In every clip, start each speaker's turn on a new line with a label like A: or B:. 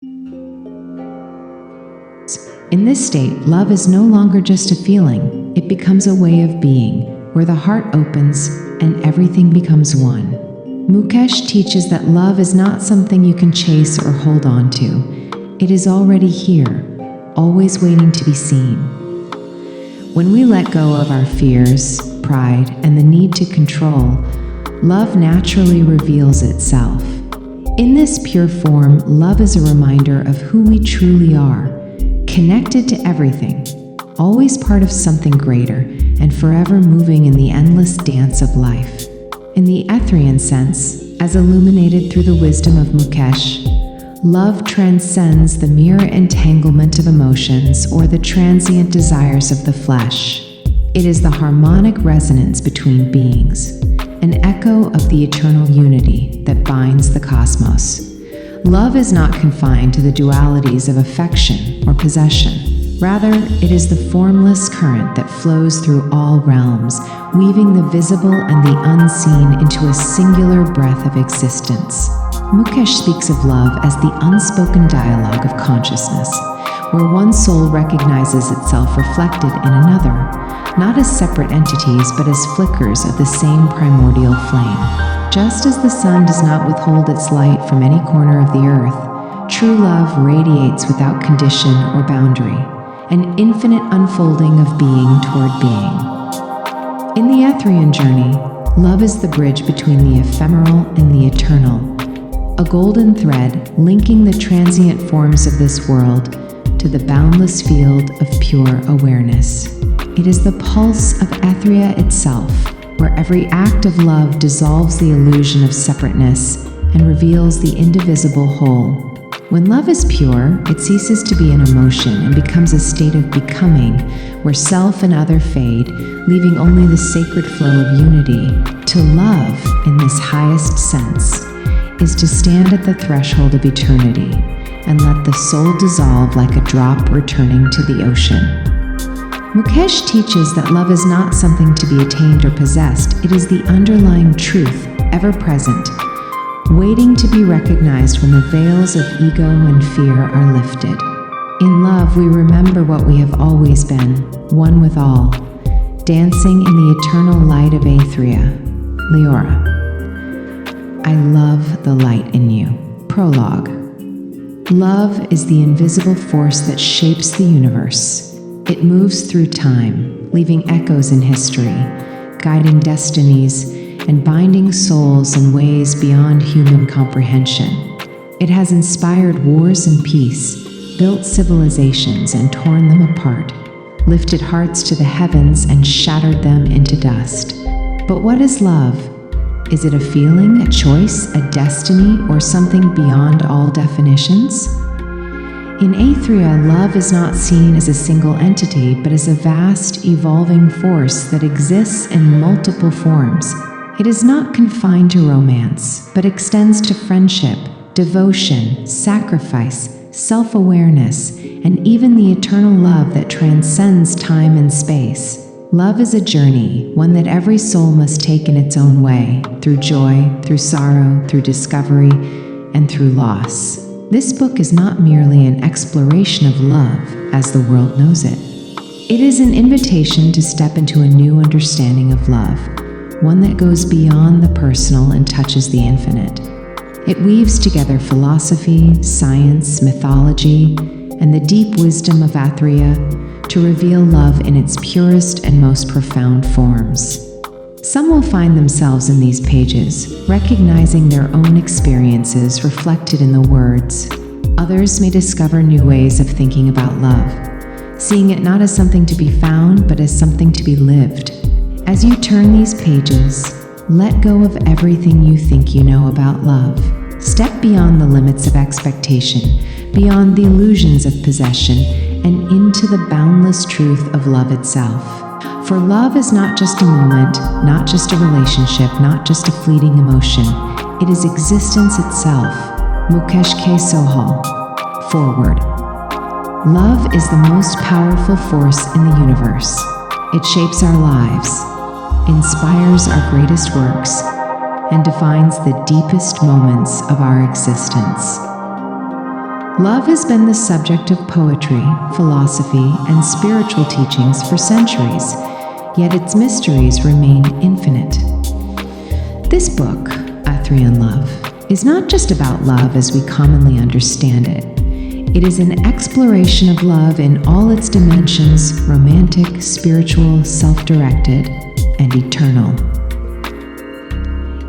A: In this state, love is no longer just a feeling, it becomes a way of being, where the heart opens and everything becomes one. Mukesh teaches that love is not something you can chase or hold on to. It is already here, always waiting to be seen. When we let go of our fears, pride, and the need to control, love naturally reveals itself. In this pure form, love is a reminder of who we truly are, connected to everything, always part of something greater, and forever moving in the endless dance of life. In the Aethrian sense, as illuminated through the wisdom of Mukesh, love transcends the mere entanglement of emotions or the transient desires of the flesh. It is the harmonic resonance between beings, an echo of the eternal unity that binds the cosmos. Love is not confined to the dualities of affection or possession. Rather, it is the formless current that flows through all realms, weaving the visible and the unseen into a singular breath of existence. Mukesh speaks of love as the unspoken dialogue of consciousness, where one soul recognizes itself reflected in another, not as separate entities but as flickers of the same primordial flame. Just as the sun does not withhold its light from any corner of the earth, true love radiates without condition or boundary, an infinite unfolding of being toward being. In the Aethrian journey, love is the bridge between the ephemeral and the eternal, a golden thread linking the transient forms of this world to the boundless field of pure awareness. It is the pulse of Aethria itself, where every act of love dissolves the illusion of separateness and reveals the indivisible whole. When love is pure, it ceases to be an emotion and becomes a state of becoming, where self and other fade, leaving only the sacred flow of unity. To love, in this highest sense, is to stand at the threshold of eternity and let the soul dissolve like a drop returning to the ocean. Mukesh teaches that love is not something to be attained or possessed. It is the underlying truth, ever present, waiting to be recognized when the veils of ego and fear are lifted. In love, we remember what we have always been, one with all, dancing in the eternal light of Aethria. Leora. I love the light in you. Prologue. Love is the invisible force that shapes the universe. It moves through time, leaving echoes in history, guiding destinies, and binding souls in ways beyond human comprehension. It has inspired wars and peace, built civilizations and torn them apart, lifted hearts to the heavens and shattered them into dust. But what is love? Is it a feeling, a choice, a destiny, or something beyond all definitions? In Aethria, love is not seen as a single entity, but as a vast, evolving force that exists in multiple forms. It is not confined to romance, but extends to friendship, devotion, sacrifice, self-awareness, and even the eternal love that transcends time and space. Love is a journey, one that every soul must take in its own way, through joy, through sorrow, through discovery, and through loss. This book is not merely an exploration of love as the world knows it. It is an invitation to step into a new understanding of love, one that goes beyond the personal and touches the infinite. It weaves together philosophy, science, mythology, and the deep wisdom of Aethria to reveal love in its purest and most profound forms. Some will find themselves in these pages, recognizing their own experiences reflected in the words. Others may discover new ways of thinking about love, seeing it not as something to be found, but as something to be lived. As you turn these pages, let go of everything you think you know about love. Step beyond the limits of expectation, beyond the illusions of possession, and into the boundless truth of love itself. For love is not just a moment, not just a relationship, not just a fleeting emotion. It is existence itself. Mukesh Kumar Sohal. Forward. Love is the most powerful force in the universe. It shapes our lives, inspires our greatest works, and defines the deepest moments of our existence. Love has been the subject of poetry, philosophy, and spiritual teachings for centuries, yet its mysteries remain infinite. This book, Aethrian Love, is not just about love as we commonly understand it. It is an exploration of love in all its dimensions: romantic, spiritual, self-directed, and eternal.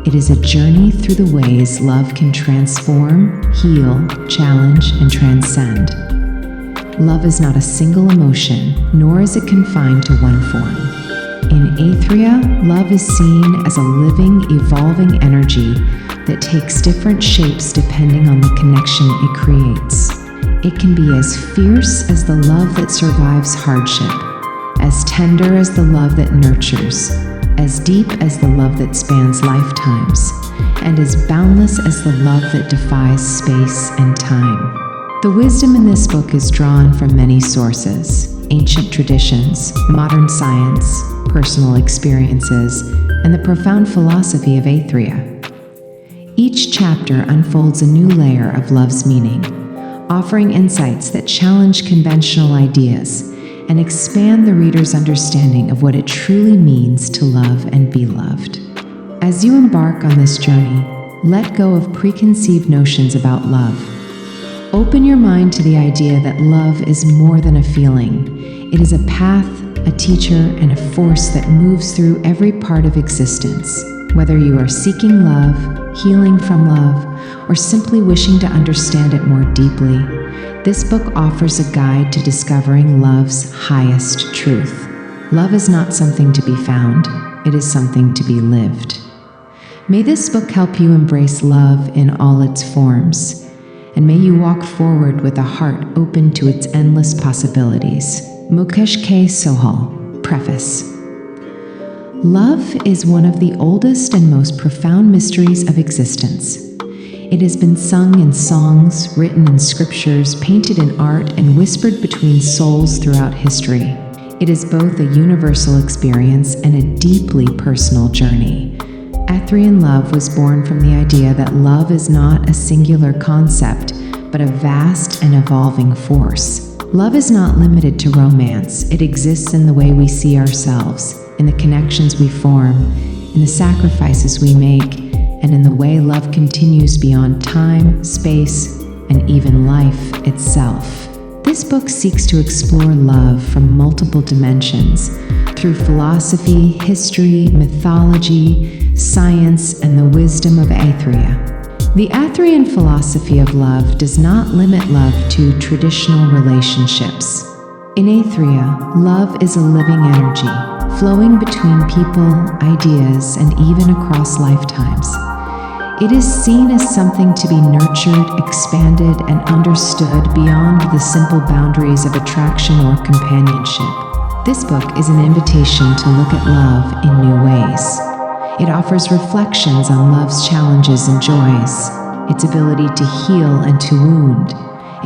A: It is a journey through the ways love can transform, heal, challenge, and transcend. Love is not a single emotion, nor is it confined to one form. In Aethria, love is seen as a living, evolving energy that takes different shapes depending on the connection it creates. It can be as fierce as the love that survives hardship, as tender as the love that nurtures, as deep as the love that spans lifetimes, and as boundless as the love that defies space and time. The wisdom in this book is drawn from many sources: ancient traditions, modern science, personal experiences, and the profound philosophy of Aethria. Each chapter unfolds a new layer of love's meaning, offering insights that challenge conventional ideas and expand the reader's understanding of what it truly means to love and be loved. As you embark on this journey, let go of preconceived notions about love. Open your mind to the idea that love is more than a feeling. It is a path, a teacher, and a force that moves through every part of existence. Whether you are seeking love, healing from love, or simply wishing to understand it more deeply, this book offers a guide to discovering love's highest truth. Love is not something to be found, it is something to be lived. May this book help you embrace love in all its forms, and may you walk forward with a heart open to its endless possibilities. Mukesh Kumar Sohal, Preface. Love is one of the oldest and most profound mysteries of existence. It has been sung in songs, written in scriptures, painted in art, and whispered between souls throughout history. It is both a universal experience and a deeply personal journey. Aethrian Love was born from the idea that love is not a singular concept, but a vast and evolving force. Love is not limited to romance. It exists in the way we see ourselves, in the connections we form, in the sacrifices we make, and in the way love continues beyond time, space, and even life itself. This book seeks to explore love from multiple dimensions through philosophy, history, mythology, science, and the wisdom of Aethria. The Aethrian philosophy of love does not limit love to traditional relationships. In Aethria, love is a living energy, flowing between people, ideas, and even across lifetimes. It is seen as something to be nurtured, expanded, and understood beyond the simple boundaries of attraction or companionship. This book is an invitation to look at love in new ways. It offers reflections on love's challenges and joys, its ability to heal and to wound,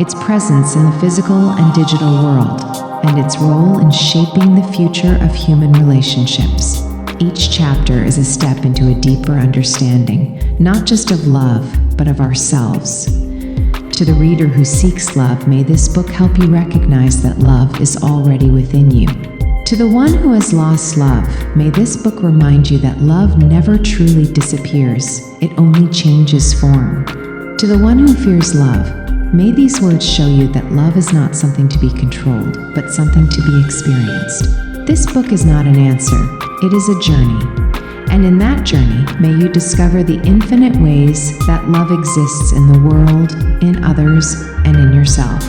A: its presence in the physical and digital world, and its role in shaping the future of human relationships. Each chapter is a step into a deeper understanding, not just of love, but of ourselves. To the reader who seeks love, may this book help you recognize that love is already within you. To the one who has lost love, may this book remind you that love never truly disappears, it only changes form. To the one who fears love, may these words show you that love is not something to be controlled, but something to be experienced. This book is not an answer, it is a journey. And in that journey, may you discover the infinite ways that love exists in the world, in others, and in yourself.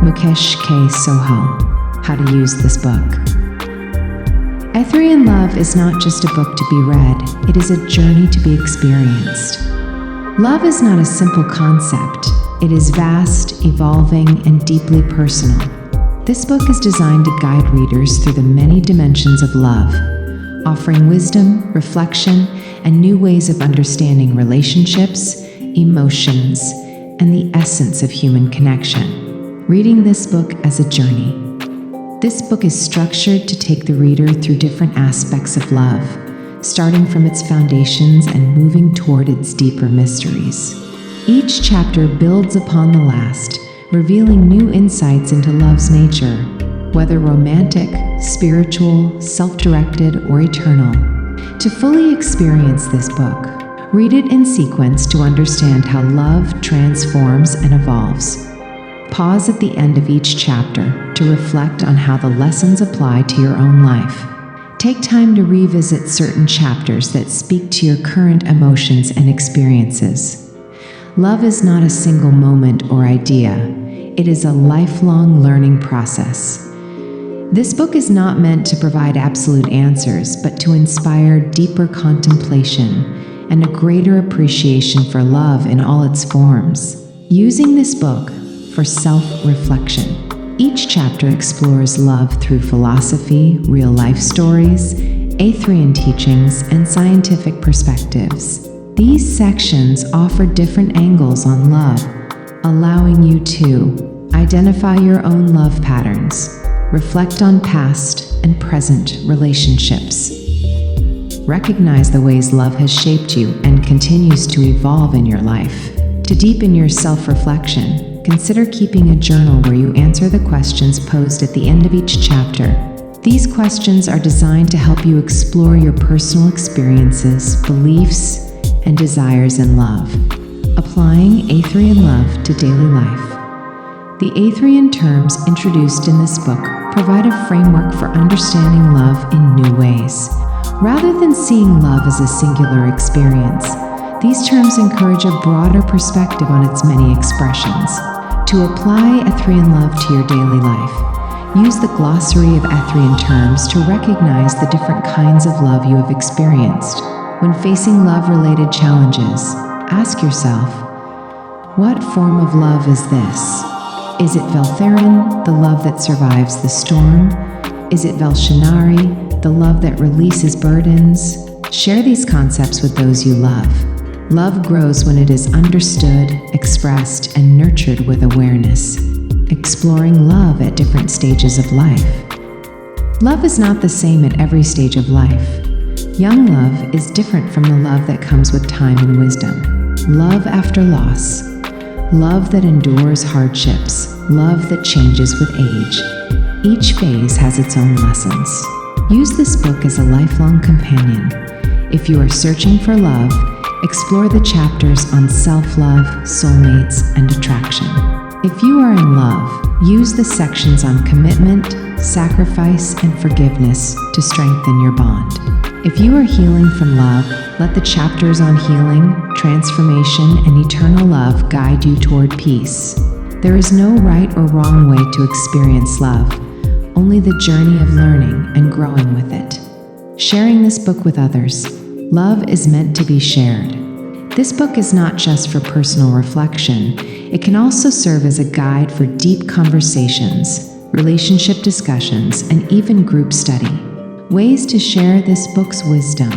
A: Mukesh Kumar Sohal, How to Use This Book. Aethrian Love is not just a book to be read, it is a journey to be experienced. Love is not a simple concept, it is vast, evolving, and deeply personal. This book is designed to guide readers through the many dimensions of love, offering wisdom, reflection, and new ways of understanding relationships, emotions, and the essence of human connection. Reading this book as a journey. This book is structured to take the reader through different aspects of love, starting from its foundations and moving toward its deeper mysteries. Each chapter builds upon the last, revealing new insights into love's nature, whether romantic, spiritual, self-directed, or eternal. To fully experience this book, read it in sequence to understand how love transforms and evolves. Pause at the end of each chapter to reflect on how the lessons apply to your own life. Take time to revisit certain chapters that speak to your current emotions and experiences. Love is not a single moment or idea. It is a lifelong learning process. This book is not meant to provide absolute answers, but to inspire deeper contemplation and a greater appreciation for love in all its forms. Using this book for self-reflection. Each chapter explores love through philosophy, real-life stories, Aethrian teachings, and scientific perspectives. These sections offer different angles on love, allowing you to identify your own love patterns, reflect on past and present relationships, recognize the ways love has shaped you and continues to evolve in your life. To deepen your self-reflection, consider keeping a journal where you answer the questions posed at the end of each chapter. These questions are designed to help you explore your personal experiences, beliefs, and desires in love. Applying Aethrian Love to daily life. The Aethrian terms introduced in this book provide a framework for understanding love in new ways. Rather than seeing love as a singular experience, these terms encourage a broader perspective on its many expressions. To apply Aethrian love to your daily life, use the glossary of Aethrian terms to recognize the different kinds of love you have experienced. When facing love-related challenges, ask yourself, what form of love is this? Is it Veltherin, the love that survives the storm? Is it Velshinari, the love that releases burdens? Share these concepts with those you love. Love grows when it is understood, expressed, and nurtured with awareness. Exploring love at different stages of life. Love is not the same at every stage of life. Young love is different from the love that comes with time and wisdom. Love after loss. Love that endures hardships. Love that changes with age. Each phase has its own lessons. Use this book as a lifelong companion. If you are searching for love, explore the chapters on self-love, soulmates, and attraction. If you are in love, use the sections on commitment, sacrifice, and forgiveness to strengthen your bond. If you are healing from love, let the chapters on healing, transformation, and eternal love guide you toward peace. There is no right or wrong way to experience love, only the journey of learning and growing with it. Sharing this book with others. Love is meant to be shared. This book is not just for personal reflection. It can also serve as a guide for deep conversations, relationship discussions, and even group study. Ways to share this book's wisdom.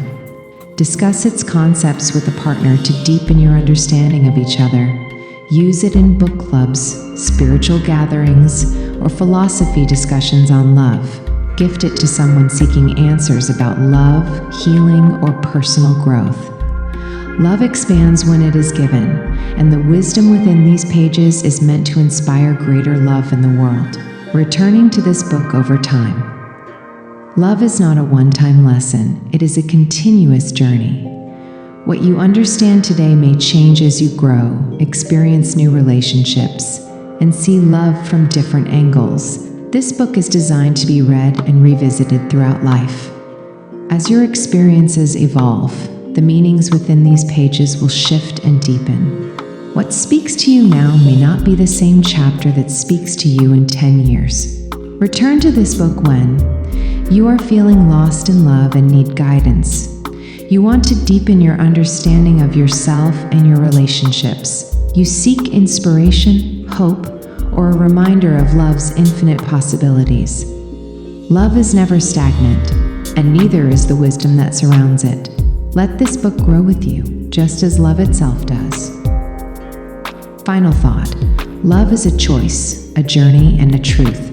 A: Discuss its concepts with a partner to deepen your understanding of each other. Use it in book clubs, spiritual gatherings, or philosophy discussions on love. Gift it to someone seeking answers about love, healing, or personal growth. Love expands when it is given, and the wisdom within these pages is meant to inspire greater love in the world. Returning to this book over time. Love is not a one-time lesson, it is a continuous journey. What you understand today may change as you grow, experience new relationships, and see love from different angles. This book is designed to be read and revisited throughout life. As your experiences evolve, the meanings within these pages will shift and deepen. What speaks to you now may not be the same chapter that speaks to you in 10 years. Return to this book when you are feeling lost in love and need guidance. You want to deepen your understanding of yourself and your relationships. You seek inspiration, hope, or a reminder of love's infinite possibilities. Love is never stagnant, and neither is the wisdom that surrounds it. Let this book grow with you, just as love itself does. Final thought. Love is a choice, a journey, and a truth.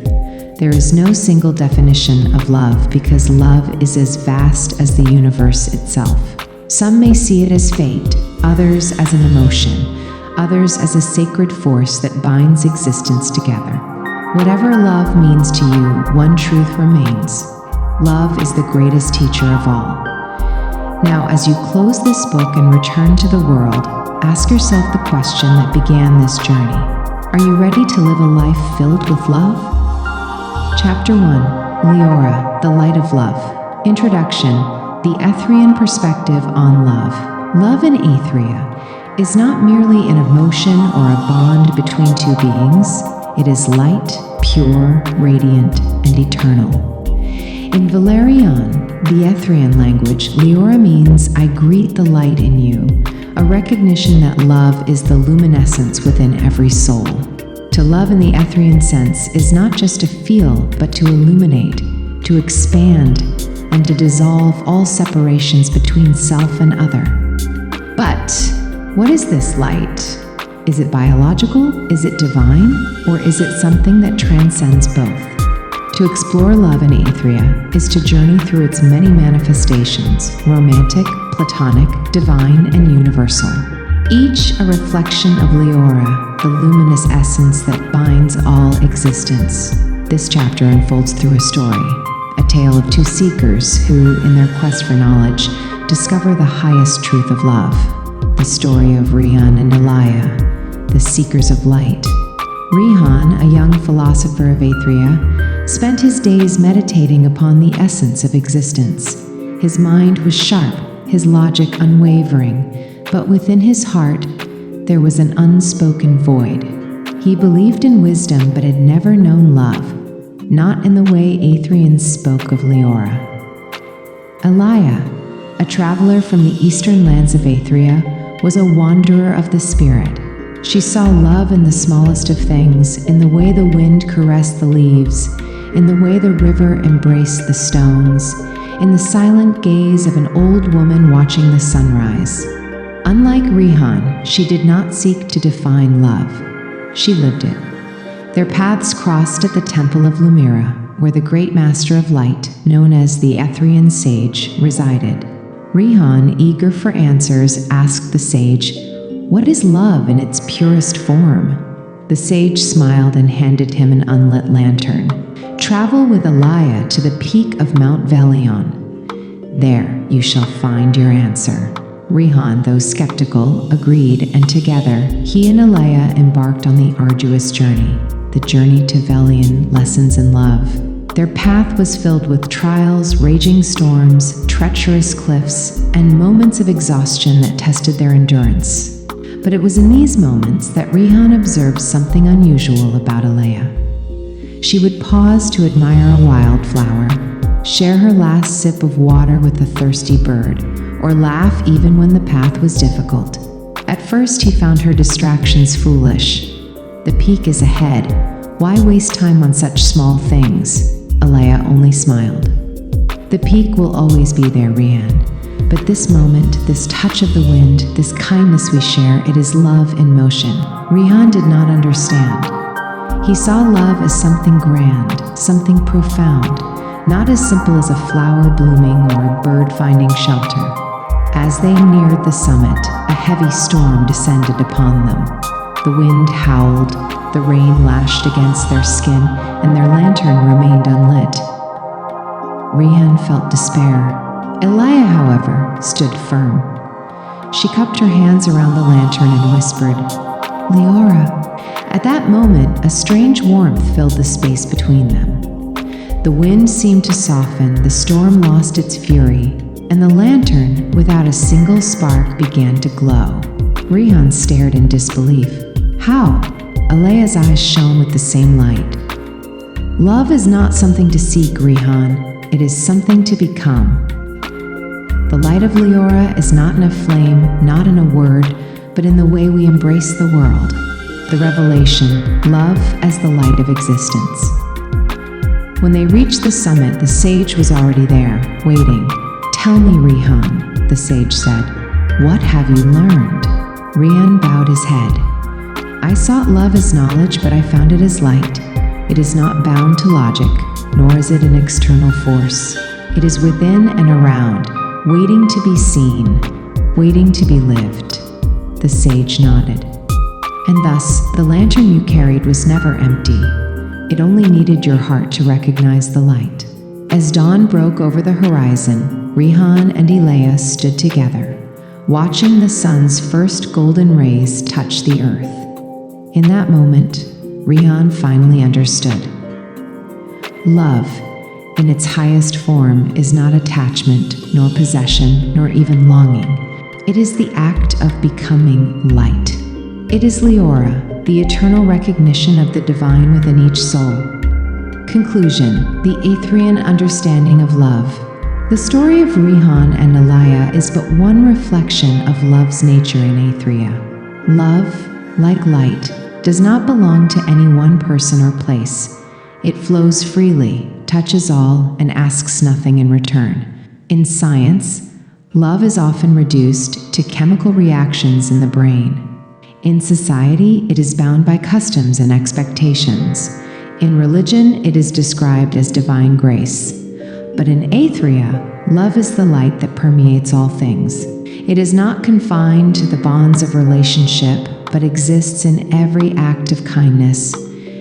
A: There is no single definition of love because love is as vast as the universe itself. Some may see it as fate, others as an emotion, others as a sacred force that binds existence together. Whatever love means to you, one truth remains. Love is the greatest teacher of all. Now, as you close this book and return to the world, ask yourself the question that began this journey. Are you ready to live a life filled with love? Chapter 1, Leora, the Light of Love. Introduction, the Aethrian perspective on love. Love in Aethria is not merely an emotion or a bond between two beings. It is light, pure, radiant, and eternal. In Valerian, the Aethrian language, Leora means I greet the light in you, a recognition that love is the luminescence within every soul. To love in the Aethrian sense is not just to feel, but to illuminate, to expand, and to dissolve all separations between self and other. But what is this light? Is it biological? Is it divine? Or is it something that transcends both? To explore love in Aethria is to journey through its many manifestations, romantic, platonic, divine, and universal. Each a reflection of Leora, the luminous essence that binds all existence. This chapter unfolds through a story, a tale of two seekers who, in their quest for knowledge, discover the highest truth of love. The story of Rihan and Elia, the seekers of light. Rihan, a young philosopher of Aethria, spent his days meditating upon the essence of existence. His mind was sharp, his logic unwavering, but within his heart there was an unspoken void. He believed in wisdom but had never known love, not in the way Aethrians spoke of Leora. Elia, a traveler from the eastern lands of Aethria, was a wanderer of the spirit. She saw love in the smallest of things, in the way the wind caressed the leaves, in the way the river embraced the stones, in the silent gaze of an old woman watching the sunrise. Unlike Rihan, she did not seek to define love. She lived it. Their paths crossed at the Temple of Lumira, where the great master of light, known as the Aethrian sage, resided. Rihan, eager for answers, asked the sage, "What is love in its purest form?" The sage smiled and handed him an unlit lantern. "Travel with Elia to the peak of Mount Velion. There you shall find your answer." Rihan, though skeptical, agreed, and together he and Elia embarked on the arduous journey, the journey to Velion, lessons in love. Their path was filled with trials, raging storms, treacherous cliffs, and moments of exhaustion that tested their endurance. But it was in these moments that Rihan observed something unusual about Elia. She would pause to admire a wildflower, share her last sip of water with a thirsty bird, or laugh even when the path was difficult. At first, he found her distractions foolish. The peak is ahead. Why waste time on such small things? Elia only smiled. The peak will always be there, Rihan. But this moment, this touch of the wind, this kindness we share, it is love in motion. Rihan did not understand. He saw love as something grand, something profound, not as simple as a flower blooming or a bird finding shelter. As they neared the summit, a heavy storm descended upon them. The wind howled, the rain lashed against their skin, and their lantern remained unlit. Rihan felt despair. Elia, however, stood firm. She cupped her hands around the lantern and whispered, "Leora." At that moment, a strange warmth filled the space between them. The wind seemed to soften, the storm lost its fury, and the lantern, without a single spark, began to glow. Rihan stared in disbelief. How? Elia's eyes shone with the same light. Love is not something to seek, Rihan. It is something to become. The light of Leora is not in a flame, not in a word, but in the way we embrace the world. The revelation, love as the light of existence. When they reached the summit, the sage was already there, waiting. "Tell me, Rihan," the sage said. "What have you learned?" Rihan bowed his head. "I sought love as knowledge, but I found it as light. It is not bound to logic, nor is it an external force. It is within and around, waiting to be seen, waiting to be lived." The sage nodded. And thus, the lantern you carried was never empty. It only needed your heart to recognize the light. As dawn broke over the horizon, Rihan and Elea stood together, watching the sun's first golden rays touch the earth. In that moment, Rihan finally understood. Love, in its highest form, is not attachment, nor possession, nor even longing. It is the act of becoming light. It is Leora, the eternal recognition of the divine within each soul. Conclusion: the Aethrian understanding of love. The story of Rihan and Elea is but one reflection of love's nature in Aethria. Love, like light, does not belong to any one person or place. It flows freely, touches all, and asks nothing in return. In science, love is often reduced to chemical reactions in the brain. In society, it is bound by customs and expectations. In religion, it is described as divine grace. But in Aethria, love is the light that permeates all things. It is not confined to the bonds of relationship, but exists in every act of kindness,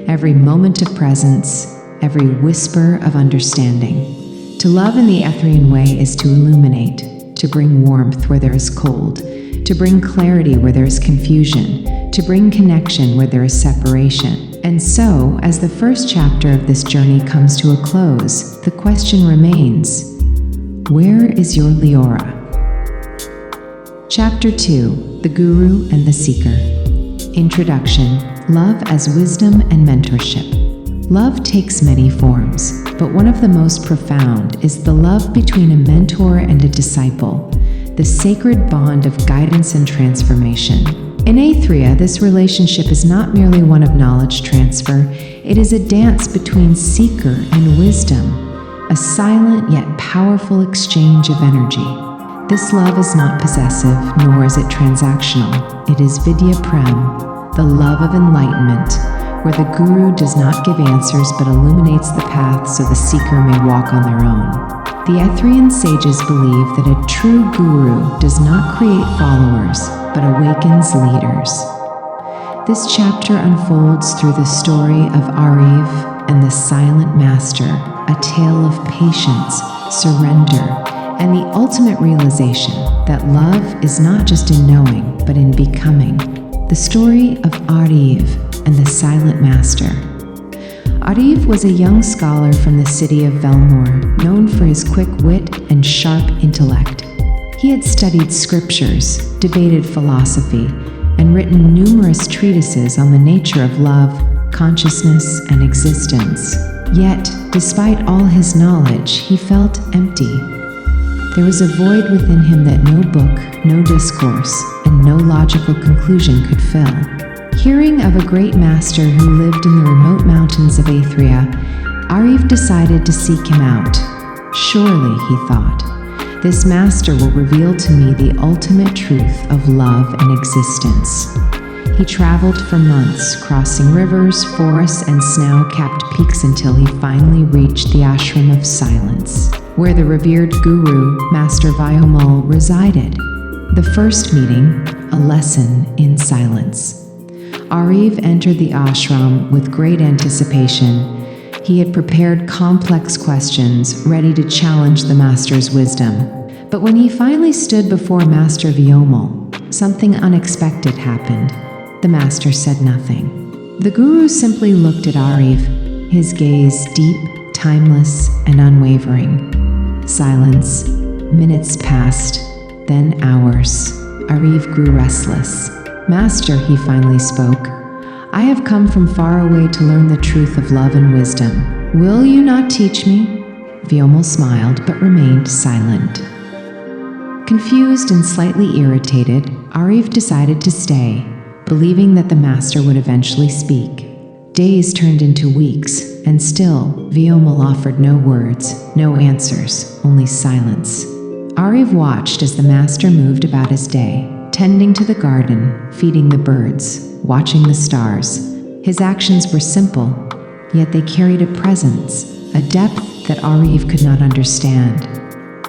A: every moment of presence, every whisper of understanding. To love in the Aethrian way is to illuminate, to bring warmth where there is cold, to bring clarity where there is confusion, to bring connection where there is separation. And so, as the first chapter of this journey comes to a close, the question remains, where is your Leora? Chapter 2: The Guru and the Seeker. Introduction: Love as wisdom and mentorship. Love takes many forms, but one of the most profound is the love between a mentor and a disciple, the sacred bond of guidance and transformation. In Aethria, this relationship is not merely one of knowledge transfer, it is a dance between seeker and wisdom, a silent yet powerful exchange of energy. This love is not possessive, nor is it transactional. It is Vidya Prem, the love of enlightenment, where the guru does not give answers but illuminates the path so the seeker may walk on their own. The Aethrian sages believe that a true guru does not create followers, but awakens leaders. This chapter unfolds through the story of Ariv and the Silent Master, a tale of patience, surrender, and the ultimate realization that love is not just in knowing, but in becoming. The story of Ariv and the Silent Master. Ariv was a young scholar from the city of Velmor, known for his quick wit and sharp intellect. He had studied scriptures, debated philosophy, and written numerous treatises on the nature of love, consciousness, and existence. Yet, despite all his knowledge, he felt empty. There was a void within him that no book, no discourse, and no logical conclusion could fill. Hearing of a great master who lived in the remote mountains of Aethria, Ariv decided to seek him out. Surely, he thought, this master will reveal to me the ultimate truth of love and existence. He traveled for months, crossing rivers, forests, and snow-capped peaks until he finally reached the ashram of silence, where the revered guru, Master Vyomul, resided. The first meeting, a lesson in silence. Ariv entered the ashram with great anticipation. He had prepared complex questions, ready to challenge the master's wisdom. But when he finally stood before Master Vyomul, something unexpected happened. The master said nothing. The guru simply looked at Ariv, his gaze deep, timeless, and unwavering. Silence. Minutes passed, then hours. Ariv grew restless. Master, he finally spoke, I have come from far away to learn the truth of love and wisdom. Will you not teach me? Vyomul smiled but remained silent. Confused and slightly irritated, Ariv decided to stay, believing that the master would eventually speak. Days turned into weeks, and still, Vyomul offered no words, no answers, only silence. Ariv watched as the master moved about his day, tending to the garden, feeding the birds, watching the stars. His actions were simple, yet they carried a presence, a depth that Ariv could not understand.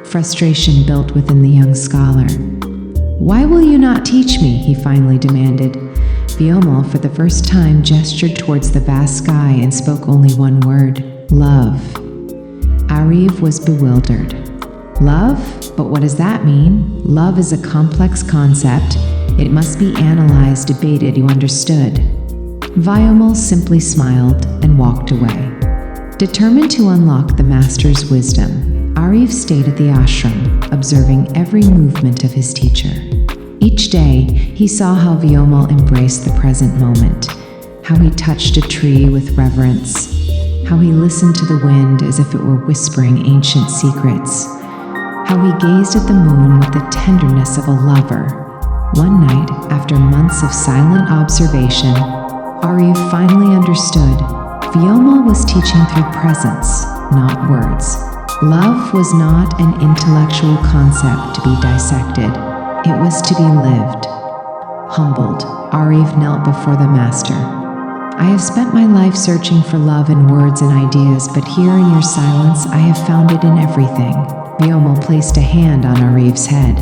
A: Frustration built within the young scholar. Why will you not teach me? He finally demanded. Vyomal, for the first time, gestured towards the vast sky and spoke only one word: love. Ariv was bewildered. Love? But what does that mean? Love is a complex concept. It must be analyzed, debated, you understood. Vyomal simply smiled and walked away. Determined to unlock the master's wisdom, Ariv stayed at the ashram, observing every movement of his teacher. Each day, he saw how Vyomal embraced the present moment, how he touched a tree with reverence, how he listened to the wind as if it were whispering ancient secrets, how he gazed at the moon with the tenderness of a lover. One night, after months of silent observation, Ariv finally understood. Vyomal was teaching through presence, not words. Love was not an intellectual concept to be dissected. It was to be lived. Humbled, Ariv knelt before the master. I have spent my life searching for love in words and ideas, but here in your silence, I have found it in everything. Vyomal placed a hand on Ariv's head.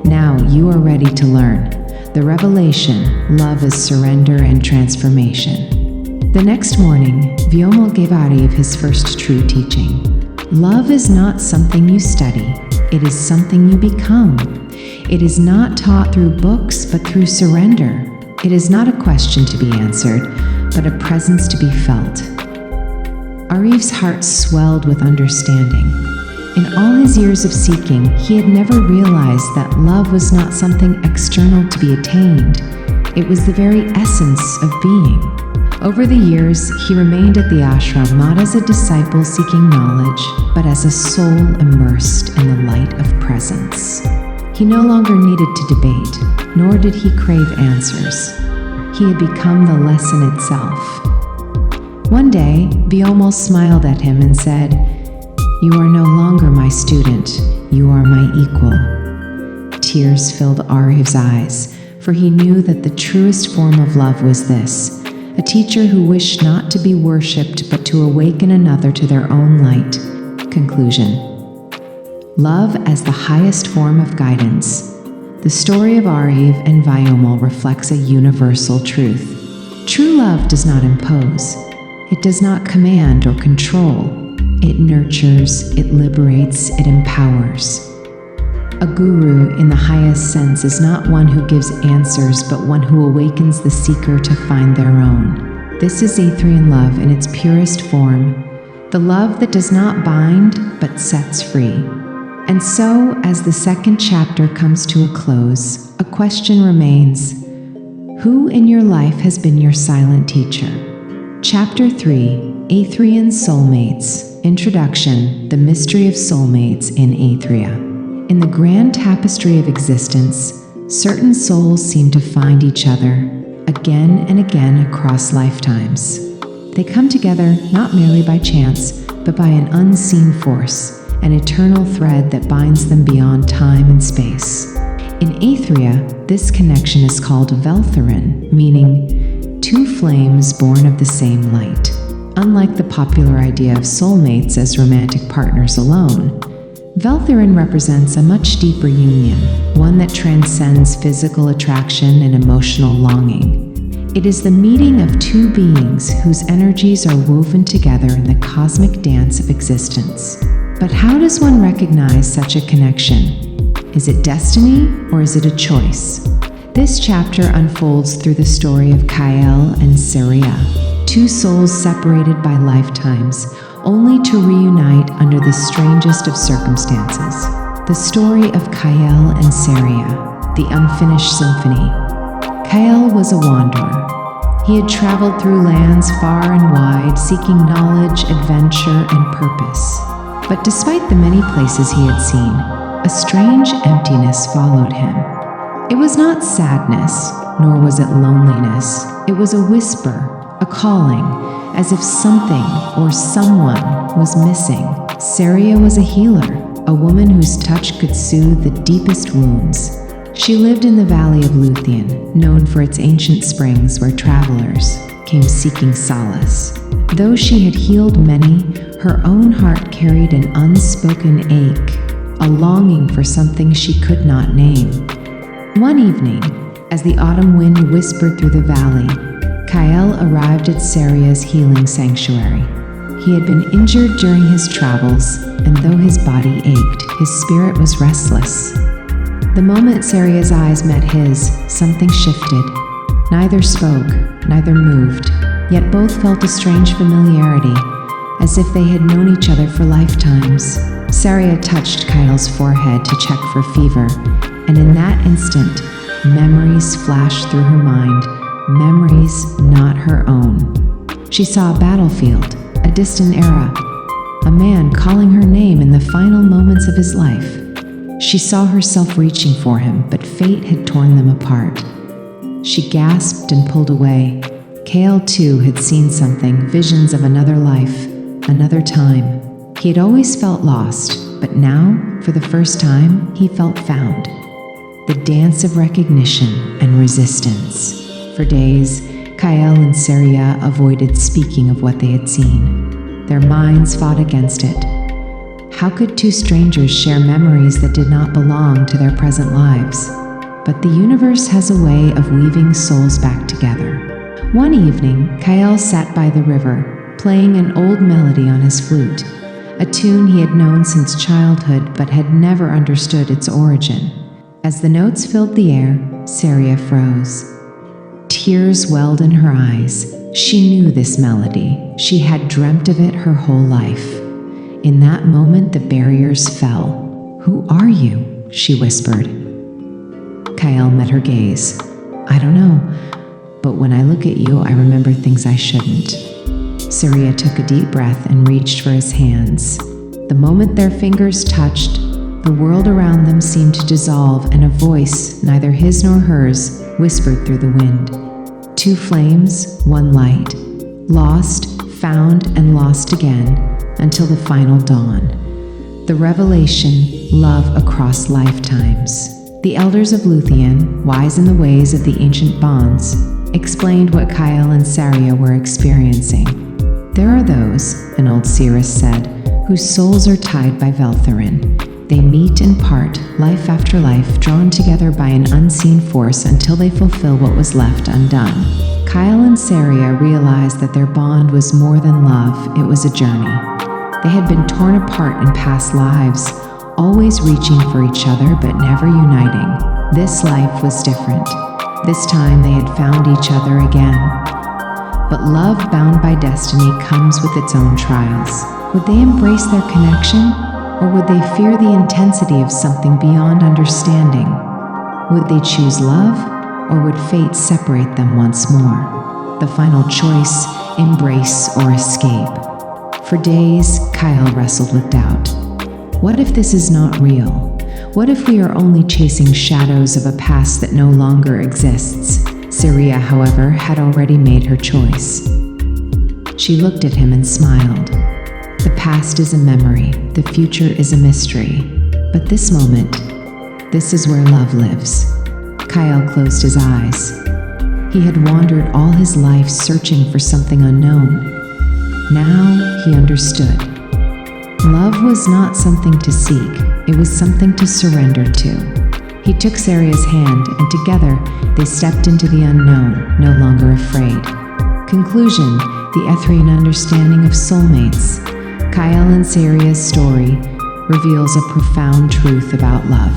A: Now you are ready to learn. The revelation, love is surrender and transformation. The next morning, Vyomal gave Ariv his first true teaching. Love is not something you study. It is something you become. It is not taught through books, but through surrender. It is not a question to be answered, but a presence to be felt. Ariv's heart swelled with understanding. In all his years of seeking, he had never realized that love was not something external to be attained. It was the very essence of being. Over the years, he remained at the ashram not as a disciple seeking knowledge, but as a soul immersed in the light of presence. He no longer needed to debate, nor did he crave answers. He had become the lesson itself. One day, Vyomal smiled at him and said, "You are no longer my student, you are my equal." Tears filled Ariv's eyes, for he knew that the truest form of love was this: a teacher who wished not to be worshipped, but to awaken another to their own light. Conclusion: love as the highest form of guidance. The story of Ariv and Vyomal reflects a universal truth. True love does not impose. It does not command or control. It nurtures, it liberates, it empowers. A guru in the highest sense is not one who gives answers, but one who awakens the seeker to find their own. This is Aethrian love in its purest form, the love that does not bind, but sets free. And so, as the second chapter comes to a close, a question remains: who in your life has been your silent teacher? Chapter 3, Aethrian Soulmates. Introduction: The Mystery of Soulmates in Aethria. In the grand tapestry of existence, certain souls seem to find each other again and again across lifetimes. They come together not merely by chance, but by an unseen force, an eternal thread that binds them beyond time and space. In Aethria, this connection is called Veltherin, meaning two flames born of the same light. Unlike the popular idea of soulmates as romantic partners alone, Veltherin represents a much deeper union, one that transcends physical attraction and emotional longing. It is the meeting of two beings whose energies are woven together in the cosmic dance of existence. But how does one recognize such a connection? Is it destiny or is it a choice? This chapter unfolds through the story of Kael and Seria, two souls separated by lifetimes, only to reunite under the strangest of circumstances. The story of Kael and Seria, the unfinished symphony. Kael was a wanderer. He had traveled through lands far and wide, seeking knowledge, adventure, and purpose. But despite the many places he had seen, a strange emptiness followed him. It was not sadness, nor was it loneliness. It was a whisper, a calling, as if something or someone was missing. Seria was a healer, a woman whose touch could soothe the deepest wounds. She lived in the valley of Luthien, known for its ancient springs where travelers came seeking solace. Though she had healed many, her own heart carried an unspoken ache, a longing for something she could not name. One evening, As the autumn wind whispered through the valley, Kyle arrived at Seria's healing sanctuary. He had been injured during his travels, and though his body ached, his spirit was restless. The moment Seria's eyes met his, something shifted. Neither spoke, neither moved, yet both felt a strange familiarity, as if they had known each other for lifetimes. Seria touched Kyle's forehead to check for fever, and in that instant, memories flashed through her mind, memories not her own. She saw a battlefield, a distant era, a man calling her name in the final moments of his life. She saw herself reaching for him, but fate had torn them apart. She gasped and pulled away. Kale, too, had seen something, visions of another life, another time. He had always felt lost, but now, for the first time, he felt found. The dance of recognition and resistance. For days, Kyle and Seria avoided speaking of what they had seen. Their minds fought against it. How could two strangers share memories that did not belong to their present lives? But the universe has a way of weaving souls back together. One evening, Kyle sat by the river, playing an old melody on his flute, a tune he had known since childhood but had never understood its origin. As the notes filled the air, Seria froze. Tears welled in her eyes. She knew this melody. She had dreamt of it her whole life. In that moment, the barriers fell. "Who are you?" she whispered. Kyle met her gaze. "I don't know, but when I look at you, I remember things I shouldn't." Seria took a deep breath and reached for his hands. The moment their fingers touched, the world around them seemed to dissolve, and a voice, neither his nor hers, whispered through the wind. Two flames, one light, lost, found, and lost again, until the final dawn. The revelation, love across lifetimes. The elders of Luthien, wise in the ways of the ancient bonds, explained what Kyle and Seria were experiencing. There are those, an old seeress said, whose souls are tied by Veltherin. They meet and part, life after life, drawn together by an unseen force until they fulfill what was left undone. Kyle and Seria realized that their bond was more than love, it was a journey. They had been torn apart in past lives, always reaching for each other but never uniting. This life was different. This time they had found each other again. But love bound by destiny comes with its own trials. Would they embrace their connection, or would they fear the intensity of something beyond understanding? Would they choose love, or would fate separate them once more? The final choice, embrace or escape. For days, Kyle wrestled with doubt. What if this is not real? What if we are only chasing shadows of a past that no longer exists? Seria, however, had already made her choice. She looked at him and smiled. The past is a memory, the future is a mystery. But this moment, this is where love lives. Kyle closed his eyes. He had wandered all his life searching for something unknown. Now he understood. Love was not something to seek, it was something to surrender to. He took Seria's hand, and together they stepped into the unknown, no longer afraid. Conclusion: the Aethrian understanding of soulmates. Kyle and Seria's story reveals a profound truth about love.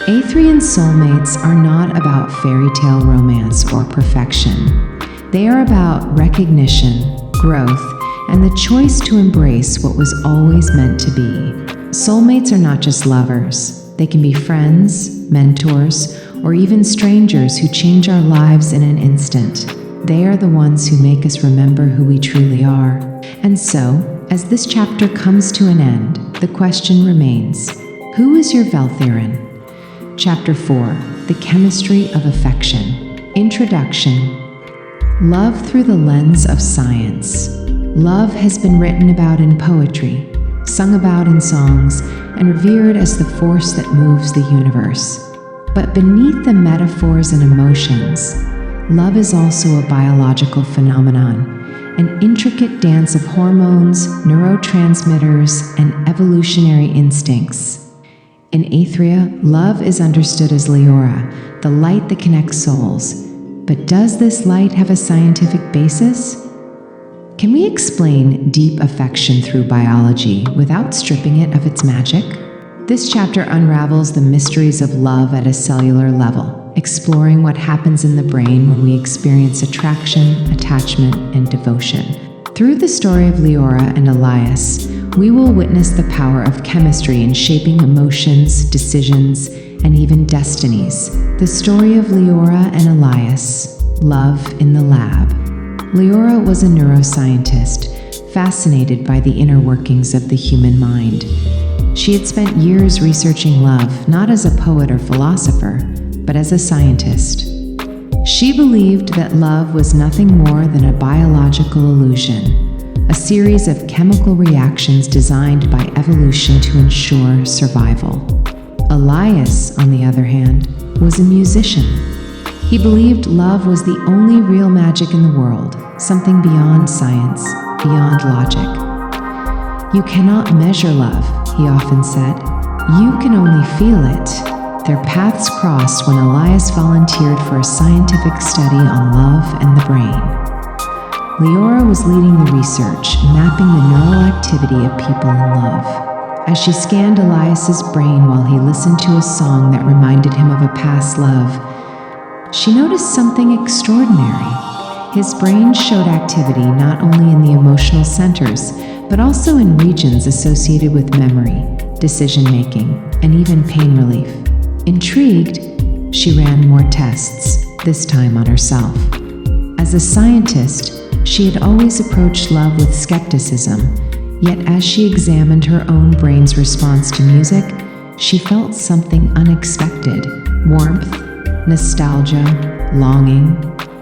A: Aethrian soulmates are not about fairy tale romance or perfection. They are about recognition, growth, and the choice to embrace what was always meant to be. Soulmates are not just lovers. They can be friends, mentors, or even strangers who change our lives in an instant. They are the ones who make us remember who we truly are. And so, as this chapter comes to an end, the question remains, who is your Veltherin? Chapter 4, The Chemistry of Affection. Introduction. Love through the lens of science. Love has been written about in poetry, sung about in songs, and revered as the force that moves the universe. But beneath the metaphors and emotions, love is also a biological phenomenon, an intricate dance of hormones, neurotransmitters, and evolutionary instincts. In Aethria, love is understood as Leora, the light that connects souls. But does this light have a scientific basis? Can we explain deep affection through biology without stripping it of its magic? This chapter unravels the mysteries of love at a cellular level, exploring what happens in the brain when we experience attraction, attachment, and devotion. Through the story of Leora and Elias, we will witness the power of chemistry in shaping emotions, decisions, and even destinies. The story of Leora and Elias, Love in the Lab. Leora was a neuroscientist, fascinated by the inner workings of the human mind. She had spent years researching love, not as a poet or philosopher, but as a scientist. She believed that love was nothing more than a biological illusion, a series of chemical reactions designed by evolution to ensure survival. Elias, on the other hand, was a musician. He believed love was the only real magic in the world, something beyond science, beyond logic. You cannot measure love, he often said. You can only feel it. Their paths crossed when Elias volunteered for a scientific study on love and the brain. Leora was leading the research, mapping the neural activity of people in love. As she scanned Elias's brain while he listened to a song that reminded him of a past love, she noticed something extraordinary. His brain showed activity not only in the emotional centers, but also in regions associated with memory, decision-making, and even pain relief. Intrigued, she ran more tests, this time on herself. As a scientist, she had always approached love with skepticism, yet as she examined her own brain's response to music, she felt something unexpected: warmth, nostalgia, longing.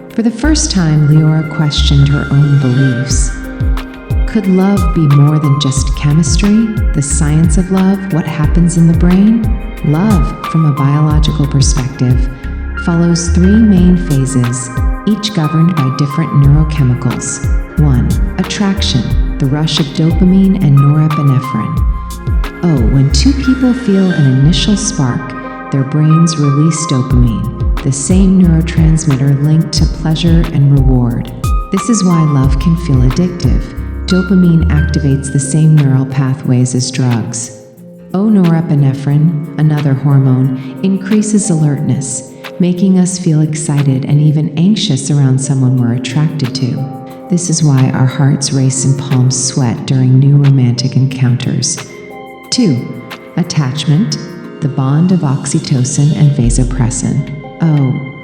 A: For the first time, Leora questioned her own beliefs. Could love be more than just chemistry, the science of love, what happens in the brain? Love, from a biological perspective, follows three main phases, each governed by different neurochemicals. 1. Attraction, the rush of dopamine and norepinephrine. When two people feel an initial spark, their brains release dopamine, the same neurotransmitter linked to pleasure and reward. This is why love can feel addictive. Dopamine activates the same neural pathways as drugs. Norepinephrine, another hormone, increases alertness, making us feel excited and even anxious around someone we're attracted to. This is why our hearts race and palms sweat during new romantic encounters. 2. Attachment, the bond of oxytocin and vasopressin.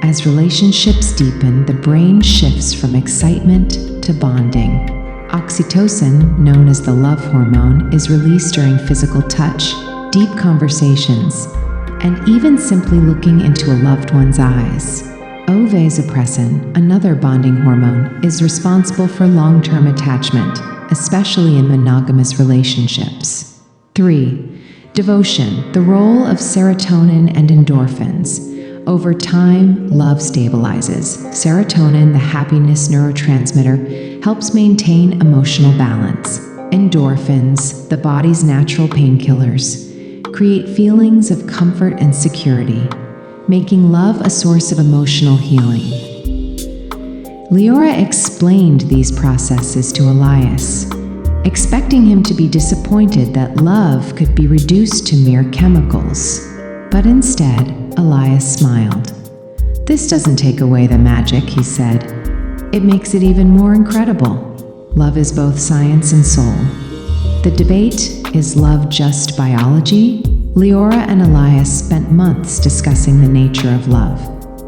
A: As relationships deepen, the brain shifts from excitement to bonding. Oxytocin, known as the love hormone, is released during physical touch, deep conversations, and even simply looking into a loved one's eyes. Vasopressin, another bonding hormone, is responsible for long-term attachment, especially in monogamous relationships. 3. Devotion, the role of serotonin and endorphins. Over time, love stabilizes. Serotonin, the happiness neurotransmitter, helps maintain emotional balance. Endorphins, the body's natural painkillers, create feelings of comfort and security, making love a source of emotional healing. Leora explained these processes to Elias, expecting him to be disappointed that love could be reduced to mere chemicals. But instead, Elias smiled. "This doesn't take away the magic," he said. "It makes it even more incredible. Love is both science and soul." The debate, is love just biology? Leora and Elias spent months discussing the nature of love.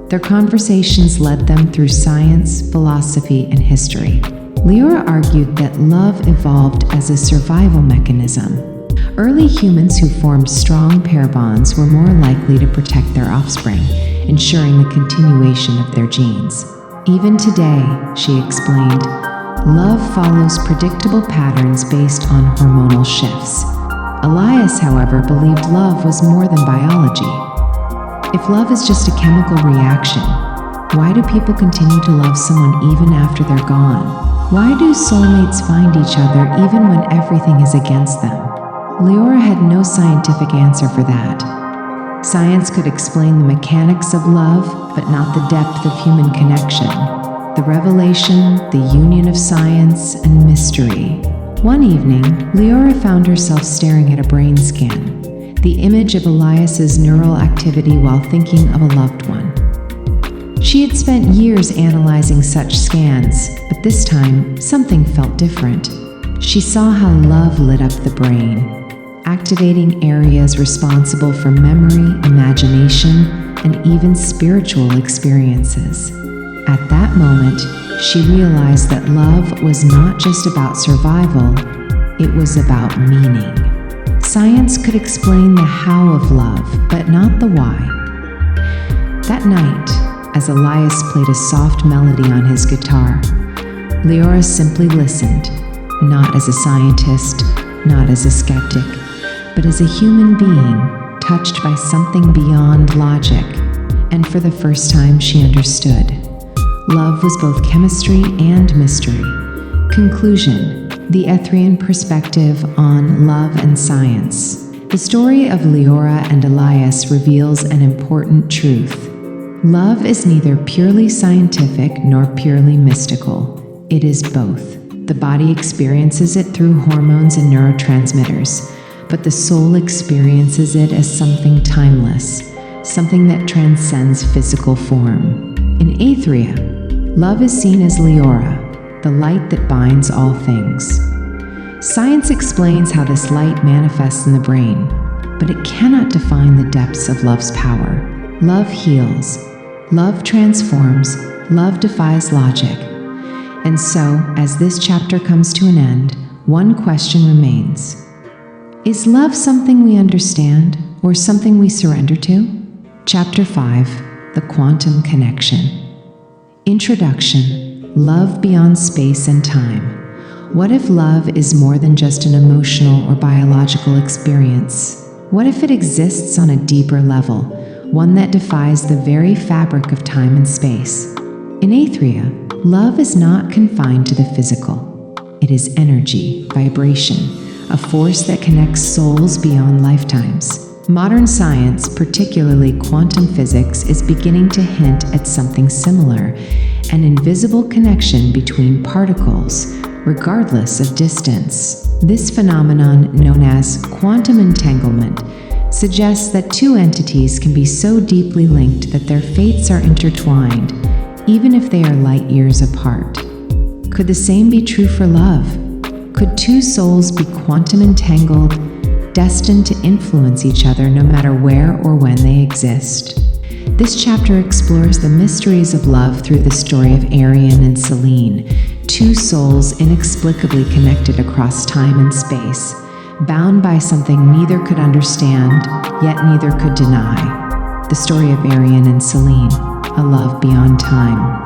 A: Their conversations led them through science, philosophy, and history. Leora argued that love evolved as a survival mechanism. Early humans who formed strong pair bonds were more likely to protect their offspring, ensuring the continuation of their genes. Even today, she explained, love follows predictable patterns based on hormonal shifts. Elias, however, believed love was more than biology. If love is just a chemical reaction, why do people continue to love someone even after they're gone? Why do soulmates find each other even when everything is against them? Leora had no scientific answer for that. Science could explain the mechanics of love, but not the depth of human connection. The revelation, the union of science and mystery. One evening, Leora found herself staring at a brain scan, the image of Elias's neural activity while thinking of a loved one. She had spent years analyzing such scans, but this time, something felt different. She saw how love lit up the brain, activating areas responsible for memory, imagination, and even spiritual experiences. At that moment, she realized that love was not just about survival, it was about meaning. Science could explain the how of love, but not the why. That night, as Elias played a soft melody on his guitar, Leora simply listened, not as a scientist, not as a skeptic, but as a human being touched by something beyond logic. And for the first time, she understood. Love was both chemistry and mystery. Conclusion: the Aethrian perspective on love and science. The story of Leora and Elias reveals an important truth. Love is neither purely scientific nor purely mystical. It is both. The body experiences it through hormones and neurotransmitters, but the soul experiences it as something timeless, something that transcends physical form. In Aethria, love is seen as Leora, the light that binds all things. Science explains how this light manifests in the brain, but it cannot define the depths of love's power. Love heals. Love transforms, love defies logic. And so, as this chapter comes to an end, one question remains. Is love something we understand, or something we surrender to? Chapter 5, The Quantum Connection. Introduction: Love beyond space and time. What if love is more than just an emotional or biological experience? What if it exists on a deeper level? One that defies the very fabric of time and space. In Aethria, love is not confined to the physical. It is energy, vibration, a force that connects souls beyond lifetimes. Modern science, particularly quantum physics, is beginning to hint at something similar, an invisible connection between particles, regardless of distance. This phenomenon, known as quantum entanglement, suggests that two entities can be so deeply linked that their fates are intertwined, even if they are light years apart. Could the same be true for love? Could two souls be quantum entangled, destined to influence each other no matter where or when they exist? This chapter explores the mysteries of love through the story of Aethrian and Selene, two souls inexplicably connected across time and space, bound by something neither could understand, yet neither could deny. The story of Aethrian and Selene, a love beyond time.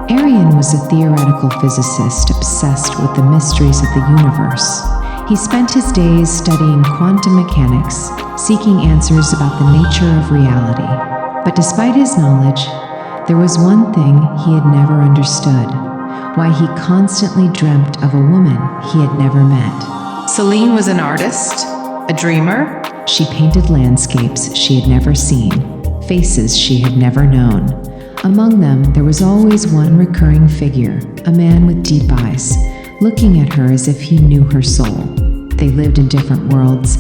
A: Aethrian was a theoretical physicist obsessed with the mysteries of the universe. He spent his days studying quantum mechanics, seeking answers about the nature of reality. But despite his knowledge, there was one thing he had never understood: why he constantly dreamt of a woman he had never met. Selene was an artist, a dreamer. She painted landscapes she had never seen, faces she had never known. Among them, there was always one recurring figure, a man with deep eyes, looking at her as if he knew her soul. They lived in different worlds.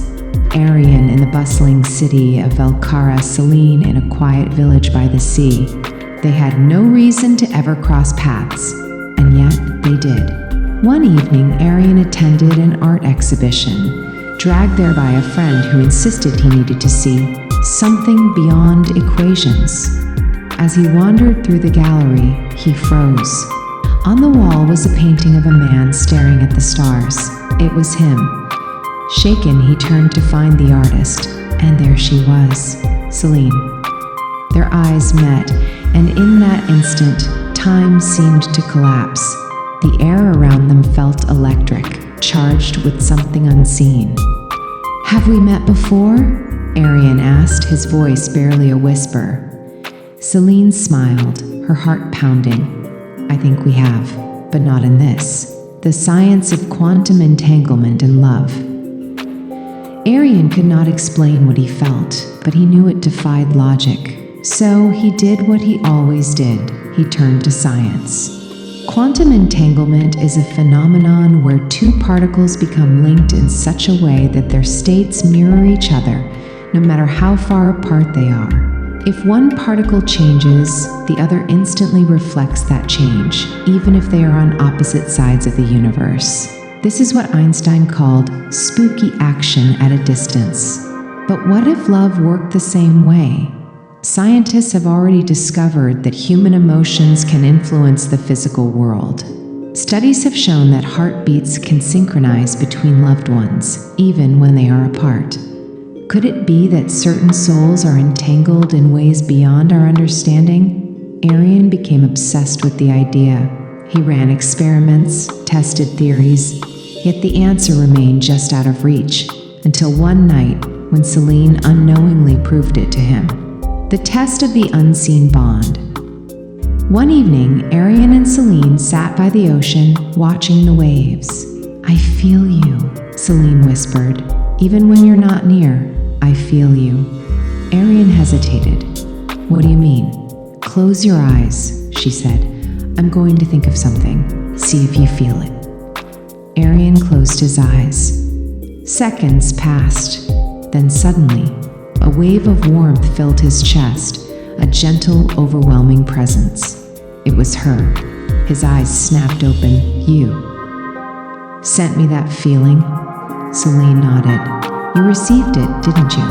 A: Aethrian in the bustling city of Velcara, Selene in a quiet village by the sea. They had no reason to ever cross paths, and yet they did. One evening, Aethrian attended an art exhibition, dragged there by a friend who insisted he needed to see something beyond equations. As he wandered through the gallery, he froze. On the wall was a painting of a man staring at the stars. It was him. Shaken, he turned to find the artist, and there she was, Selene. Their eyes met, and in that instant, time seemed to collapse. The air around them felt electric, charged with something unseen. "Have we met before?" Aethrian asked, his voice barely a whisper. Selene smiled, her heart pounding. "I think we have, but not in this. The science of quantum entanglement and love." Aethrian could not explain what he felt, but he knew it defied logic. So he did what he always did. He turned to science. Quantum entanglement is a phenomenon where two particles become linked in such a way that their states mirror each other, no matter how far apart they are. If one particle changes, the other instantly reflects that change, even if they are on opposite sides of the universe. This is what Einstein called spooky action at a distance. But what if love worked the same way? Scientists have already discovered that human emotions can influence the physical world. Studies have shown that heartbeats can synchronize between loved ones, even when they are apart. Could it be that certain souls are entangled in ways beyond our understanding? Aethrian became obsessed with the idea. He ran experiments, tested theories, yet the answer remained just out of reach, until one night when Celine unknowingly proved it to him. The test of the unseen bond. One evening, Aethrian and Celine sat by the ocean, watching the waves. "I feel you," Celine whispered. "Even when you're not near, I feel you." Aethrian hesitated. "What do you mean?" "Close your eyes," she said. "I'm going to think of something. See if you feel it." Aethrian closed his eyes. Seconds passed. Then suddenly, a wave of warmth filled his chest, a gentle, overwhelming presence. It was her. His eyes snapped open. "You sent me that feeling?" Celine nodded. "You received it, didn't you?"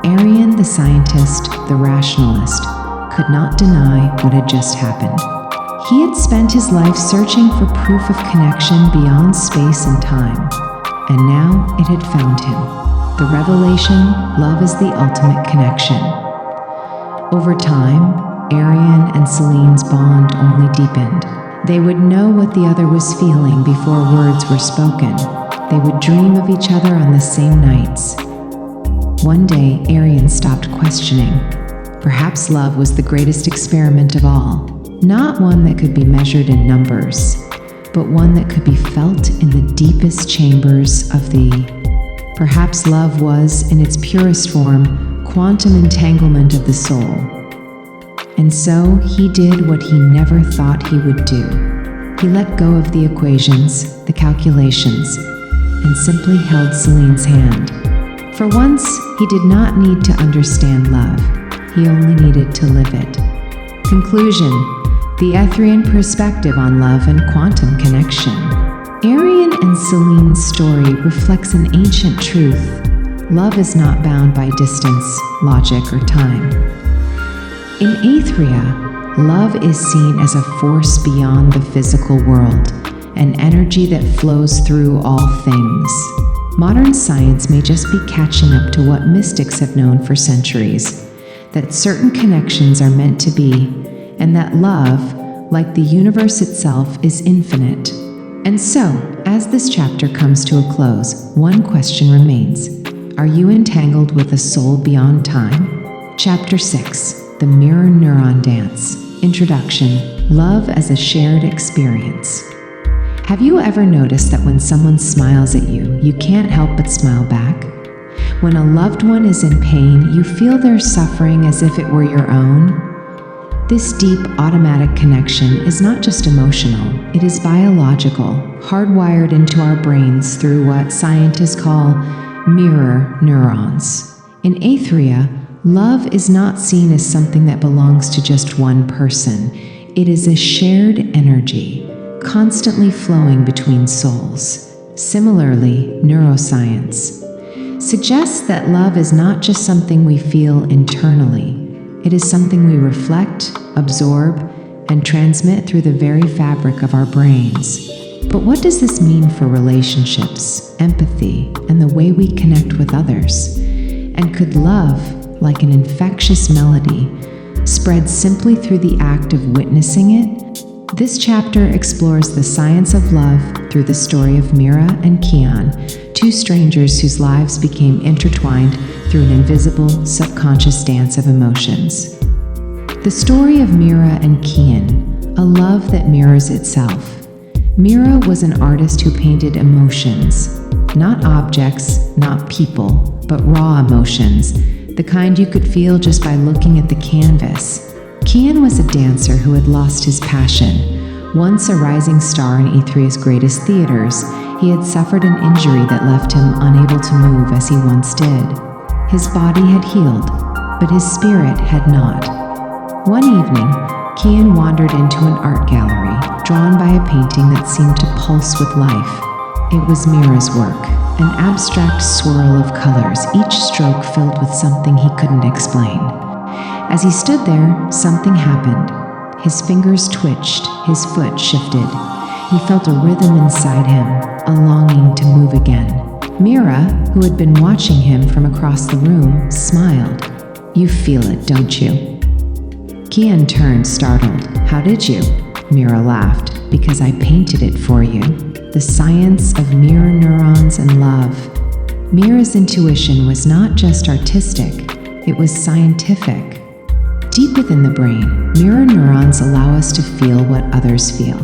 A: Aethrian, the scientist, the rationalist, could not deny what had just happened. He had spent his life searching for proof of connection beyond space and time, and now it had found him. The revelation, love is the ultimate connection. Over time, Aethrian and Celine's bond only deepened. They would know what the other was feeling before words were spoken. They would dream of each other on the same nights. One day, Aethrian stopped questioning. Perhaps love was the greatest experiment of all. Not one that could be measured in numbers, but one that could be felt in the deepest chambers of the... Perhaps love was, in its purest form, quantum entanglement of the soul. And so he did what he never thought he would do. He let go of the equations, the calculations, and simply held Celine's hand. For once, he did not need to understand love. He only needed to live it. Conclusion: the Aethrian perspective on love and quantum connection. Aethrian and Celine's story reflects an ancient truth. Love is not bound by distance, logic, or time. In Aethria, love is seen as a force beyond the physical world, an energy that flows through all things. Modern science may just be catching up to what mystics have known for centuries, that certain connections are meant to be, and that love, like the universe itself, is infinite. And so, as this chapter comes to a close, one question remains. Are you entangled with a soul beyond time? Chapter 6, The Mirror Neuron Dance. Introduction, Love as a Shared Experience. Have you ever noticed that when someone smiles at you, you can't help but smile back? When a loved one is in pain, you feel their suffering as if it were your own. This deep, automatic connection is not just emotional, it is biological, hardwired into our brains through what scientists call mirror neurons. In Aethria, love is not seen as something that belongs to just one person. It is a shared energy, constantly flowing between souls. Similarly, neuroscience suggests that love is not just something we feel internally. It is something we reflect, absorb, and transmit through the very fabric of our brains. But what does this mean for relationships, empathy, and the way we connect with others? And could love, like an infectious melody, spread simply through the act of witnessing it? This chapter explores the science of love through the story of Mira and Kian, two strangers whose lives became intertwined through an invisible, subconscious dance of emotions. The story of Mira and Kian, a love that mirrors itself. Mira was an artist who painted emotions, Not objects, not people, but raw emotions, the kind you could feel just by looking at the canvas. Kian was a dancer who had lost his passion. Once a rising star in Aethria's greatest theaters, he had suffered an injury that left him unable to move as he once did. His body had healed, but his spirit had not. One evening, Kian wandered into an art gallery, drawn by a painting that seemed to pulse with life. It was Mira's work, an abstract swirl of colors, each stroke filled with something he couldn't explain. As he stood there, something happened. His fingers twitched, his foot shifted. He felt a rhythm inside him, a longing to move again. Mira, who had been watching him from across the room, smiled. "You feel it, don't you?" Kian turned, startled. "How did you?" Mira laughed. "Because I painted it for you. The science of mirror neurons and love." Mira's intuition was not just artistic, it was scientific. Deep within the brain, mirror neurons allow us to feel what others feel.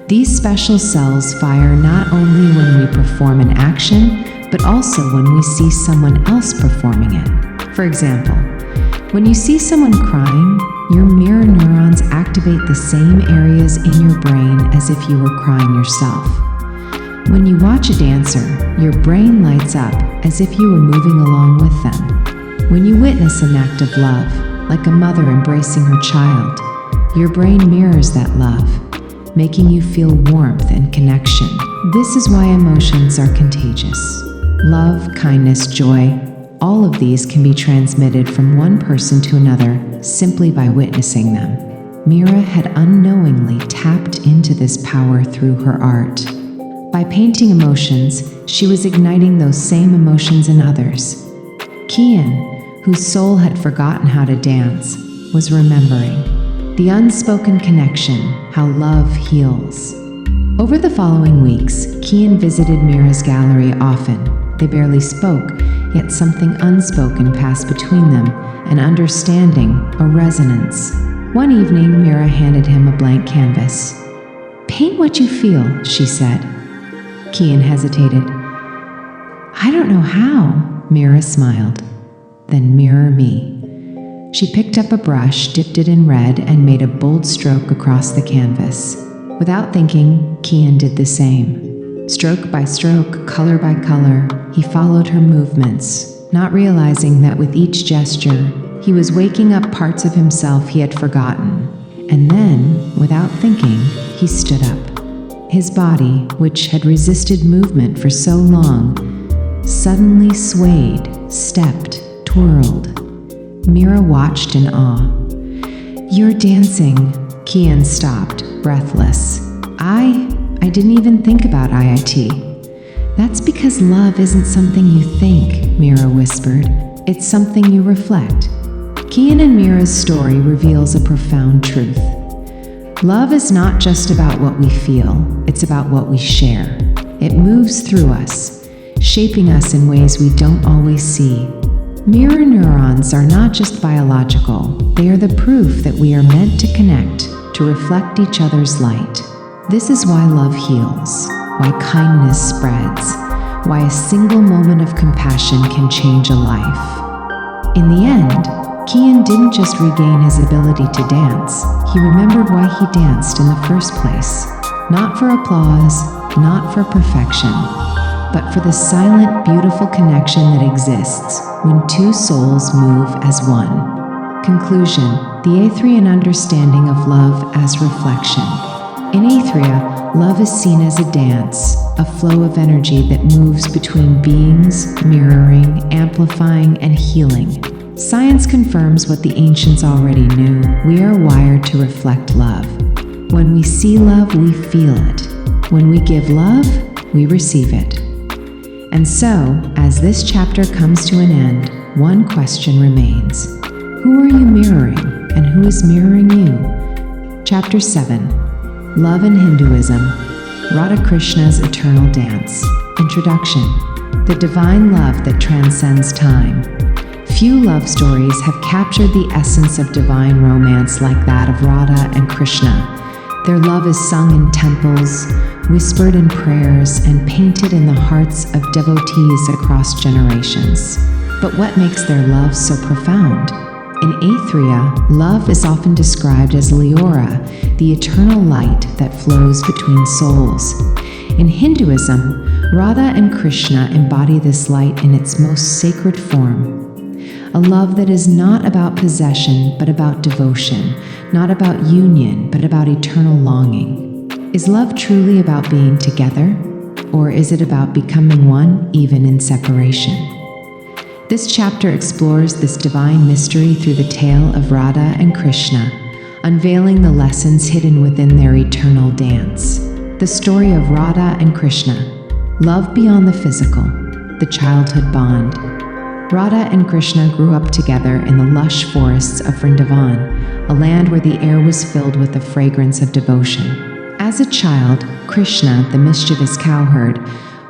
A: These special cells fire not only when we perform an action, but also when we see someone else performing it. For example, when you see someone crying, your mirror neurons activate the same areas in your brain as if you were crying yourself. When you watch a dancer, your brain lights up as if you were moving along with them. When you witness an act of love, like a mother embracing her child, your brain mirrors that love, making you feel warmth and connection. This is why emotions are contagious. Love, kindness, joy, all of these can be transmitted from one person to another simply by witnessing them. Mira had unknowingly tapped into this power through her art. By painting emotions, she was igniting those same emotions in others. Kian, whose soul had forgotten how to dance, was remembering. The unspoken connection, how love heals. Over the following weeks, Kian visited Mira's gallery often. They barely spoke, yet something unspoken passed between them, an understanding, a resonance. One evening, Mira handed him a blank canvas. "Paint what you feel," she said. Kian hesitated. "I don't know how," Mira smiled. "Then mirror me." She picked up a brush, dipped it in red, and made a bold stroke across the canvas. Without thinking, Kian did the same. Stroke by stroke, color by color, he followed her movements, not realizing that with each gesture, he was waking up parts of himself he had forgotten. And then, without thinking, he stood up. His body, which had resisted movement for so long, suddenly swayed, stepped, twirled. Mira watched in awe. "You're dancing." Kian stopped, breathless. I didn't even think about IIT. "That's because love isn't something you think," Mira whispered. "It's something you reflect." Kian and Mira's story reveals a profound truth. Love is not just about what we feel, it's about what we share. It moves through us, shaping us in ways we don't always see. Mirror neurons are not just biological, they are the proof that we are meant to connect, to reflect each other's light. This is why love heals, why kindness spreads, why a single moment of compassion can change a life. In the end, Kian didn't just regain his ability to dance, he remembered why he danced in the first place. Not for applause, not for perfection, but for the silent, beautiful connection that exists when two souls move as one. Conclusion: the Aethrian understanding of love as reflection. In Aethria, love is seen as a dance, a flow of energy that moves between beings, mirroring, amplifying, and healing. Science confirms what the ancients already knew. We are wired to reflect love. When we see love, we feel it. When we give love, we receive it. And so, as this chapter comes to an end, one question remains. Who are you mirroring, and who is mirroring you? Chapter 7. Love in Hinduism, Radha Krishna's Eternal Dance. Introduction. The divine love that transcends time. Few love stories have captured the essence of divine romance like that of Radha and Krishna. Their love is sung in temples, whispered in prayers and painted in the hearts of devotees across generations. But what makes their love so profound? In Aethria, love is often described as Leora, the eternal light that flows between souls. In Hinduism, Radha and Krishna embody this light in its most sacred form. A love that is not about possession, but about devotion, not about union, but about eternal longing. Is love truly about being together, or is it about becoming one even in separation? This chapter explores this divine mystery through the tale of Radha and Krishna, unveiling the lessons hidden within their eternal dance. The story of Radha and Krishna, love beyond the physical, the childhood bond. Radha and Krishna grew up together in the lush forests of Vrindavan, a land where the air was filled with the fragrance of devotion. As a child, Krishna, the mischievous cowherd,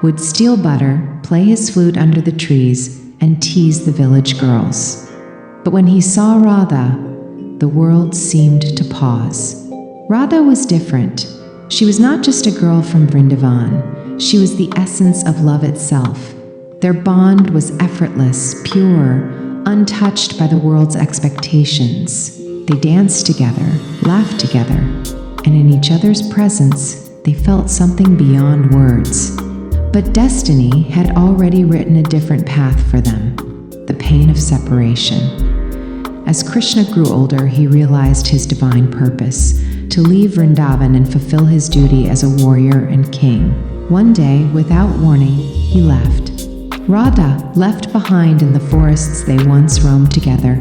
A: would steal butter, play his flute under the trees, and tease the village girls. But when he saw Radha, the world seemed to pause. Radha was different. She was not just a girl from Vrindavan. She was the essence of love itself. Their bond was effortless, pure, untouched by the world's expectations. They danced together, laughed together, and in each other's presence, they felt something beyond words. But destiny had already written a different path for them, the pain of separation. As Krishna grew older, he realized his divine purpose, to leave Vrindavan and fulfill his duty as a warrior and king. One day, without warning, he left. Radha, left behind in the forests they once roamed together,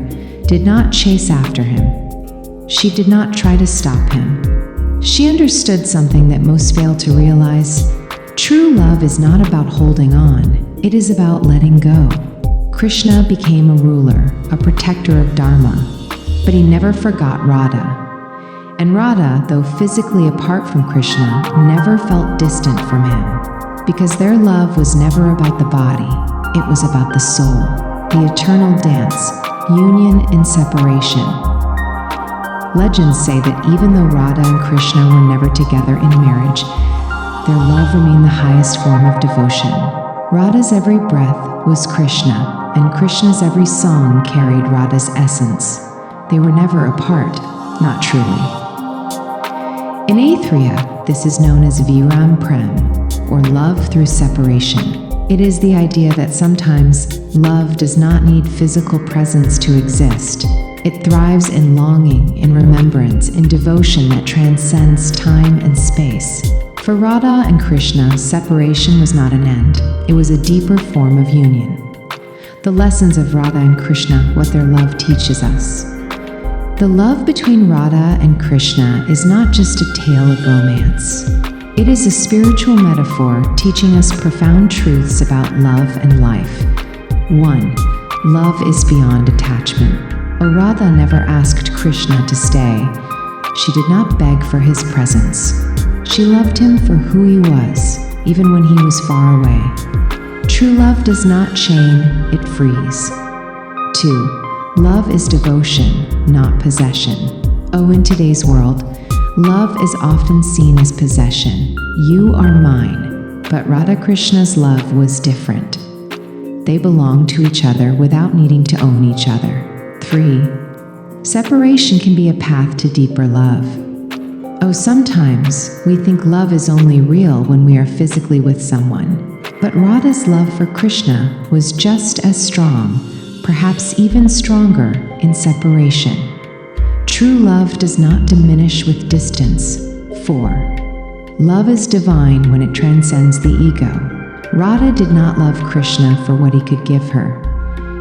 A: did not chase after him. She did not try to stop him. She understood something that most fail to realize. True love is not about holding on, it is about letting go. Krishna became a ruler, a protector of Dharma, but he never forgot Radha. And Radha, though physically apart from Krishna, never felt distant from him, because their love was never about the body, it was about the soul, the eternal dance, union in separation. Legends say that even though Radha and Krishna were never together in marriage, their love remained the highest form of devotion. Radha's every breath was Krishna, and Krishna's every song carried Radha's essence. They were never apart, not truly. In Aethria, this is known as Viram Prem, or love through separation. It is the idea that sometimes love does not need physical presence to exist. It thrives in longing, in remembrance, in devotion that transcends time and space. For Radha and Krishna, separation was not an end. It was a deeper form of union. The lessons of Radha and Krishna, what their love teaches us. The love between Radha and Krishna is not just a tale of romance. It is a spiritual metaphor teaching us profound truths about love and life. 1. Love is beyond attachment. Radha never asked Krishna to stay. She did not beg for his presence. She loved him for who he was, even when he was far away. True love does not chain, it frees. 2. Love is devotion, not possession. In today's world, love is often seen as possession. You are mine. But Radha Krishna's love was different. They belonged to each other without needing to own each other. 3. Separation can be a path to deeper love. Sometimes we think love is only real when we are physically with someone. But Radha's love for Krishna was just as strong, perhaps even stronger, in separation. True love does not diminish with distance. 4. Love is divine when it transcends the ego. Radha did not love Krishna for what he could give her.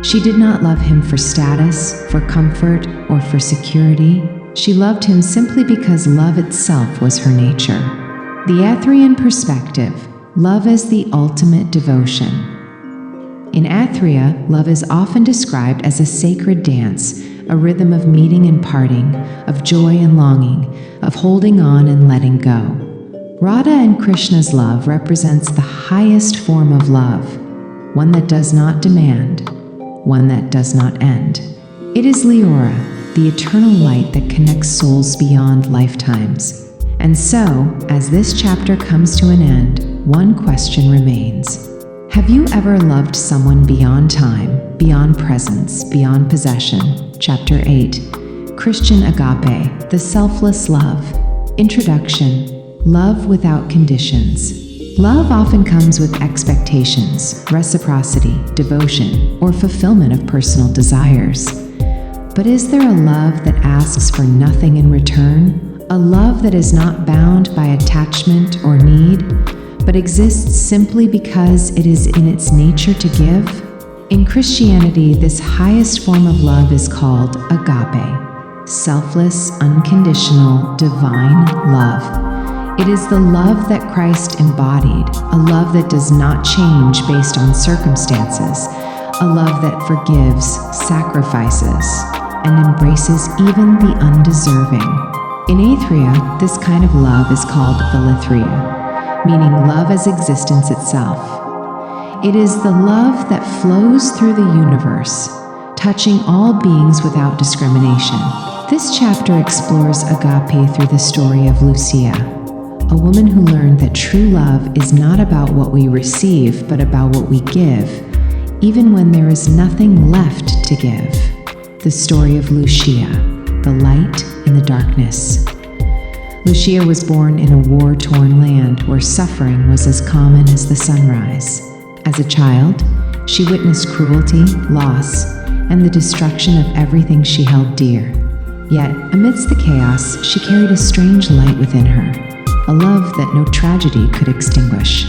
A: She did not love him for status, for comfort, or for security. She loved him simply because love itself was her nature. The Aethrian perspective, love is the ultimate devotion. In Aethria, love is often described as a sacred dance, a rhythm of meeting and parting, of joy and longing, of holding on and letting go. Radha and Krishna's love represents the highest form of love, one that does not demand, one that does not end. It is Leora, the eternal light that connects souls beyond lifetimes. And so, as this chapter comes to an end, one question remains. Have you ever loved someone beyond time, beyond presence, beyond possession? Chapter 8, Christian Agape, the Selfless Love. Introduction, Love without conditions. Love often comes with expectations, reciprocity, devotion, or fulfillment of personal desires. But is there a love that asks for nothing in return? A love that is not bound by attachment or need, but exists simply because it is in its nature to give? In Christianity, this highest form of love is called agape, selfless, unconditional, divine love. It is the love that Christ embodied, a love that does not change based on circumstances, a love that forgives, sacrifices, and embraces even the undeserving. In Aethria, this kind of love is called Aethria, meaning love as existence itself. It is the love that flows through the universe, touching all beings without discrimination. This chapter explores agape through the story of Lucia, a woman who learned that true love is not about what we receive, but about what we give, even when there is nothing left to give. The story of Lucia, the light in the darkness. Lucia was born in a war-torn land where suffering was as common as the sunrise. As a child, she witnessed cruelty, loss, and the destruction of everything she held dear. Yet, amidst the chaos, she carried a strange light within her, a love that no tragedy could extinguish.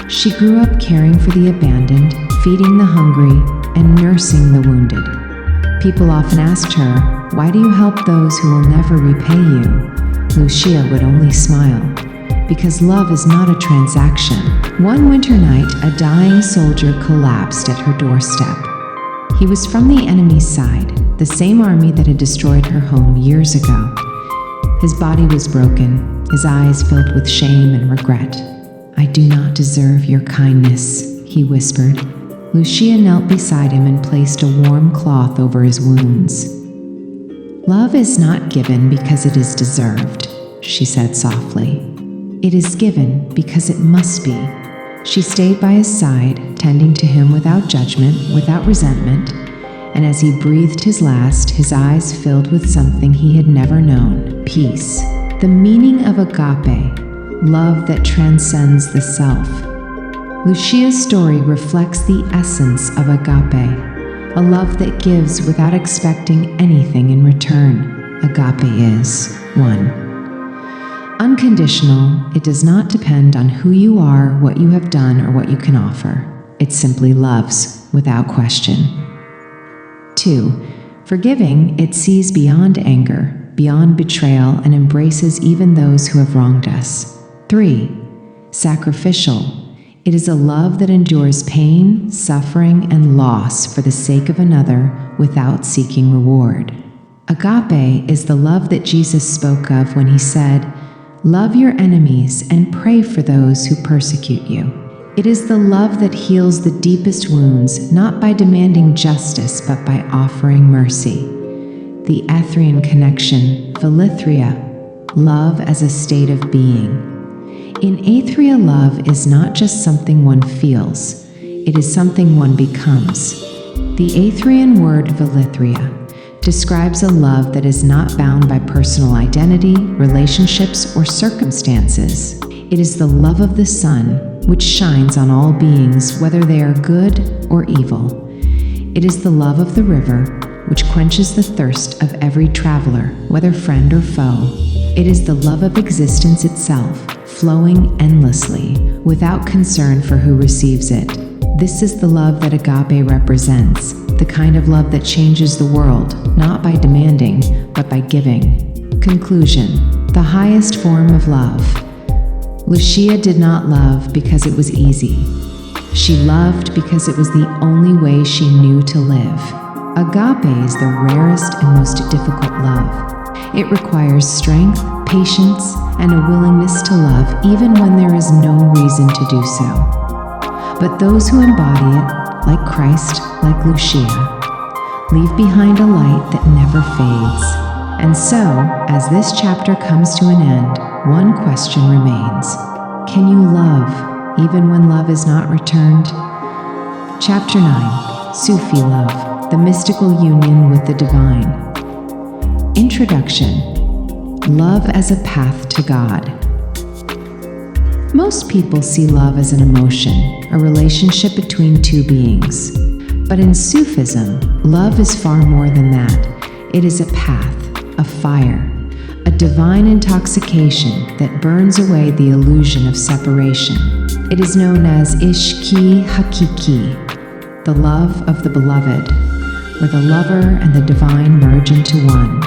A: She grew up caring for the abandoned, feeding the hungry, and nursing the wounded. People often asked her, "Why do you help those who will never repay you?" Lucia would only smile, because love is not a transaction. One winter night, a dying soldier collapsed at her doorstep. He was from the enemy's side, the same army that had destroyed her home years ago. His body was broken, his eyes filled with shame and regret. "I do not deserve your kindness," he whispered. Lucia knelt beside him and placed a warm cloth over his wounds. "Love is not given because it is deserved," she said softly. "It is given because it must be." She stayed by his side, tending to him without judgment, without resentment, and as he breathed his last, his eyes filled with something he had never known: peace. The meaning of agape, love that transcends the self. Lucia's story reflects the essence of agape, a love that gives without expecting anything in return. Agape is 1. Unconditional. It does not depend on who you are, what you have done, or what you can offer. It simply loves without question. 2. Forgiving. It sees beyond anger, beyond betrayal, and embraces even those who have wronged us. 3. Sacrificial. It is a love that endures pain, suffering, and loss for the sake of another without seeking reward. Agape is the love that Jesus spoke of when he said, "Love your enemies and pray for those who persecute you." It is the love that heals the deepest wounds, not by demanding justice, but by offering mercy. The Aethrian connection, Aethria, love as a state of being. In Aethria, love is not just something one feels, it is something one becomes. The Aethrian word Aethria describes a love that is not bound by personal identity, relationships, or circumstances. It is the love of the sun, which shines on all beings, whether they are good or evil. It is the love of the river, which quenches the thirst of every traveler, whether friend or foe. It is the love of existence itself, flowing endlessly, without concern for who receives it. This is the love that agape represents, the kind of love that changes the world, not by demanding, but by giving. Conclusion: the highest form of love. Lucia did not love because it was easy. She loved because it was the only way she knew to live. Agape is the rarest and most difficult love. It requires strength, patience, and a willingness to love even when there is no reason to do so. But those who embody it, like Christ, like Lucia, leave behind a light that never fades. And so, as this chapter comes to an end, one question remains. Can you love even when love is not returned? Chapter 9, Sufi Love, the mystical union with the divine. Introduction. Love as a path to God. Most people see love as an emotion, a relationship between two beings. But in Sufism, love is far more than that. It is a path, a fire, a divine intoxication that burns away the illusion of separation. It is known as Ishq-i Hakiki, the love of the beloved, where the lover and the divine merge into one.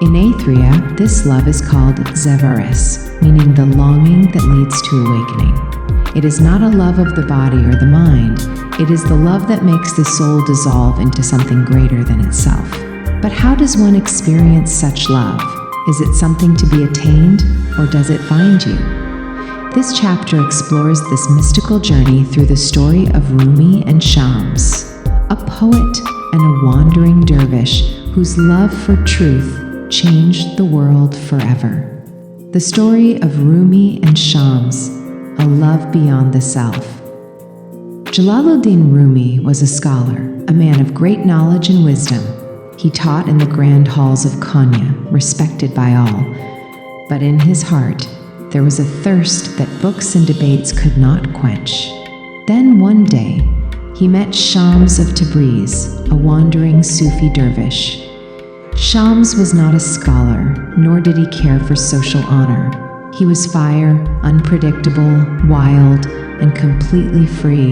A: In Aethria, this love is called Zevaris, meaning the longing that leads to awakening. It is not a love of the body or the mind. It is the love that makes the soul dissolve into something greater than itself. But how does one experience such love? Is it something to be attained, or does it find you? This chapter explores this mystical journey through the story of Rumi and Shams, a poet and a wandering dervish whose love for truth changed the world forever. The story of Rumi and Shams, a love beyond the self. Jalaluddin Rumi was a scholar, a man of great knowledge and wisdom. He taught in the grand halls of Konya, respected by all. But in his heart, there was a thirst that books and debates could not quench. Then one day, he met Shams of Tabriz, a wandering Sufi dervish. Shams was not a scholar, nor did he care for social honor. He was fire, unpredictable, wild, and completely free.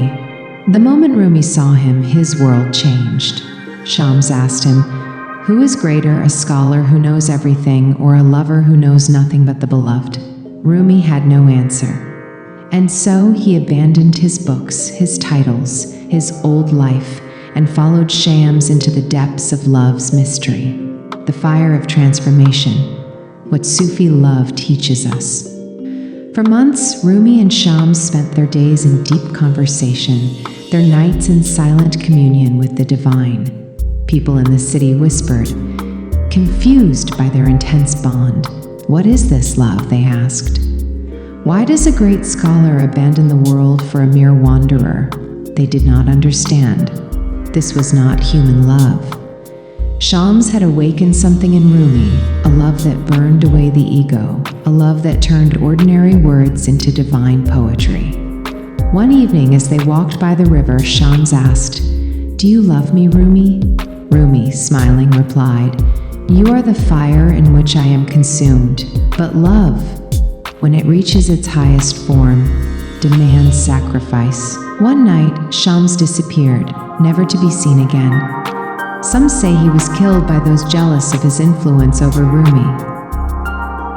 A: The moment Rumi saw him, his world changed. Shams asked him, "Who is greater, a scholar who knows everything, or a lover who knows nothing but the beloved?" Rumi had no answer. And so he abandoned his books, his titles, his old life, and followed Shams into the depths of love's mystery, the fire of transformation, what Sufi love teaches us. For months, Rumi and Shams spent their days in deep conversation, their nights in silent communion with the divine. People in the city whispered, confused by their intense bond. "What is this love?" they asked. "Why does a great scholar abandon the world for a mere wanderer?" They did not understand. This was not human love. Shams had awakened something in Rumi, a love that burned away the ego, a love that turned ordinary words into divine poetry. One evening, as they walked by the river, Shams asked, "Do you love me, Rumi?" Rumi, smiling, replied, "You are the fire in which I am consumed, but love, when it reaches its highest form, demands sacrifice." One night, Shams disappeared, never to be seen again. Some say he was killed by those jealous of his influence over Rumi.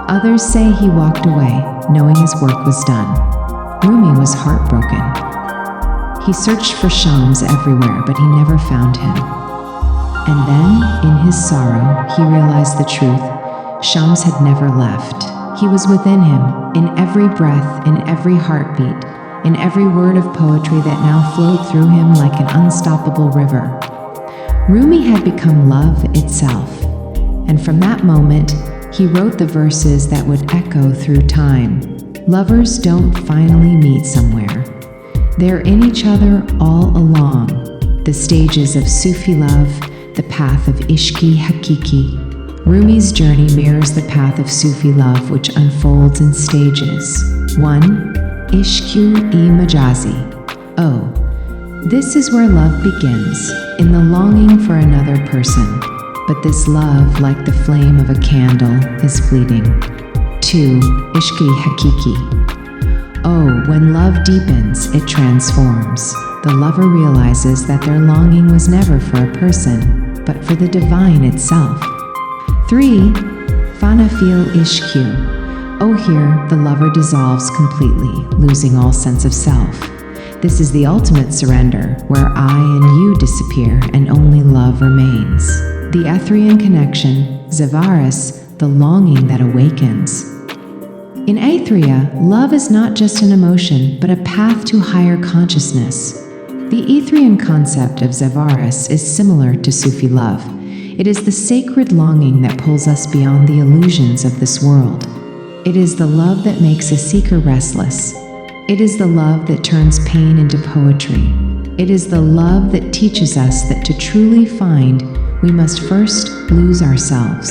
A: Others say he walked away, knowing his work was done. Rumi was heartbroken. He searched for Shams everywhere, but he never found him. And then, in his sorrow, he realized the truth. Shams had never left. He was within him, in every breath, in every heartbeat, in every word of poetry that now flowed through him like an unstoppable river. Rumi had become love itself, and from that moment, he wrote the verses that would echo through time. Lovers don't finally meet somewhere. They're in each other all along. The stages of Sufi love, the path of Ishq-i Hakiki. Rumi's journey mirrors the path of Sufi love, which unfolds in stages. 1. Ishq-i Majazi. Oh, this is where love begins, in the longing for another person. But this love, like the flame of a candle, is fleeting. 2. Ishq-i Hakiki. Oh, when love deepens, it transforms. The lover realizes that their longing was never for a person, but for the divine itself. 3. Fanafil Ishq. Oh, here, the lover dissolves completely, losing all sense of self. This is the ultimate surrender, where I and you disappear and only love remains. The Aethrian connection, Zevaris, the longing that awakens. In Aethria, love is not just an emotion, but a path to higher consciousness. The Aethrian concept of Zevaris is similar to Sufi love. It is the sacred longing that pulls us beyond the illusions of this world. It is the love that makes a seeker restless. It is the love that turns pain into poetry. It is the love that teaches us that to truly find, we must first lose ourselves.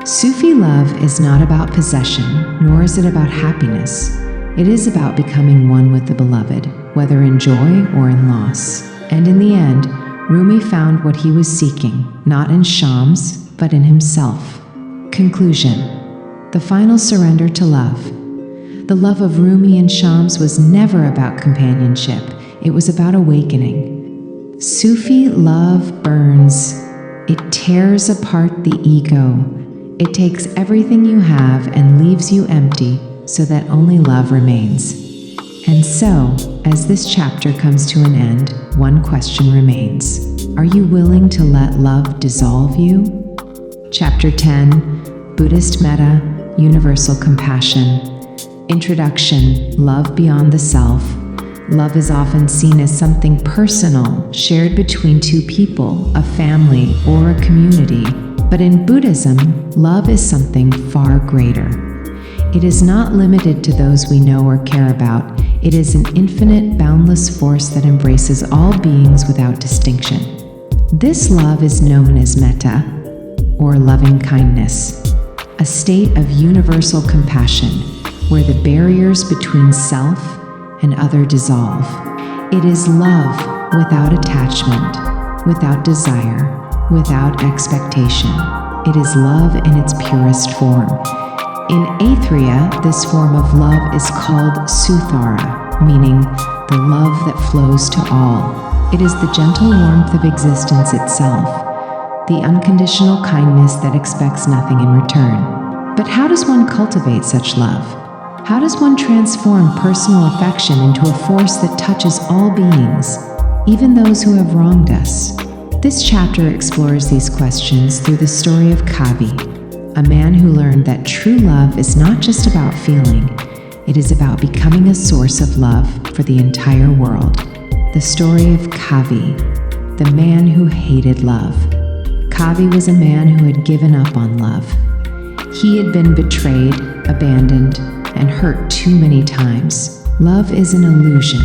A: Sufi love is not about possession, nor is it about happiness. It is about becoming one with the beloved, whether in joy or in loss. And in the end, Rumi found what he was seeking, not in Shams, but in himself. Conclusion. The final surrender to love. The love of Rumi and Shams was never about companionship. It was about awakening. Sufi love burns. It tears apart the ego. It takes everything you have and leaves you empty so that only love remains. And so, as this chapter comes to an end, one question remains. Are you willing to let love dissolve you? Chapter 10, Buddhist Metta, Universal Compassion. Introduction, Love Beyond the Self. Love is often seen as something personal, shared between two people, a family, or a community. But in Buddhism, love is something far greater. It is not limited to those we know or care about. It is an infinite, boundless force that embraces all beings without distinction. This love is known as metta, or loving kindness, a state of universal compassion where the barriers between self and other dissolve. It is love without attachment, without desire, without expectation. It is love in its purest form. In Aethria, this form of love is called Suthara, meaning the love that flows to all. It is the gentle warmth of existence itself, the unconditional kindness that expects nothing in return. But how does one cultivate such love? How does one transform personal affection into a force that touches all beings, even those who have wronged us? This chapter explores these questions through the story of Kavi, a man who learned that true love is not just about feeling, it is about becoming a source of love for the entire world. The story of Kavi, the man who hated love. Kavi was a man who had given up on love. He had been betrayed, abandoned, and hurt too many times. Love is an illusion,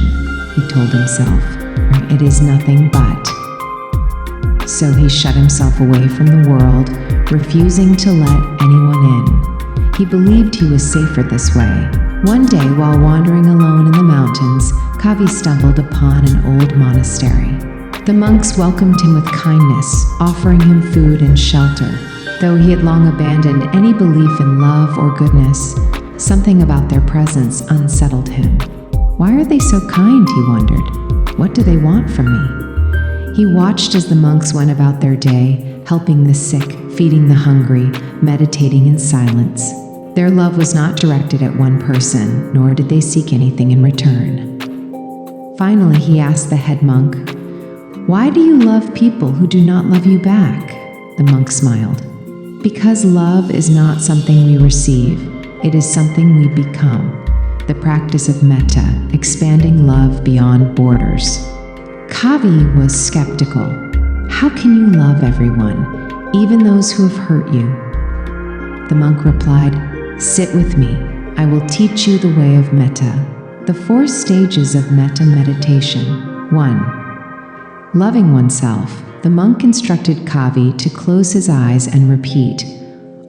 A: he told himself. It is nothing but. So he shut himself away from the world, refusing to let anyone in. He believed he was safer this way. One day, while wandering alone in the mountains, Kavi stumbled upon an old monastery. The monks welcomed him with kindness, offering him food and shelter. Though he had long abandoned any belief in love or goodness, something about their presence unsettled him. Why are they so kind, he wondered. What do they want from me? He watched as the monks went about their day, helping the sick, feeding the hungry, meditating in silence. Their love was not directed at one person, nor did they seek anything in return. Finally, he asked the head monk, "Why do you love people who do not love you back?" The monk smiled. "Because love is not something we receive, it is something we become. The practice of metta, expanding love beyond borders." Kavi was skeptical. How can you love everyone, even those who have hurt you? The monk replied, "Sit with me. I will teach you the way of metta." The 4 stages of metta meditation. 1. Loving oneself. The monk instructed Kavi to close his eyes and repeat,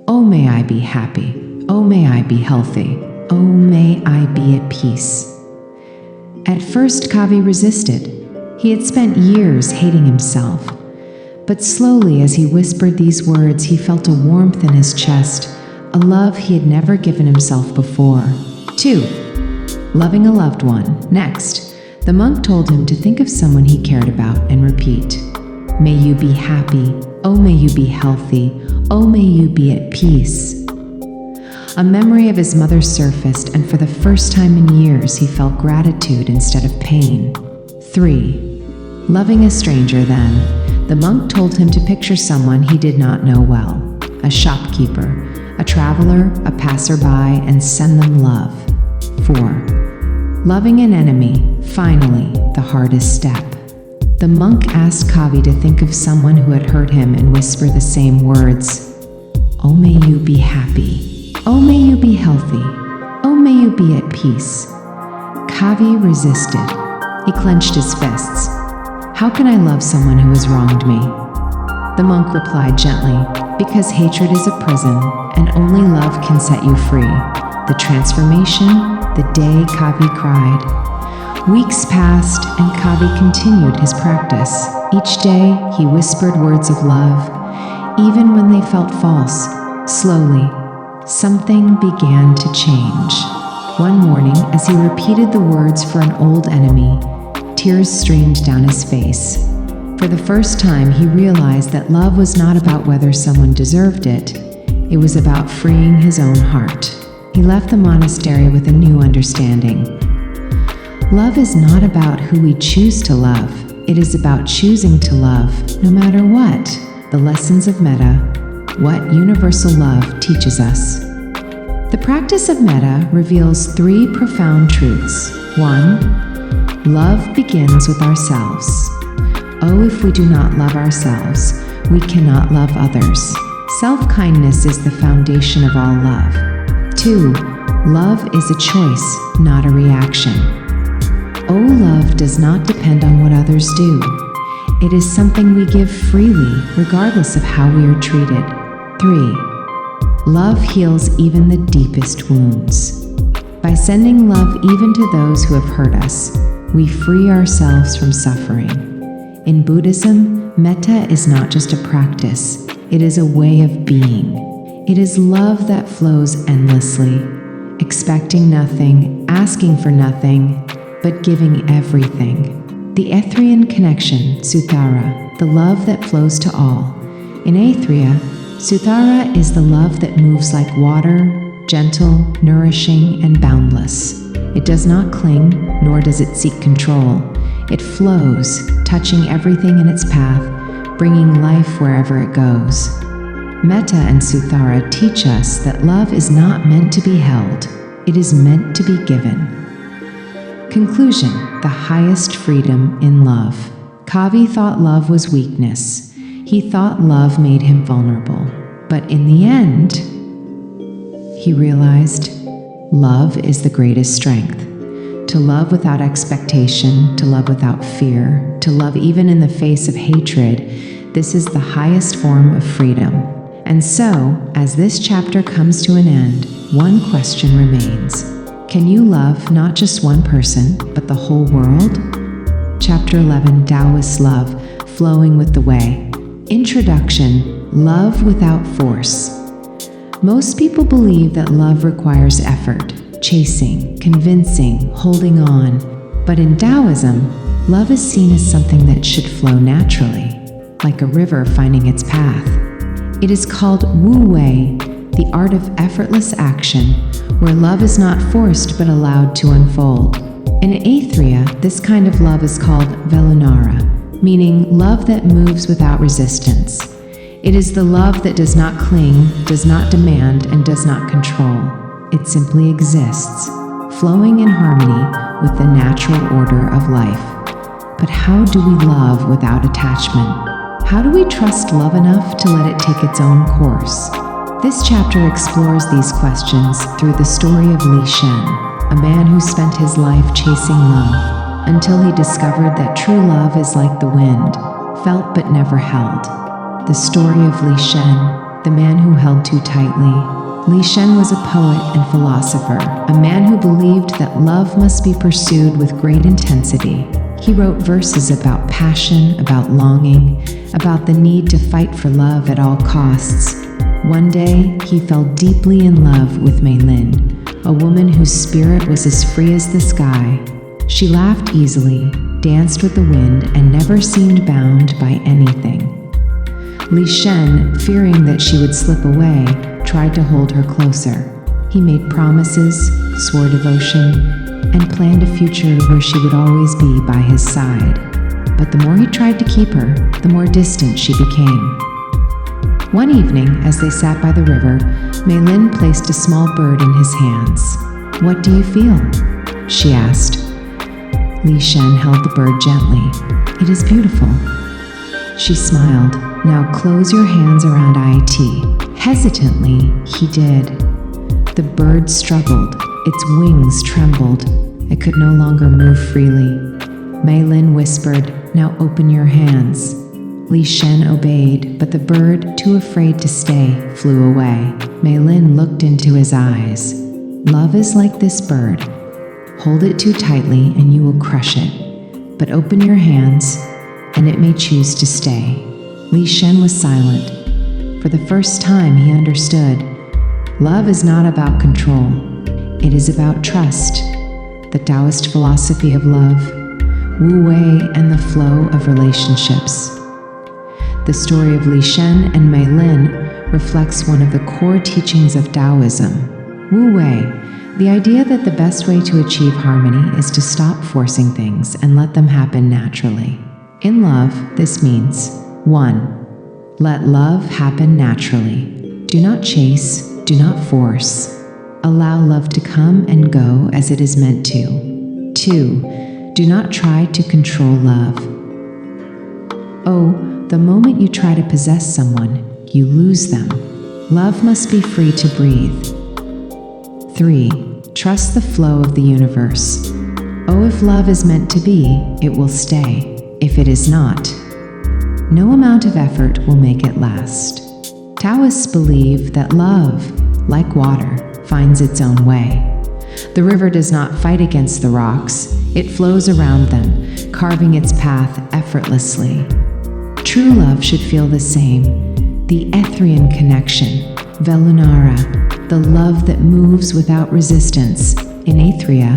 A: "Oh, may I be happy. Oh, may I be healthy. Oh, may I be at peace." At first, Kavi resisted. He had spent years hating himself. But slowly, as he whispered these words, he felt a warmth in his chest, a love he had never given himself before. 2. Loving a loved one. Next, the monk told him to think of someone he cared about and repeat, "May you be happy. Oh, may you be healthy. Oh, may you be at peace." A memory of his mother surfaced, and for the first time in years, he felt gratitude instead of pain. 3. Loving a stranger then. The monk told him to picture someone he did not know well, a shopkeeper, a traveler, a passerby, and send them love. 4. Loving an enemy, finally, the hardest step. The monk asked Kavi to think of someone who had hurt him and whisper the same words. Oh, may you be happy. Oh, may you be healthy. Oh, may you be at peace. Kavi resisted. He clenched his fists. How can I love someone who has wronged me? The monk replied gently, because hatred is a prison, and only love can set you free. The transformation, the day Kavi cried. Weeks passed, and Kavi continued his practice. Each day, he whispered words of love, even when they felt false. Slowly, something began to change. One morning, as he repeated the words for an old enemy, tears streamed down his face. For the first time, he realized that love was not about whether someone deserved it. It was about freeing his own heart. He left the monastery with a new understanding. Love is not about who we choose to love. It is about choosing to love, no matter what. The lessons of metta, what universal love teaches us. The practice of metta reveals 3 profound truths. 1. Love begins with ourselves. Oh, if we do not love ourselves, we cannot love others. Self-kindness is the foundation of all love. 2. Love is a choice, not a reaction. Oh, love does not depend on what others do. It is something we give freely, regardless of how we are treated. 3. Love heals even the deepest wounds. By sending love even to those who have hurt us, we free ourselves from suffering. In Buddhism, metta is not just a practice, it is a way of being. It is love that flows endlessly, expecting nothing, asking for nothing, but giving everything. The Aethrian connection, Suthara, the love that flows to all. In Aethria, Suthara is the love that moves like water, gentle, nourishing, and boundless. It does not cling, nor does it seek control. It flows, touching everything in its path, bringing life wherever it goes. Metta and Suthara teach us that love is not meant to be held, it is meant to be given. Conclusion: the highest freedom in love. Kavi thought love was weakness. He thought love made him vulnerable. But in the end, he realized love is the greatest strength. To love without expectation, to love without fear, to love even in the face of hatred, this is the highest form of freedom. And so, as this chapter comes to an end, one question remains. Can you love not just one person, but the whole world? Chapter 11, Taoist Love, Flowing with the Way. Introduction: Love without force. Most people believe that love requires effort, chasing, convincing, holding on. But in Taoism, love is seen as something that should flow naturally, like a river finding its path. It is called Wu Wei, the art of effortless action, where love is not forced but allowed to unfold. In Aethria, this kind of love is called Velunara, meaning love that moves without resistance. It is the love that does not cling, does not demand, and does not control. It simply exists, flowing in harmony with the natural order of life. But how do we love without attachment? How do we trust love enough to let it take its own course? This chapter explores these questions through the story of Li Shen, a man who spent his life chasing love, until he discovered that true love is like the wind, felt but never held. The story of Li Shen, the man who held too tightly. Li Shen was a poet and philosopher, a man who believed that love must be pursued with great intensity. He wrote verses about passion, about longing, about the need to fight for love at all costs. One day, he fell deeply in love with Mei Lin, a woman whose spirit was as free as the sky. She laughed easily, danced with the wind, and never seemed bound by anything. Li Shen, fearing that she would slip away, tried to hold her closer. He made promises, swore devotion, and planned a future where she would always be by his side. But the more he tried to keep her, the more distant she became. One evening, as they sat by the river, Mei Lin placed a small bird in his hands. "What do you feel?" she asked. Li Shen held the bird gently. It is beautiful." She smiled. "Now close your hands around Aethria." Hesitantly, he did. The bird struggled. Its wings trembled. It could no longer move freely. Mei Lin whispered, "Now open your hands." Li Shen obeyed, but the bird, too afraid to stay, flew away. Mei Lin looked into his eyes. "Love is like this bird. Hold it too tightly and you will crush it. But open your hands and it may choose to stay." Li Shen was silent. For the first time, he understood. Love is not about control. It is about trust. The Taoist philosophy of love, Wu Wei, and the flow of relationships. The story of Li Shen and Mei Lin reflects one of the core teachings of Taoism. Wu Wei, the idea that the best way to achieve harmony is to stop forcing things and let them happen naturally. In love, this means 1. Let love happen naturally. Do not chase, do not force. Allow love to come and go as it is meant to. 2. Do not try to control love. Oh, the moment you try to possess someone, you lose them. Love must be free to breathe. 3. Trust the flow of the universe. Oh, if love is meant to be, it will stay. If it is not, no amount of effort will make it last. Taoists believe that love, like water, finds its own way. The river does not fight against the rocks, it flows around them, carving its path effortlessly. True love should feel the same. The Aethrian connection, Velunara, the love that moves without resistance. In Aethria,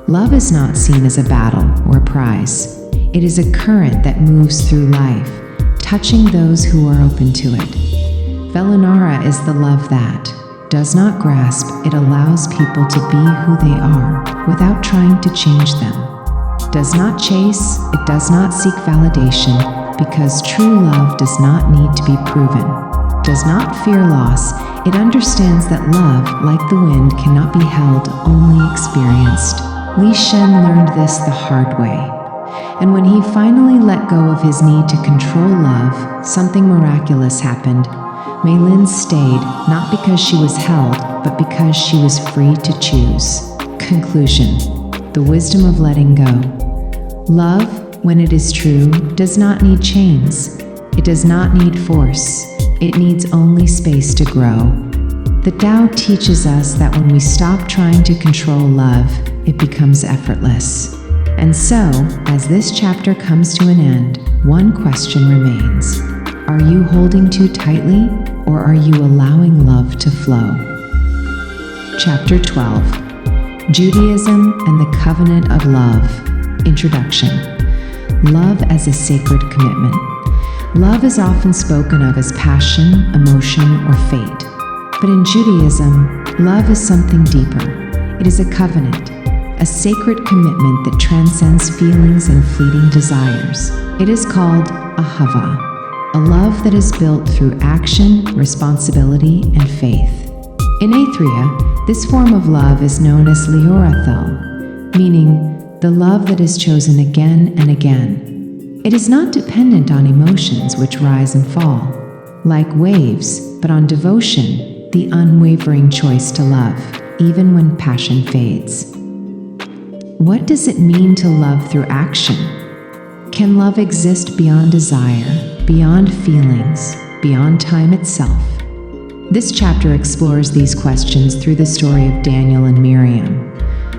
A: love is not seen as a battle or a prize. It is a current that moves through life, touching those who are open to it. Velunara is the love that does not grasp, it allows people to be who they are without trying to change them. Does not chase, it does not seek validation, because true love does not need to be proven. Does not fear loss, it understands that love, like the wind, cannot be held, only experienced. Li Shen learned this the hard way. And when he finally let go of his need to control love, something miraculous happened. Mei Lin stayed, not because she was held, but because she was free to choose. Conclusion: the wisdom of letting go. Love, when it is true, does not need chains. It does not need force. It needs only space to grow. The Tao teaches us that when we stop trying to control love, it becomes effortless. And so, as this chapter comes to an end, one question remains. Are you holding too tightly, or are you allowing love to flow? Chapter 12. Judaism and the Covenant of Love. Introduction. Love as a sacred commitment. Love is often spoken of as passion, emotion, or fate. But in Judaism, love is something deeper. It is a covenant, a sacred commitment that transcends feelings and fleeting desires. It is called ahava, a love that is built through action, responsibility, and faith. In Aethria, this form of love is known as liorathel, meaning the love that is chosen again and again. It is not dependent on emotions which rise and fall, like waves, but on devotion, the unwavering choice to love, even when passion fades. What does it mean to love through action? Can love exist beyond desire, beyond feelings, beyond time itself? This chapter explores these questions through the story of Daniel and Miriam,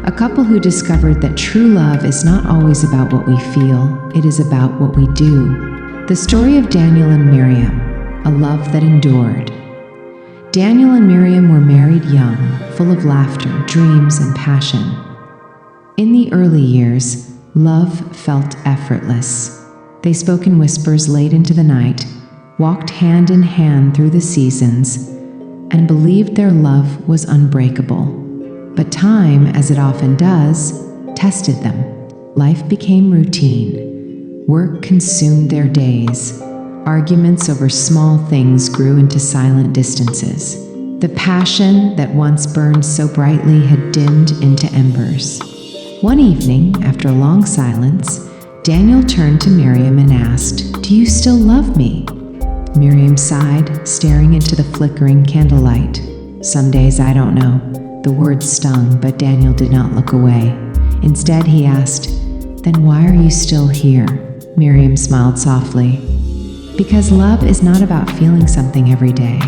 A: a couple who discovered that true love is not always about what we feel, it is about what we do. The story of Daniel and Miriam, a love that endured. Daniel and Miriam were married young, full of laughter, dreams, and passion. In the early years, love felt effortless. They spoke in whispers late into the night, walked hand in hand through the seasons, and believed their love was unbreakable. But time, as it often does, tested them. Life became routine. Work consumed their days. Arguments over small things grew into silent distances. The passion that once burned so brightly had dimmed into embers. One evening, after a long silence, Daniel turned to Miriam and asked, "Do you still love me?" Miriam sighed, staring into the flickering candlelight. "Some days I don't know." The words stung, but Daniel did not look away. Instead, he asked, "Then why are you still here?" Miriam smiled softly. "Because love is not about feeling something every day.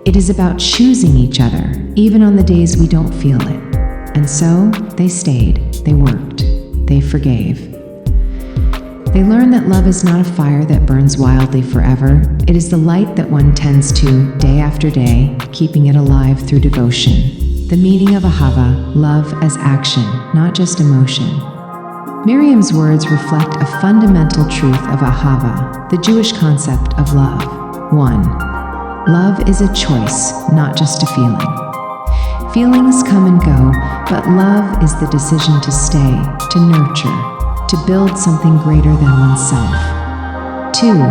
A: It is about choosing each other, even on the days we don't feel it." And so, they stayed, they worked, they forgave. They learned that love is not a fire that burns wildly forever. It is the light that one tends to, day after day, keeping it alive through devotion. The meaning of ahava, love as action, not just emotion. Miriam's words reflect a fundamental truth of ahava, the Jewish concept of love. 1. Love is a choice, not just a feeling. Feelings come and go, but love is the decision to stay, to nurture, to build something greater than oneself. 2.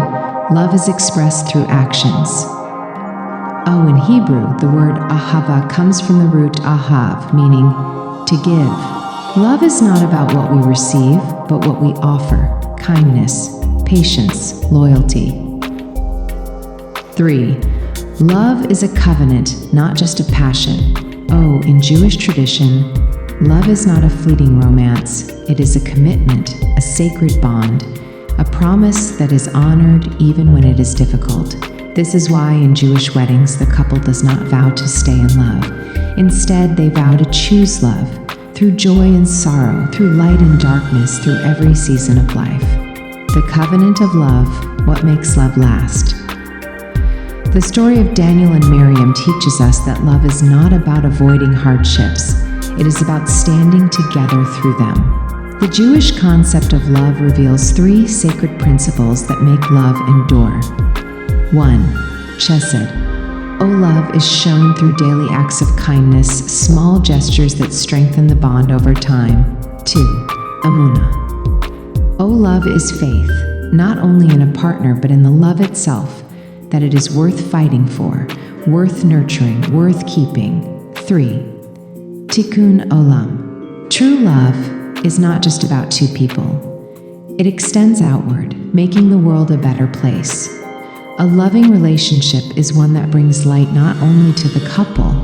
A: Love is expressed through actions. In Hebrew, the word ahava comes from the root ahav, meaning to give. Love is not about what we receive, but what we offer: kindness, patience, loyalty. 3. Love is a covenant, not just a passion. In Jewish tradition, love is not a fleeting romance. It is a commitment, a sacred bond, a promise that is honored even when it is difficult. This is why in Jewish weddings, the couple does not vow to stay in love. Instead, they vow to choose love, through joy and sorrow, through light and darkness, through every season of life. The covenant of love, what makes love last. The story of Daniel and Miriam teaches us that love is not about avoiding hardships. It is about standing together through them. The Jewish concept of love reveals 3 sacred principles that make love endure. 1. Chesed. Love is shown through daily acts of kindness, small gestures that strengthen the bond over time. 2. Amunah. Love is faith, not only in a partner but in the love itself, that it is worth fighting for, worth nurturing, worth keeping. 3. Tikkun olam. True love is not just about 2 people. It extends outward, making the world a better place. A loving relationship is one that brings light not only to the couple,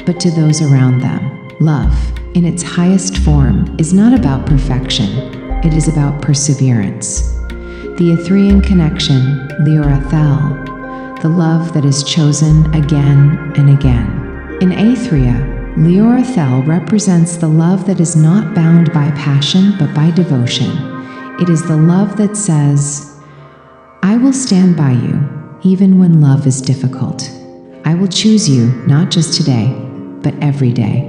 A: but to those around them. Love, in its highest form, is not about perfection. It is about perseverance. The Aethrian connection, liorethel, the love that is chosen again and again. In Aethria, liorethel represents the love that is not bound by passion but by devotion. It is the love that says, "I will stand by you, even when love is difficult. I will choose you, not just today, but every day.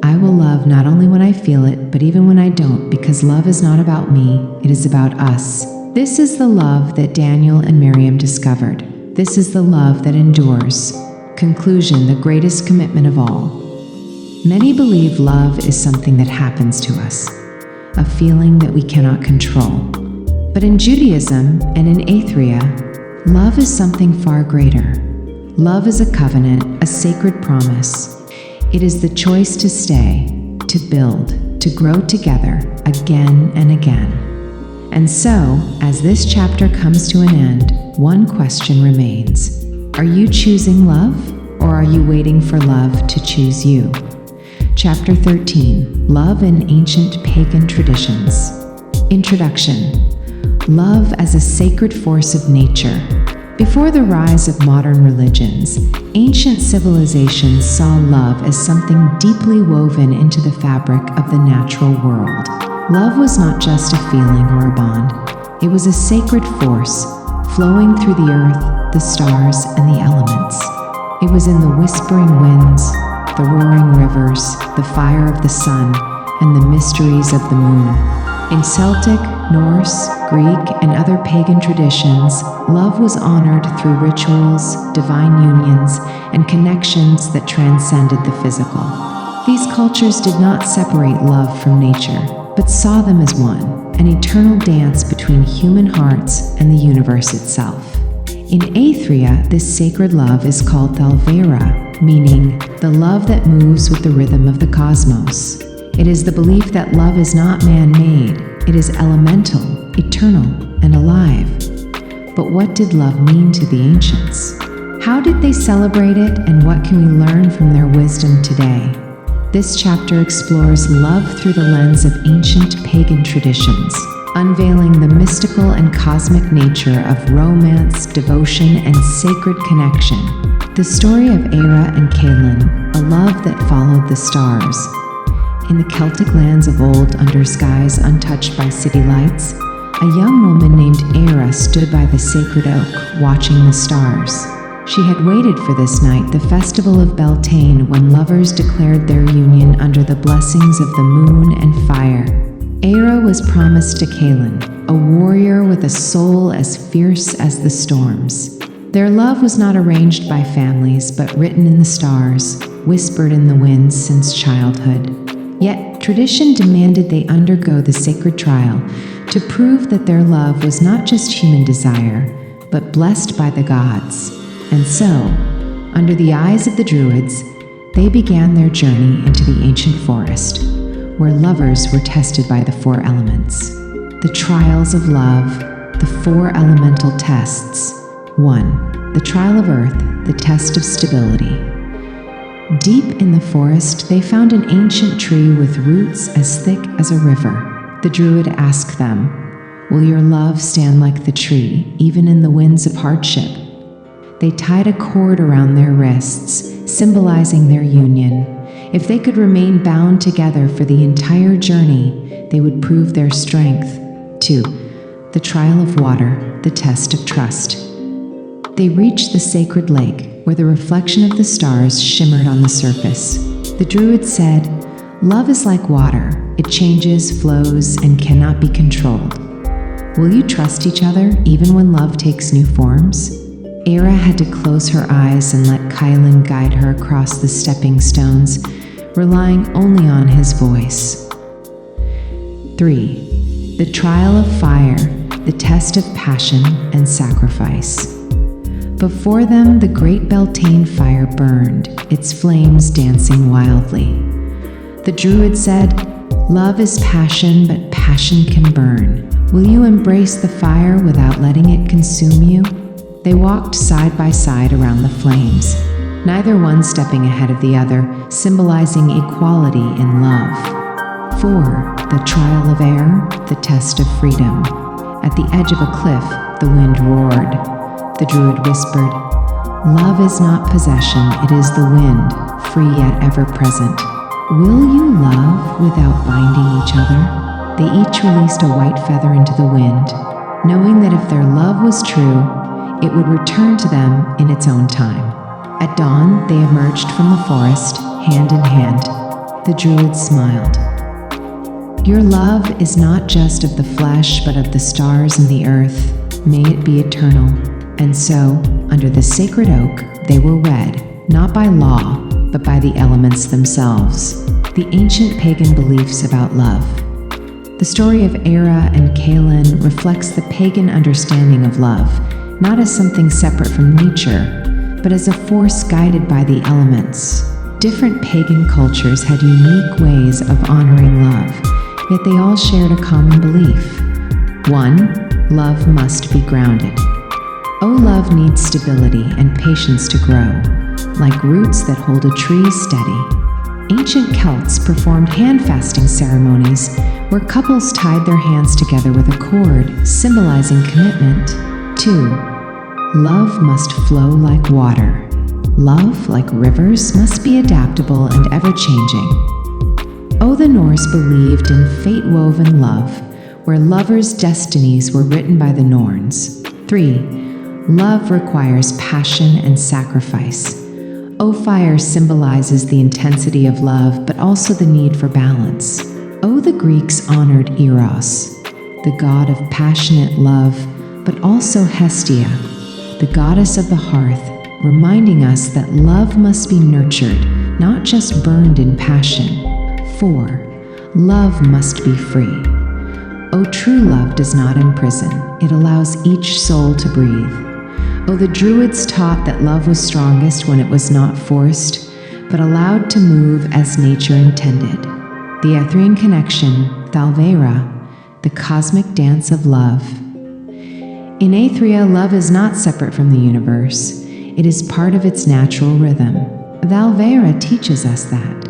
A: I will love not only when I feel it, but even when I don't, because love is not about me, it is about us." This is the love that Daniel and Miriam discovered. This is the love that endures. Conclusion, the greatest commitment of all. Many believe love is something that happens to us, a feeling that we cannot control. But in Judaism and in Aethria, love is something far greater. Love is a covenant, a sacred promise. It is the choice to stay, to build, to grow together again and again. And so, as this chapter comes to an end, one question remains. Are you choosing love, or are you waiting for love to choose you? Chapter 13, Love in Ancient Pagan Traditions. Introduction. Love as a sacred force of nature. Before the rise of modern religions, ancient civilizations saw love as something deeply woven into the fabric of the natural world. Love was not just a feeling or a bond. It was a sacred force, flowing through the earth, the stars, and the elements. It was in the whispering winds, the roaring rivers, the fire of the sun, and the mysteries of the moon. In Celtic, Norse, Greek, and other pagan traditions, love was honored through rituals, divine unions, and connections that transcended the physical. These cultures did not separate love from nature, but saw them as one, an eternal dance between human hearts and the universe itself. In Aethria, this sacred love is called Thalvera, meaning the love that moves with the rhythm of the cosmos. It is the belief that love is not man-made, It is elemental, eternal, and alive. But what did love mean to the ancients? How did they celebrate it, and what can we learn from their wisdom today? This chapter explores love through the lens of ancient pagan traditions, unveiling the mystical and cosmic nature of romance, devotion, and sacred connection. The story of Aethria and Caelin, a love that followed the stars. In the Celtic lands of old, under skies untouched by city lights, a young woman named Aethria stood by the sacred oak, watching the stars. She had waited for this night, the festival of Beltane, when lovers declared their union under the blessings of the moon and fire. Aethria was promised to Caelin, a warrior with a soul as fierce as the storms. Their love was not arranged by families, but written in the stars, whispered in the winds since childhood. Yet, tradition demanded they undergo the sacred trial to prove that their love was not just human desire, but blessed by the gods. And so, under the eyes of the Druids, they began their journey into the ancient forest, where lovers were tested by the four elements. The trials of love, the four elemental tests. 1. The trial of earth, the test of stability. Deep in the forest, they found an ancient tree with roots as thick as a river. The Druid asked them, "Will your love stand like the tree, even in the winds of hardship?" They tied a cord around their wrists, symbolizing their union. If they could remain bound together for the entire journey, they would prove their strength. 2. The trial of water, the test of trust. They reached the sacred lake, where the reflection of the stars shimmered on the surface. The Druid said, "Love is like water. It changes, flows, and cannot be controlled. Will you trust each other, even when love takes new forms?" Aethria had to close her eyes and let Caelin guide her across the stepping stones, relying only on his voice. 3. The trial of fire, the test of passion and sacrifice. Before them, the great Beltane fire burned, its flames dancing wildly. The Druid said, "Love is passion, but passion can burn. Will you embrace the fire without letting it consume you?" They walked side by side around the flames, neither one stepping ahead of the other, symbolizing equality in love. 4. The trial of air, the test of freedom. At the edge of a cliff, the wind roared. The Druid whispered, "Love is not possession, it is the wind, free yet ever present. Will you love without binding each other?" They each released a white feather into the wind, knowing that if their love was true, it would return to them in its own time. At dawn, they emerged from the forest, hand in hand. The Druid smiled. "Your love is not just of the flesh, but of the stars and the earth. May it be eternal." And so, under the sacred oak, they were wed, not by law, but by the elements themselves, the ancient pagan beliefs about love. The story of Aethria and Caelin reflects the pagan understanding of love, not as something separate from nature, but as a force guided by the elements. Different pagan cultures had unique ways of honoring love, yet they all shared a common belief. 1. Love must be grounded. Oh, love needs stability and patience to grow, like roots that hold a tree steady. Ancient Celts performed hand-fasting ceremonies where couples tied their hands together with a cord, symbolizing commitment. 2. Love must flow like water. Love, like rivers, must be adaptable and ever-changing. Oh, the Norse believed in fate-woven love, where lovers' destinies were written by the Norns. 3. Love requires passion and sacrifice. Oh, fire symbolizes the intensity of love, but also the need for balance. Oh, the Greeks honored Eros, the god of passionate love, but also Hestia, the goddess of the hearth, reminding us that love must be nurtured, not just burned in passion. 4. Love must be free. Oh, true love does not imprison. It allows each soul to breathe. Oh, the Druids taught that love was strongest when it was not forced, but allowed to move as nature intended. The Aethrian connection, Thalvera, the cosmic dance of love. In Aethria, love is not separate from the universe. It is part of its natural rhythm. Valvera teaches us that.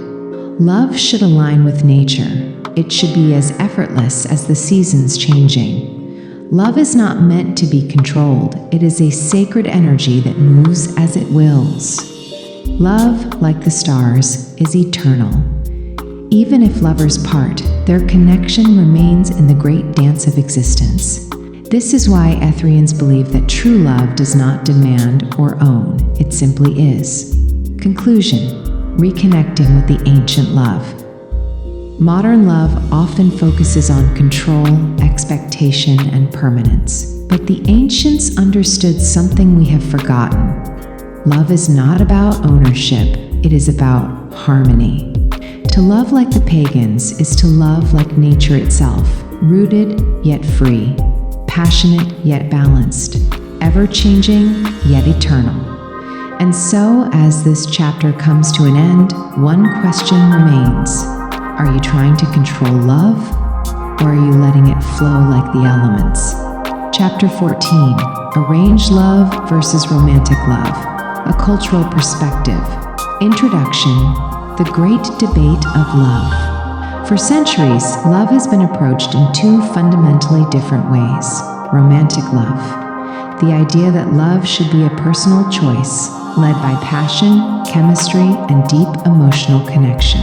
A: Love should align with nature. It should be as effortless as the seasons changing. Love is not meant to be controlled. It is a sacred energy that moves as it wills. Love, like the stars, is eternal. Even if lovers part, their connection remains in the great dance of existence. This is why Aethrians believe that true love does not demand or own, it simply is. Conclusion: reconnecting with the ancient love. Modern love often focuses on control, expectation, and permanence. But the ancients understood something we have forgotten. Love is not about ownership, it is about harmony. To love like the pagans is to love like nature itself, rooted yet free, passionate yet balanced, ever-changing yet eternal. And so, as this chapter comes to an end, one question remains. Are you trying to control love, or are you letting it flow like the elements? Chapter 14, Arranged Love versus Romantic Love, a Cultural Perspective. Introduction, the Great Debate of Love. For centuries, love has been approached in two fundamentally different ways. Romantic love, the idea that love should be a personal choice, led by passion, chemistry, and deep emotional connection.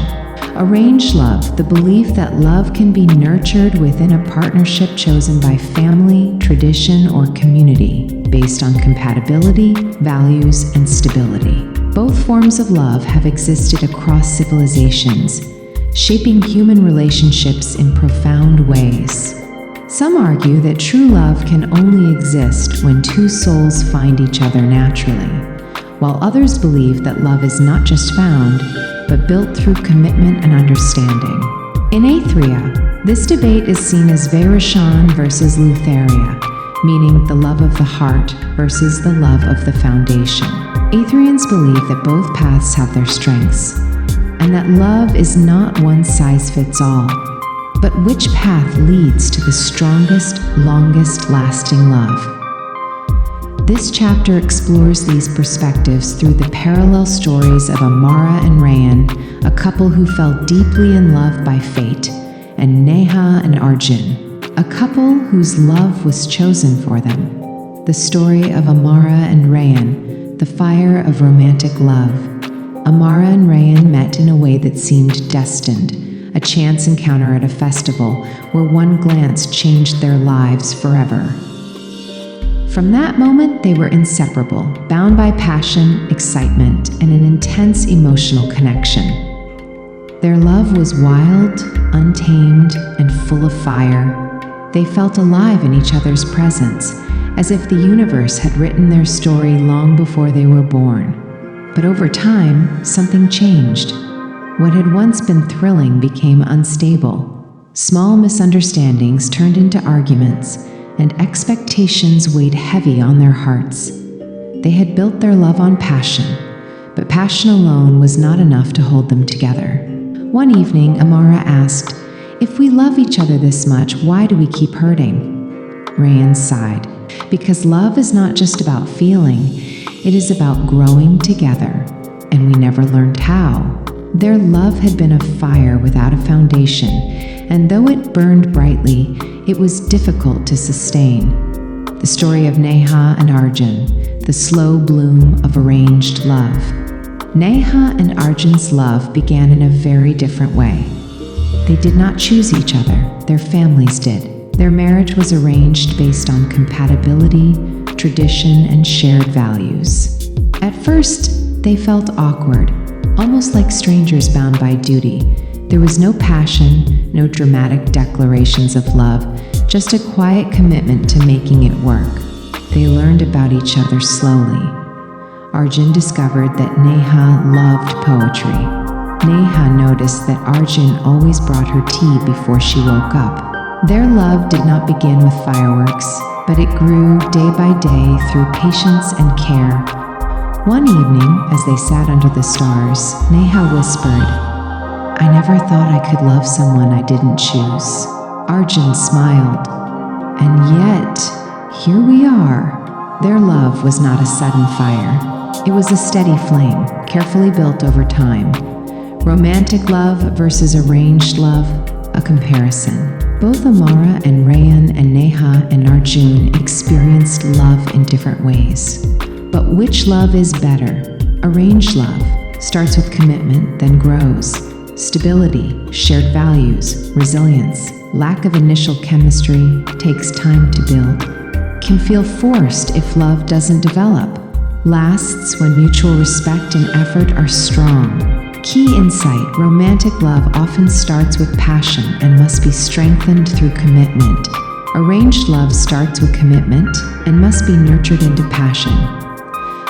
A: Arranged love, the belief that love can be nurtured within a partnership chosen by family, tradition, or community, based on compatibility, values, and stability. Both forms of love have existed across civilizations, shaping human relationships in profound ways. Some argue that true love can only exist when two souls find each other naturally, while others believe that love is not just found, but built through commitment and understanding. In Aethria, this debate is seen as Vairashon versus Lutheria, meaning the love of the heart versus the love of the foundation. Aethrians believe that both paths have their strengths, and that love is not one size fits all, but which path leads to the strongest, longest lasting love. This chapter explores these perspectives through the parallel stories of Amara and Rayan, a couple who fell deeply in love by fate, and Neha and Arjun, a couple whose love was chosen for them. The story of Amara and Rayan, the fire of romantic love. Amara and Rayan met in a way that seemed destined, a chance encounter at a festival where one glance changed their lives forever. From that moment, they were inseparable, bound by passion, excitement, and an intense emotional connection. Their love was wild, untamed, and full of fire. They felt alive in each other's presence, as if the universe had written their story long before they were born. But over time, something changed. What had once been thrilling became unstable. Small misunderstandings turned into arguments, and expectations weighed heavy on their hearts. They had built their love on passion, but passion alone was not enough to hold them together. One evening, Amara asked, "If we love each other this much, why do we keep hurting?" Rayan sighed, "Because love is not just about feeling, it is about growing together, and we never learned how." Their love had been a fire without a foundation, and though it burned brightly, it was difficult to sustain. The story of Neha and Arjun, the slow bloom of arranged love. Neha and Arjun's love began in a very different way. They did not choose each other, their families did. Their marriage was arranged based on compatibility, tradition, and shared values. At first, they felt awkward, almost like strangers bound by duty. There was no passion, no dramatic declarations of love, just a quiet commitment to making it work. They learned about each other slowly. Arjun discovered that Neha loved poetry. Neha noticed that Arjun always brought her tea before she woke up. Their love did not begin with fireworks, but it grew day by day through patience and care. One evening, as they sat under the stars, Neha whispered, "I never thought I could love someone I didn't choose." Arjun smiled. And yet, here we are. Their love was not a sudden fire. It was a steady flame, carefully built over time. Romantic love versus arranged love, a comparison. Both Amara and Rayan and Neha and Arjun experienced love in different ways. But which love is better? Arranged love starts with commitment, then grows. Stability, shared values, resilience, lack of initial chemistry takes time to build. Can feel forced if love doesn't develop. Lasts when mutual respect and effort are strong. Key insight: romantic love often starts with passion and must be strengthened through commitment. Arranged love starts with commitment and must be nurtured into passion.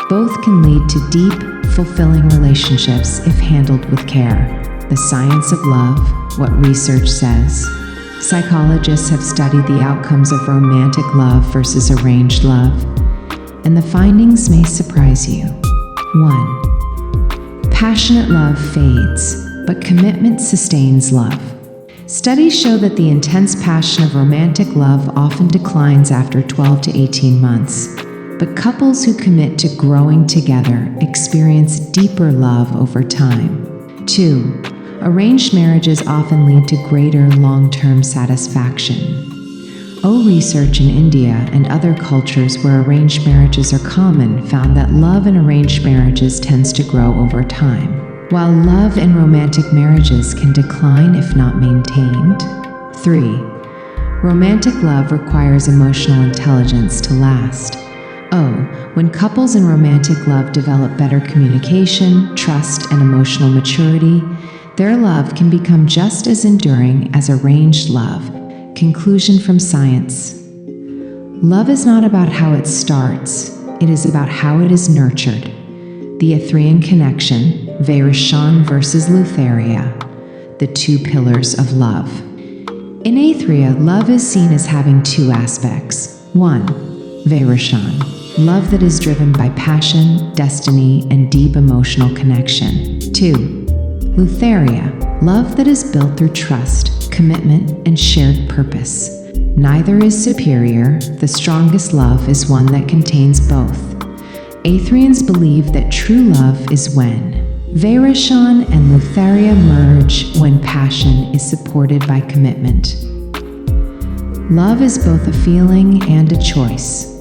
A: Both can lead to deep, fulfilling relationships if handled with care. The science of love, what research says. Psychologists have studied the outcomes of romantic love versus arranged love, and the findings may surprise you. 1. Passionate love fades, but commitment sustains love. Studies show that the intense passion of romantic love often declines after 12 to 18 months, but couples who commit to growing together experience deeper love over time. 2. Arranged marriages often lead to greater long-term satisfaction. Research in India and other cultures where arranged marriages are common found that love in arranged marriages tends to grow over time, while love in romantic marriages can decline if not maintained. 3. Romantic love requires emotional intelligence to last. When couples in romantic love develop better communication, trust, and emotional maturity, their love can become just as enduring as arranged love. Conclusion from science. Love is not about how it starts, it is about how it is nurtured. The Aethrian connection, Vairashon versus Lutheria, the two pillars of love. In Aethria, love is seen as having two aspects. 1. Vairashon, love that is driven by passion, destiny, and deep emotional connection. 2. Lutheria, love that is built through trust, commitment, and shared purpose. Neither is superior. The strongest love is one that contains both. Aethrians believe that true love is when Vairashon and Lutheria merge, when passion is supported by commitment. Love is both a feeling and a choice.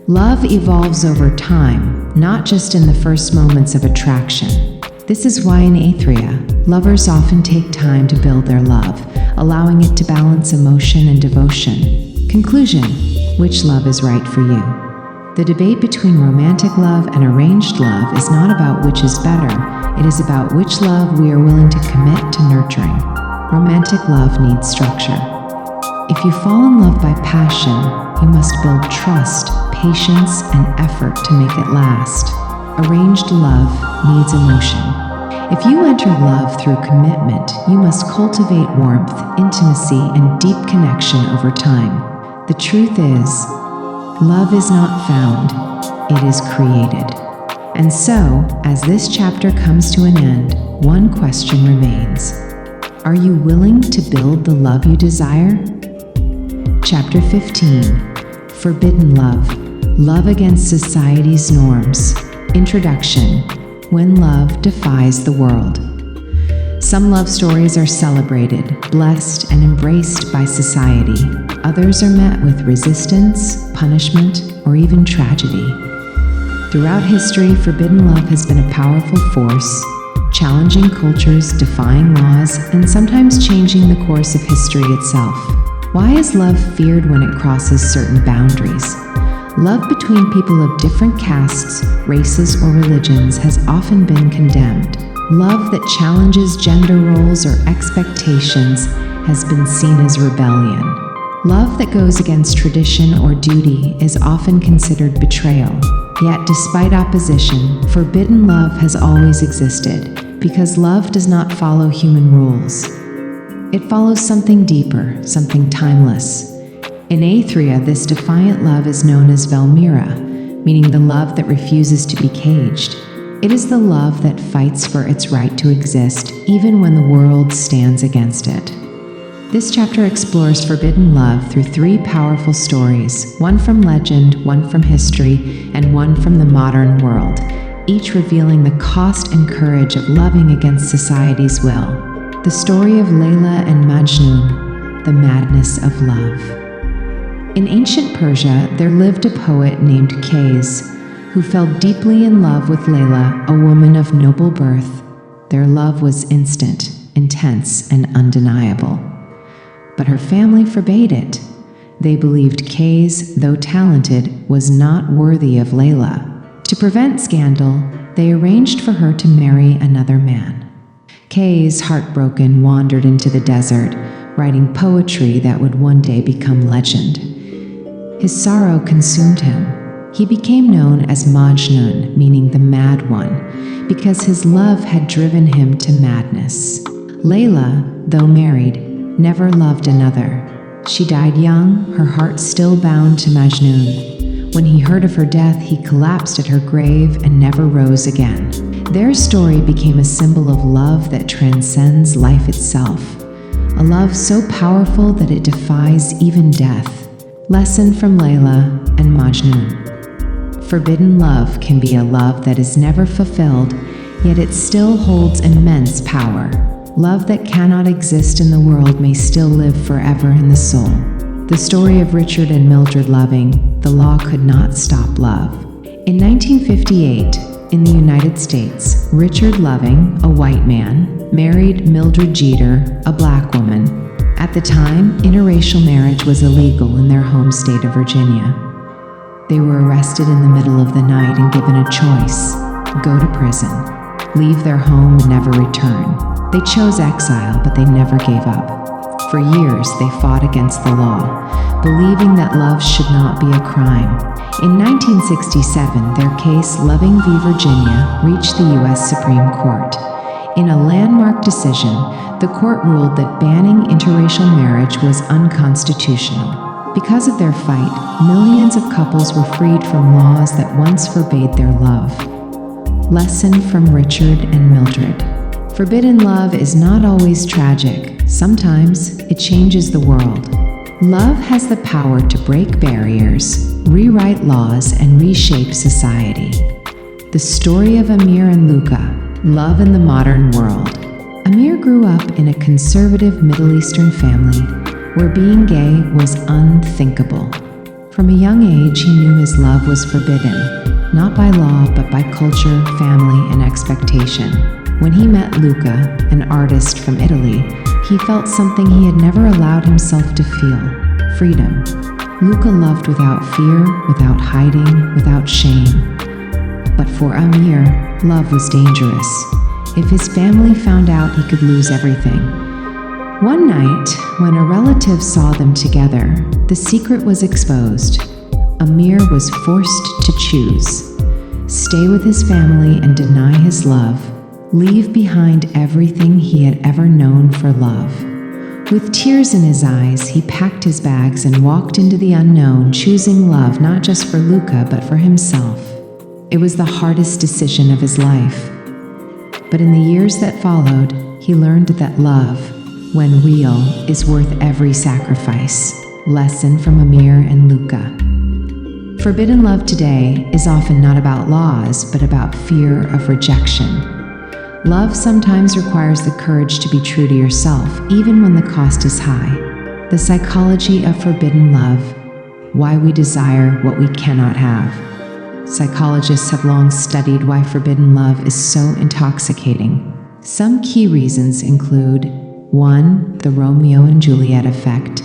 A: Love evolves over time, not just in the first moments of attraction. This is why in Aethria, lovers often take time to build their love, allowing it to balance emotion and devotion. Conclusion: which love is right for you? The debate between romantic love and arranged love is not about which is better, it is about which love we are willing to commit to nurturing. Romantic love needs structure. If you fall in love by passion, you must build trust, patience, and effort to make it last. Arranged love needs emotion. If you enter love through commitment, you must cultivate warmth, intimacy, and deep connection over time. The truth is, love is not found, it is created. And so, as this chapter comes to an end, one question remains. Are you willing to build the love you desire? Chapter 15. Forbidden Love. Love against society's norms. Introduction. When love defies the world. Some love stories are celebrated, blessed, and embraced by society. Others are met with resistance, punishment, or even tragedy. Throughout history, forbidden love has been a powerful force, challenging cultures, defying laws, and sometimes changing the course of history itself. Why is love feared when it crosses certain boundaries? Love between people of different castes, races, or religions has often been condemned. Love that challenges gender roles or expectations has been seen as rebellion. Love that goes against tradition or duty is often considered betrayal. Yet, despite opposition, forbidden love has always existed, because love does not follow human rules. It follows something deeper, something timeless. In Aethria, this defiant love is known as Velmira, meaning the love that refuses to be caged. It is the love that fights for its right to exist, even when the world stands against it. This chapter explores forbidden love through 3 powerful stories, one from legend, one from history, and one from the modern world, each revealing the cost and courage of loving against society's will. The story of Layla and Majnun, the madness of love. In ancient Persia, there lived a poet named Qays, who fell deeply in love with Layla, a woman of noble birth. Their love was instant, intense, and undeniable. But her family forbade it. They believed Qays, though talented, was not worthy of Layla. To prevent scandal, they arranged for her to marry another man. Qays, heartbroken, wandered into the desert, writing poetry that would one day become legend. His sorrow consumed him. He became known as Majnun, meaning the mad one, because his love had driven him to madness. Layla, though married, never loved another. She died young, her heart still bound to Majnun. When he heard of her death, he collapsed at her grave and never rose again. Their story became a symbol of love that transcends life itself, a love so powerful that it defies even death. Lesson from Layla and Majnun. Forbidden love can be a love that is never fulfilled, yet it still holds immense power. Love that cannot exist in the world may still live forever in the soul. The story of Richard and Mildred Loving, the law could not stop love. In 1958, in the United States, Richard Loving, a white man, married Mildred Jeter, a black woman. At the time, interracial marriage was illegal in their home state of Virginia. They were arrested in the middle of the night and given a choice: go to prison, leave their home and never return. They chose exile, but they never gave up. For years, they fought against the law, believing that love should not be a crime. In 1967, their case, Loving v. Virginia, reached the U.S. Supreme Court. In a landmark decision, the court ruled that banning interracial marriage was unconstitutional. Because of their fight, millions of couples were freed from laws that once forbade their love. Lesson from Richard and Mildred. Forbidden love is not always tragic. Sometimes it changes the world. Love has the power to break barriers, rewrite laws, and reshape society. The story of Amir and Luca, love in the modern world. Amir grew up in a conservative Middle Eastern family where being gay was unthinkable. From a young age, he knew his love was forbidden, not by law, but by culture, family, and expectation. When he met Luca, an artist from Italy, he felt something he had never allowed himself to feel: freedom. Luca loved without fear, without hiding, without shame. But for Amir, love was dangerous. If his family found out, he could lose everything. One night, when a relative saw them together, the secret was exposed. Amir was forced to choose: stay with his family and deny his love, leave behind everything he had ever known for love. With tears in his eyes, he packed his bags and walked into the unknown, choosing love not just for Luca, but for himself. It was the hardest decision of his life. But in the years that followed, he learned that love, when real, is worth every sacrifice. Lesson from Amir and Luca. Forbidden love today is often not about laws, but about fear of rejection. Love sometimes requires the courage to be true to yourself, even when the cost is high. The psychology of forbidden love, why we desire what we cannot have. Psychologists have long studied why forbidden love is so intoxicating. Some key reasons include: 1. The Romeo and Juliet effect.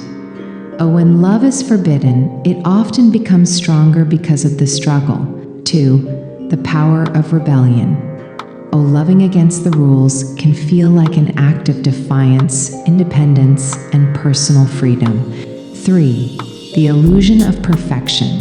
A: When love is forbidden, it often becomes stronger because of the struggle. 2. The power of rebellion. Loving against the rules can feel like an act of defiance, independence, and personal freedom. 3. The illusion of perfection.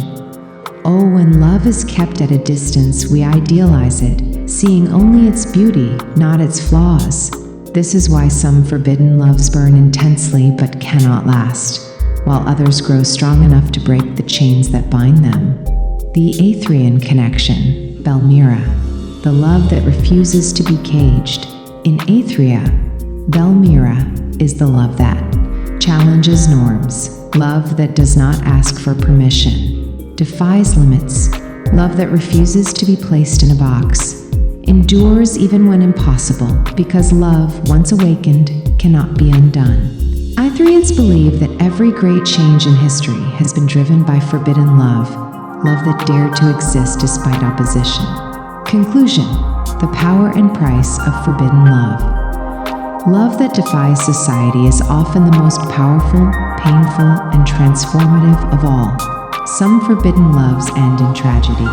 A: When love is kept at a distance, we idealize it, seeing only its beauty, not its flaws. This is why some forbidden loves burn intensely but cannot last, while others grow strong enough to break the chains that bind them. The Aethrian connection, Belmira. The love that refuses to be caged. In Aethria, Belmira is the love that challenges norms, love that does not ask for permission, defies limits, love that refuses to be placed in a box, endures even when impossible, because love, once awakened, cannot be undone. Aethrians believe that every great change in history has been driven by forbidden love, love that dared to exist despite opposition. Conclusion: the power and price of forbidden love. Love that defies society is often the most powerful, painful, and transformative of all. Some forbidden loves end in tragedy.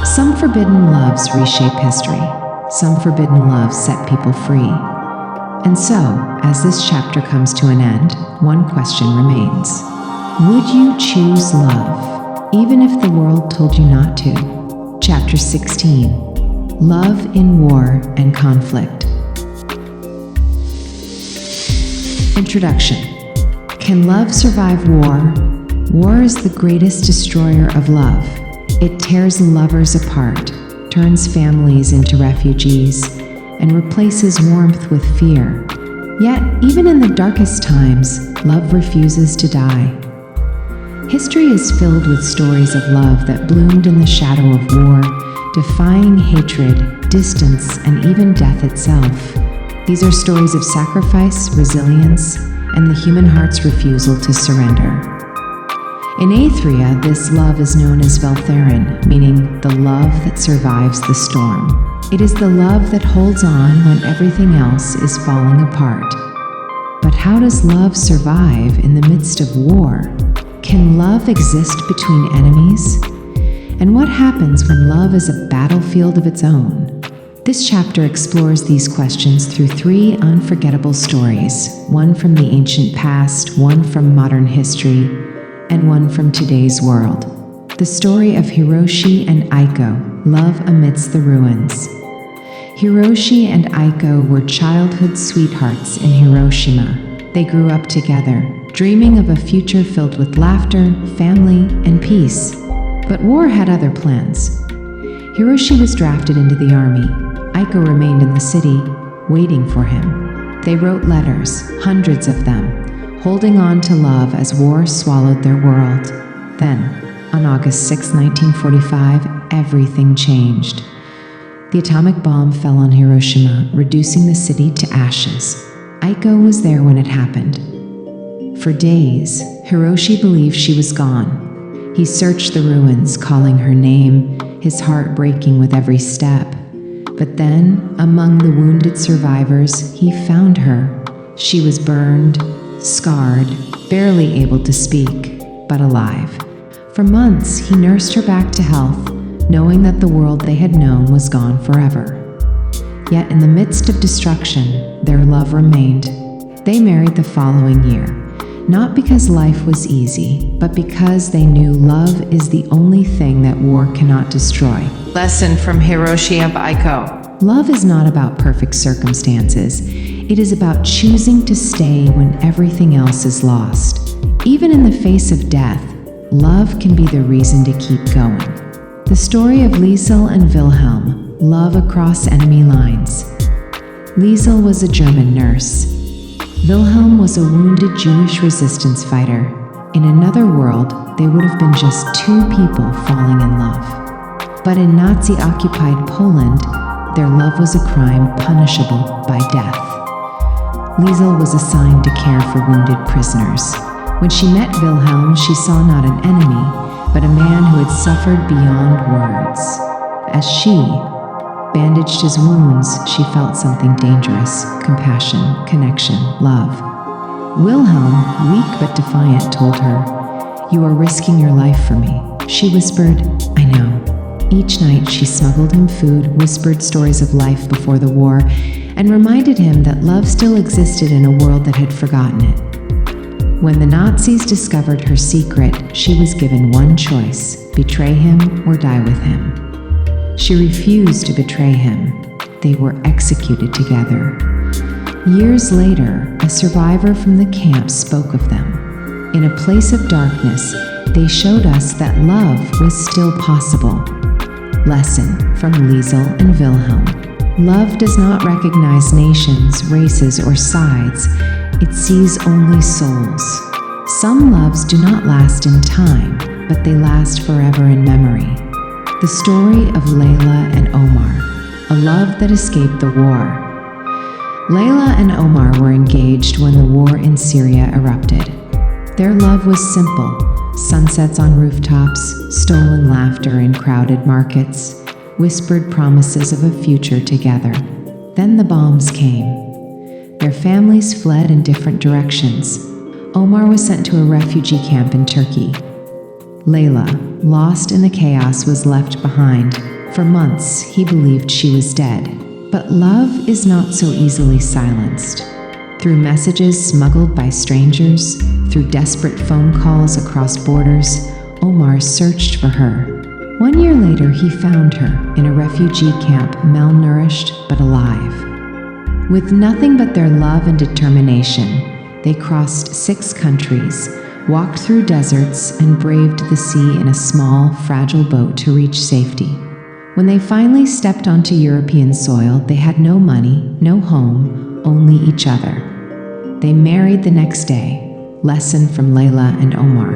A: Some forbidden loves reshape history. Some forbidden loves set people free. And so, as this chapter comes to an end, one question remains. Would you choose love, even if the world told you not to? Chapter 16. Love in War and Conflict. Introduction. Can love survive war? War is the greatest destroyer of love. It tears lovers apart, turns families into refugees, and replaces warmth with fear. Yet, even in the darkest times, love refuses to die. History is filled with stories of love that bloomed in the shadow of war, defying hatred, distance, and even death itself. These are stories of sacrifice, resilience, and the human heart's refusal to surrender. In Aethria, this love is known as Veltherin, meaning the love that survives the storm. It is the love that holds on when everything else is falling apart. But how does love survive in the midst of war? Can love exist between enemies? And what happens when love is a battlefield of its own? This chapter explores these questions through 3 unforgettable stories, one from the ancient past, one from modern history, and one from today's world. The story of Hiroshi and Aiko, Love Amidst the Ruins. Hiroshi and Aiko were childhood sweethearts in Hiroshima. They grew up together, dreaming of a future filled with laughter, family, and peace. But war had other plans. Hiroshi was drafted into the army. Aiko remained in the city, waiting for him. They wrote letters, hundreds of them, holding on to love as war swallowed their world. Then, on August 6, 1945, everything changed. The atomic bomb fell on Hiroshima, reducing the city to ashes. Aiko was there when it happened. For days, Hiroshi believed she was gone. He searched the ruins, calling her name, his heart breaking with every step. But then, among the wounded survivors, he found her. She was burned, scarred, barely able to speak, but alive. For months, he nursed her back to health, knowing that the world they had known was gone forever. Yet in the midst of destruction, their love remained. They married the following year, not because life was easy, but because they knew love is the only thing that war cannot destroy. Lesson from Hiroshi of Aiko. Love is not about perfect circumstances. It is about choosing to stay when everything else is lost. Even in the face of death, love can be the reason to keep going. The story of Liesel and Wilhelm, love across enemy lines. Liesel was a German nurse. Wilhelm was a wounded Jewish resistance fighter. In another world, they would have been just 2 people falling in love. But in Nazi-occupied Poland, their love was a crime punishable by death. Liesel was assigned to care for wounded prisoners. When she met Wilhelm, she saw not an enemy, but a man who had suffered beyond words. As she bandaged his wounds, she felt something dangerous: compassion, connection, love. Wilhelm, weak but defiant, told her, "You are risking your life for me." She whispered, "I know." Each night she smuggled him food, whispered stories of life before the war, and reminded him that love still existed in a world that had forgotten it. When the Nazis discovered her secret, she was given one choice: betray him or die with him. She refused to betray him. They were executed together. Years later, a survivor from the camp spoke of them. In a place of darkness, they showed us that love was still possible. Lesson from Liesel and Wilhelm. Love does not recognize nations, races, or sides. it sees only souls. Some loves do not last in time, but they last forever in memory. The story of Layla and Omar, a love that escaped the war. Layla and Omar were engaged when the war in Syria erupted. Their love was simple: sunsets on rooftops, stolen laughter in crowded markets, whispered promises of a future together. Then the bombs came. Their families fled in different directions. Omar was sent to a refugee camp in Turkey. Layla, lost in the chaos, was left behind. For months, he believed she was dead. But love is not so easily silenced. Through messages smuggled by strangers, through desperate phone calls across borders, Omar searched for her. 1 year later, he found her in a refugee camp, malnourished but alive. With nothing but their love and determination, they crossed 6 countries, walked through deserts, and braved the sea in a small, fragile boat to reach safety. When they finally stepped onto European soil, they had no money, no home, only each other. They married the next day. Lesson from Layla and Omar.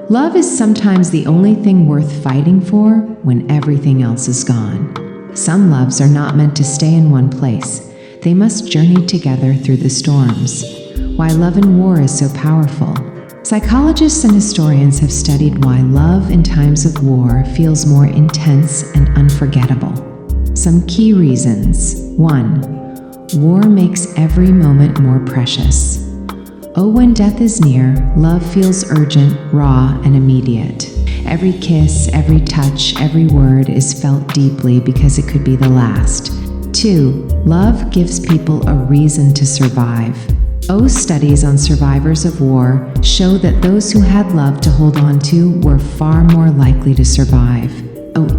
A: Love is sometimes the only thing worth fighting for when everything else is gone. Some loves are not meant to stay in one place. They must journey together through the storms. Why love in war is so powerful. Psychologists and historians have studied why love in times of war feels more intense and unforgettable. Some key reasons. 1. War makes every moment more precious. Oh, when death is near, love feels urgent, raw, and immediate. Every kiss, every touch, every word is felt deeply because it could be the last. 2. Love gives people a reason to survive. Studies on survivors of war show that those who had love to hold on to were far more likely to survive.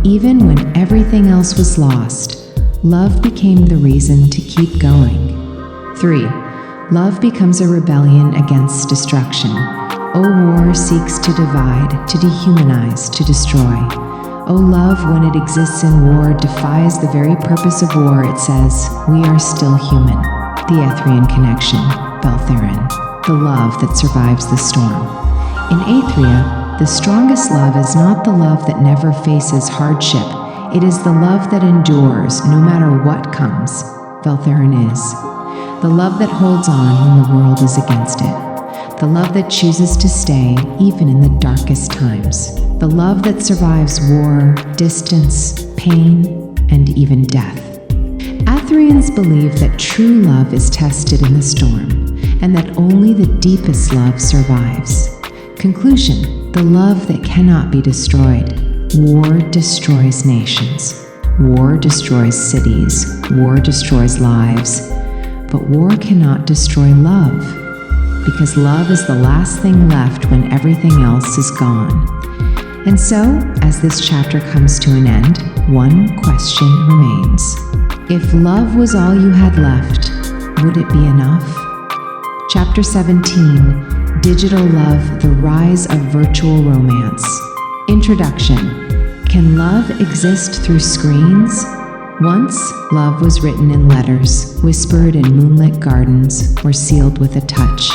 A: Even when everything else was lost, love became the reason to keep going. 3. Love becomes a rebellion against destruction. War seeks to divide, to dehumanize, to destroy. Love, when it exists in war, defies the very purpose of war. It says, we are still human. The Aethrian connection, the love that survives the storm. In Aethria, the strongest love is not the love that never faces hardship. It is the love that endures no matter what comes. is. The love that holds on when the world is against it. The love that chooses to stay even in the darkest times. The love that survives war, distance, pain, and even death. Aethrians believe that true love is tested in the storm, and that only the deepest love survives. Conclusion: the love that cannot be destroyed. War destroys nations. War destroys cities. War destroys lives. But war cannot destroy love, because love is the last thing left when everything else is gone. And so, as this chapter comes to an end, one question remains. If love was all you had left, would it be enough? Chapter 17, Digital Love, the Rise of Virtual Romance. Introduction. Can love exist through screens? Once, love was written in letters, whispered in moonlit gardens, or sealed with a touch.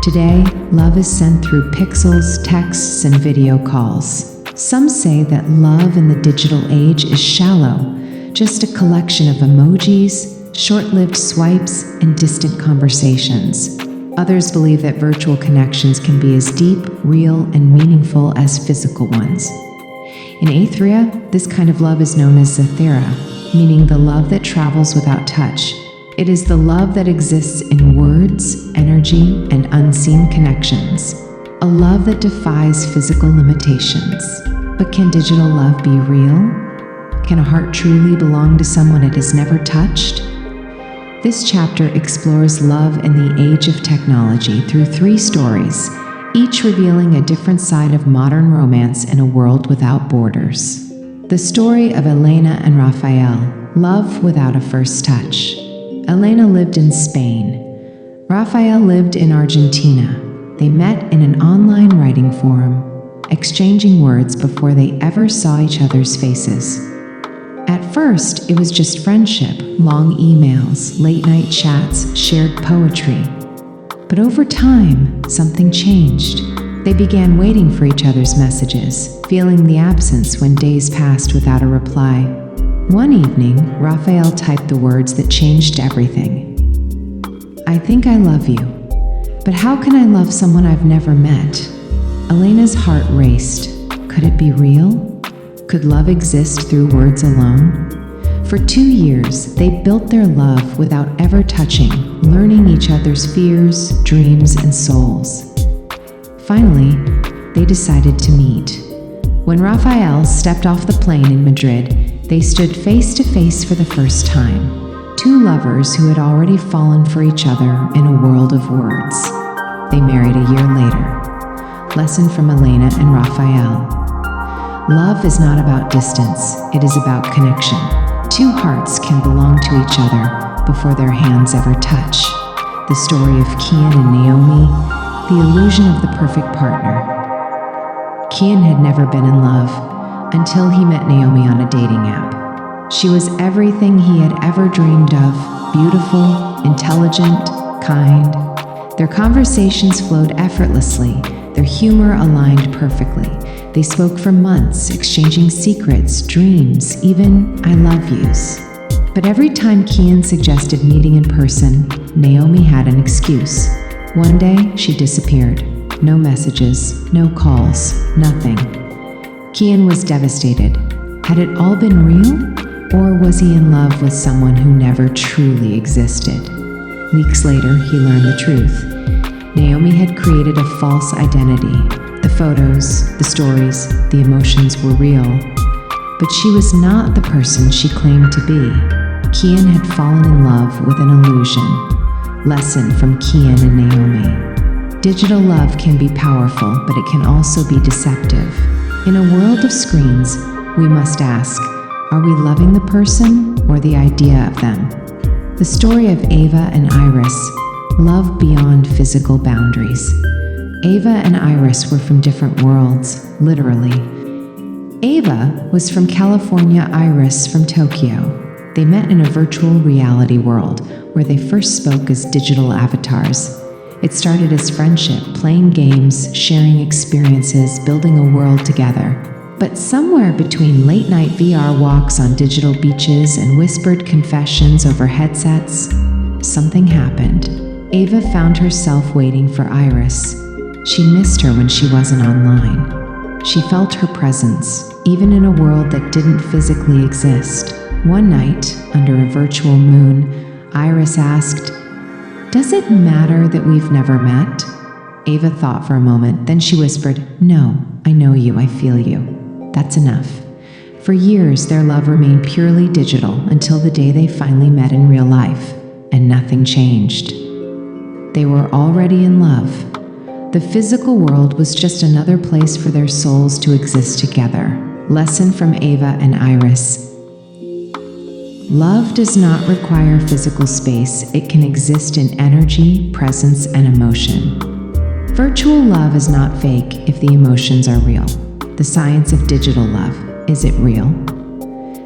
A: Today, love is sent through pixels, texts, and video calls. Some say that love in the digital age is shallow, just a collection of emojis, short-lived swipes, and distant conversations. Others believe that virtual connections can be as deep, real, and meaningful as physical ones. In Aethria, this kind of love is known as Aethria, meaning the love that travels without touch. It is the love that exists in words, energy, and unseen connections. A love that defies physical limitations. But can digital love be real? Can a heart truly belong to someone it has never touched? This chapter explores love in the age of technology through 3 stories, each revealing a different side of modern romance in a world without borders. The story of Elena and Rafael, love without a first touch. Elena lived in Spain. Rafael lived in Argentina. They met in an online writing forum, exchanging words before they ever saw each other's faces. At first, it was just friendship, long emails, late-night chats, shared poetry. But over time, something changed. They began waiting for each other's messages, feeling the absence when days passed without a reply. One evening, Raphael typed the words that changed everything. "I think I love you, but how can I love someone I've never met?" Elena's heart raced. Could it be real? Could love exist through words alone? For 2 years, they built their love without ever touching, learning each other's fears, dreams, and souls. Finally, they decided to meet. When Raphael stepped off the plane in Madrid, they stood face to face for the first time. Two lovers who had already fallen for each other in a world of words. They married a year later. Lesson from Elena and Raphael. Love is not about distance, it is about connection. Two hearts can belong to each other before their hands ever touch. The story of Kian and Naomi, the illusion of the perfect partner. Kian had never been in love until he met Naomi on a dating app. She was everything he had ever dreamed of, beautiful, intelligent, kind. Their conversations flowed effortlessly, their humor aligned perfectly. They spoke for months, exchanging secrets, dreams, even I love yous. But every time Kian suggested meeting in person, Naomi had an excuse. One day, she disappeared. No messages, no calls, nothing. Kian was devastated. Had it all been real? Or was he in love with someone who never truly existed? Weeks later, he learned the truth. Naomi had created a false identity. The photos, the stories, the emotions were real. But she was not the person she claimed to be. Kian had fallen in love with an illusion. Lesson from Kian and Naomi. Digital love can be powerful, but it can also be deceptive. In a world of screens, we must ask, are we loving the person or the idea of them? The story of Ava and Iris, love beyond physical boundaries. Ava and Iris were from different worlds, literally. Ava was from California, Iris from Tokyo. They met in a virtual reality world where they first spoke as digital avatars. It started as friendship, playing games, sharing experiences, building a world together. But somewhere between late-night VR walks on digital beaches and whispered confessions over headsets, something happened. Ava found herself waiting for Iris. She missed her when she wasn't online. She felt her presence, even in a world that didn't physically exist. One night, under a virtual moon, Iris asked, "Does it matter that we've never met?" Ava thought for a moment, then she whispered, "No, I know you, I feel you. That's enough." For years, their love remained purely digital until the day they finally met in real life, and nothing changed. They were already in love. The physical world was just another place for their souls to exist together. Lesson from Ava and Iris. Love does not require physical space. It can exist in energy, presence, and emotion. Virtual love is not fake if the emotions are real. The science of digital love. Is it real?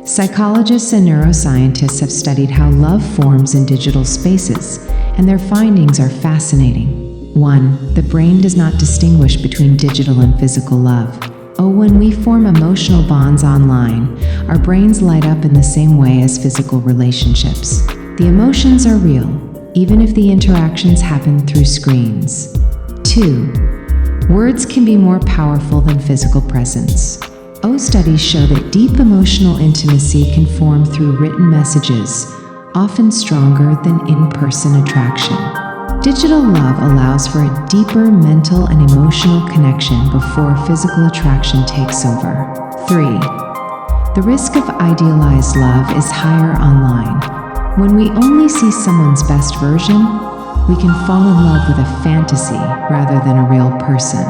A: Psychologists and neuroscientists have studied how love forms in digital spaces, and their findings are fascinating. 1. The brain does not distinguish between digital and physical love. When we form emotional bonds online, our brains light up in the same way as physical relationships. The emotions are real, even if the interactions happen through screens. 2. Words can be more powerful than physical presence. Studies show that deep emotional intimacy can form through written messages, often stronger than in-person attraction. Digital love allows for a deeper mental and emotional connection before physical attraction takes over. 3. The risk of idealized love is higher online. When we only see someone's best version, we can fall in love with a fantasy rather than a real person.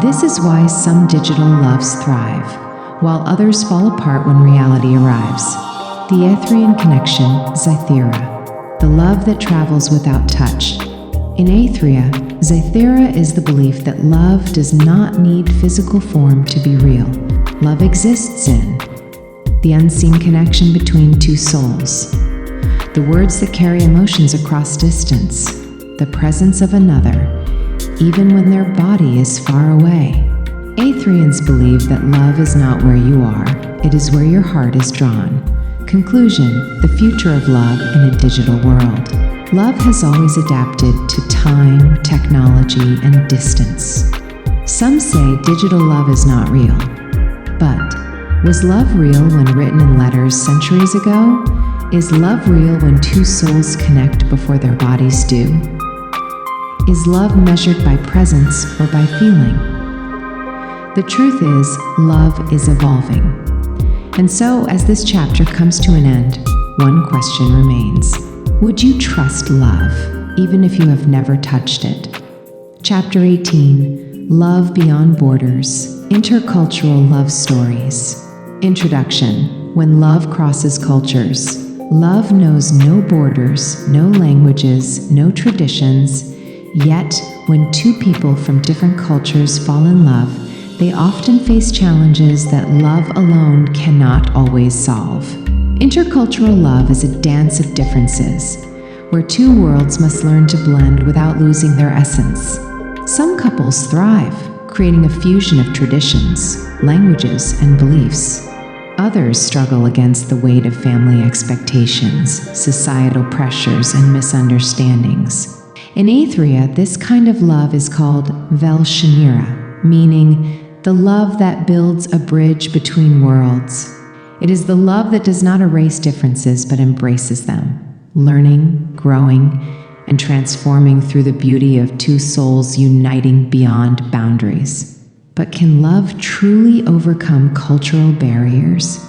A: This is why some digital loves thrive, while others fall apart when reality arrives. The Aethrian connection is Aethria, the love that travels without touch. In Aethria, Aethria is the belief that love does not need physical form to be real. Love exists in the unseen connection between two souls, the words that carry emotions across distance, the presence of another, even when their body is far away. Aethrians believe that love is not where you are, it is where your heart is drawn. Conclusion: the future of love in a digital world. Love has always adapted to time, technology, and distance. Some say digital love is not real. But was love real when written in letters centuries ago? Is love real when two souls connect before their bodies do? Is love measured by presence or by feeling? The truth is, love is evolving. And so, as this chapter comes to an end, one question remains. Would you trust love, even if you have never touched it? Chapter 18, Love Beyond Borders, Intercultural Love Stories. Introduction. When love crosses cultures. Love knows no borders, no languages, no traditions. Yet, when two people from different cultures fall in love, they often face challenges that love alone cannot always solve. Intercultural love is a dance of differences, where two worlds must learn to blend without losing their essence. Some couples thrive, creating a fusion of traditions, languages, and beliefs. Others struggle against the weight of family expectations, societal pressures, and misunderstandings. In Aethria, this kind of love is called Velshinira, meaning the love that builds a bridge between worlds. It is the love that does not erase differences but embraces them, learning, growing, and transforming through the beauty of two souls uniting beyond boundaries. But can love truly overcome cultural barriers?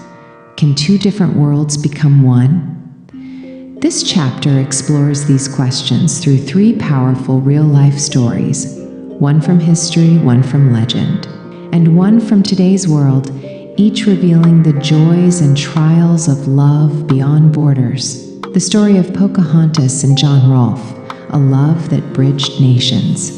A: Can two different worlds become one? This chapter explores these questions through three powerful real-life stories, one from history, one from legend, and one from today's world, each revealing the joys and trials of love beyond borders. The story of Pocahontas and John Rolfe, a love that bridged nations.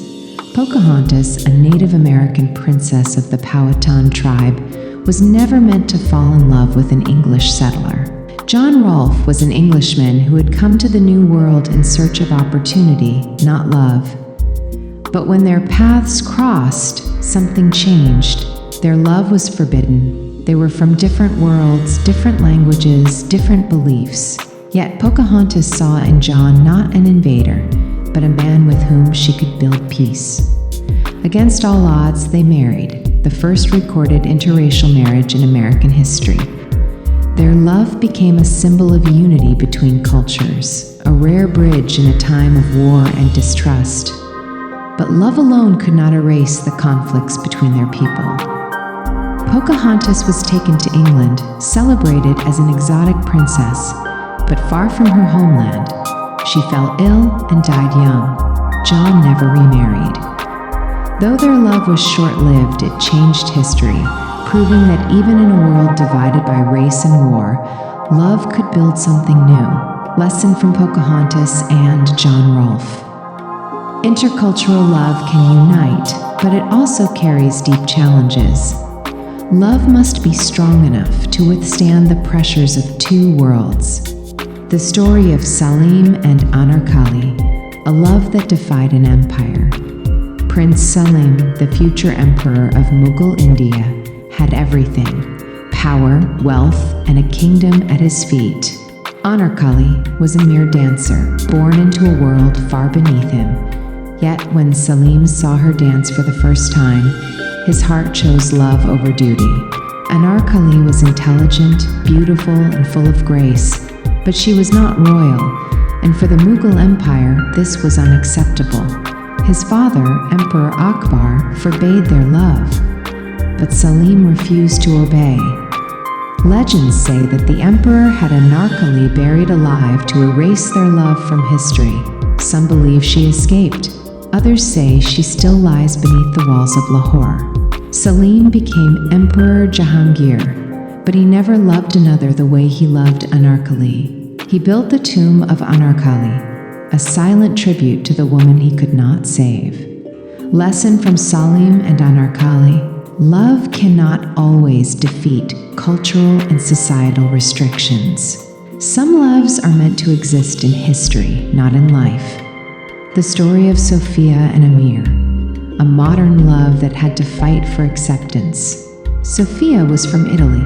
A: Pocahontas, a Native American princess of the Powhatan tribe, was never meant to fall in love with an English settler. John Rolfe was an Englishman who had come to the New World in search of opportunity, not love. But when their paths crossed, something changed. Their love was forbidden. They were from different worlds, different languages, different beliefs. Yet Pocahontas saw in John not an invader, but a man with whom she could build peace. Against all odds, they married, the first recorded interracial marriage in American history. Their love became a symbol of unity between cultures, a rare bridge in a time of war and distrust. But love alone could not erase the conflicts between their people. Pocahontas was taken to England, celebrated as an exotic princess, but far from her homeland. She fell ill and died young. John never remarried. Though their love was short-lived, it changed history, proving that even in a world divided by race and war, love could build something new. Lesson from Pocahontas and John Rolfe. Intercultural love can unite, but it also carries deep challenges. Love must be strong enough to withstand the pressures of two worlds. The story of Salim and Anarkali, a love that defied an empire. Prince Salim, the future emperor of Mughal India, had everything: power, wealth, and a kingdom at his feet. Anarkali was a mere dancer, born into a world far beneath him. Yet when Salim saw her dance for the first time, his heart chose love over duty. Anarkali was intelligent, beautiful, and full of grace, but she was not royal, and for the Mughal Empire, this was unacceptable. His father, Emperor Akbar, forbade their love, but Salim refused to obey. Legends say that the emperor had Anarkali buried alive to erase their love from history. Some believe she escaped. Others say she still lies beneath the walls of Lahore. Salim became Emperor Jahangir, but he never loved another the way he loved Anarkali. He built the tomb of Anarkali, a silent tribute to the woman he could not save. Lesson from Salim and Anarkali: Love cannot always defeat cultural and societal restrictions. Some loves are meant to exist in history, not in life. The story of Sophia and Amir, a modern love that had to fight for acceptance. Sophia was from Italy.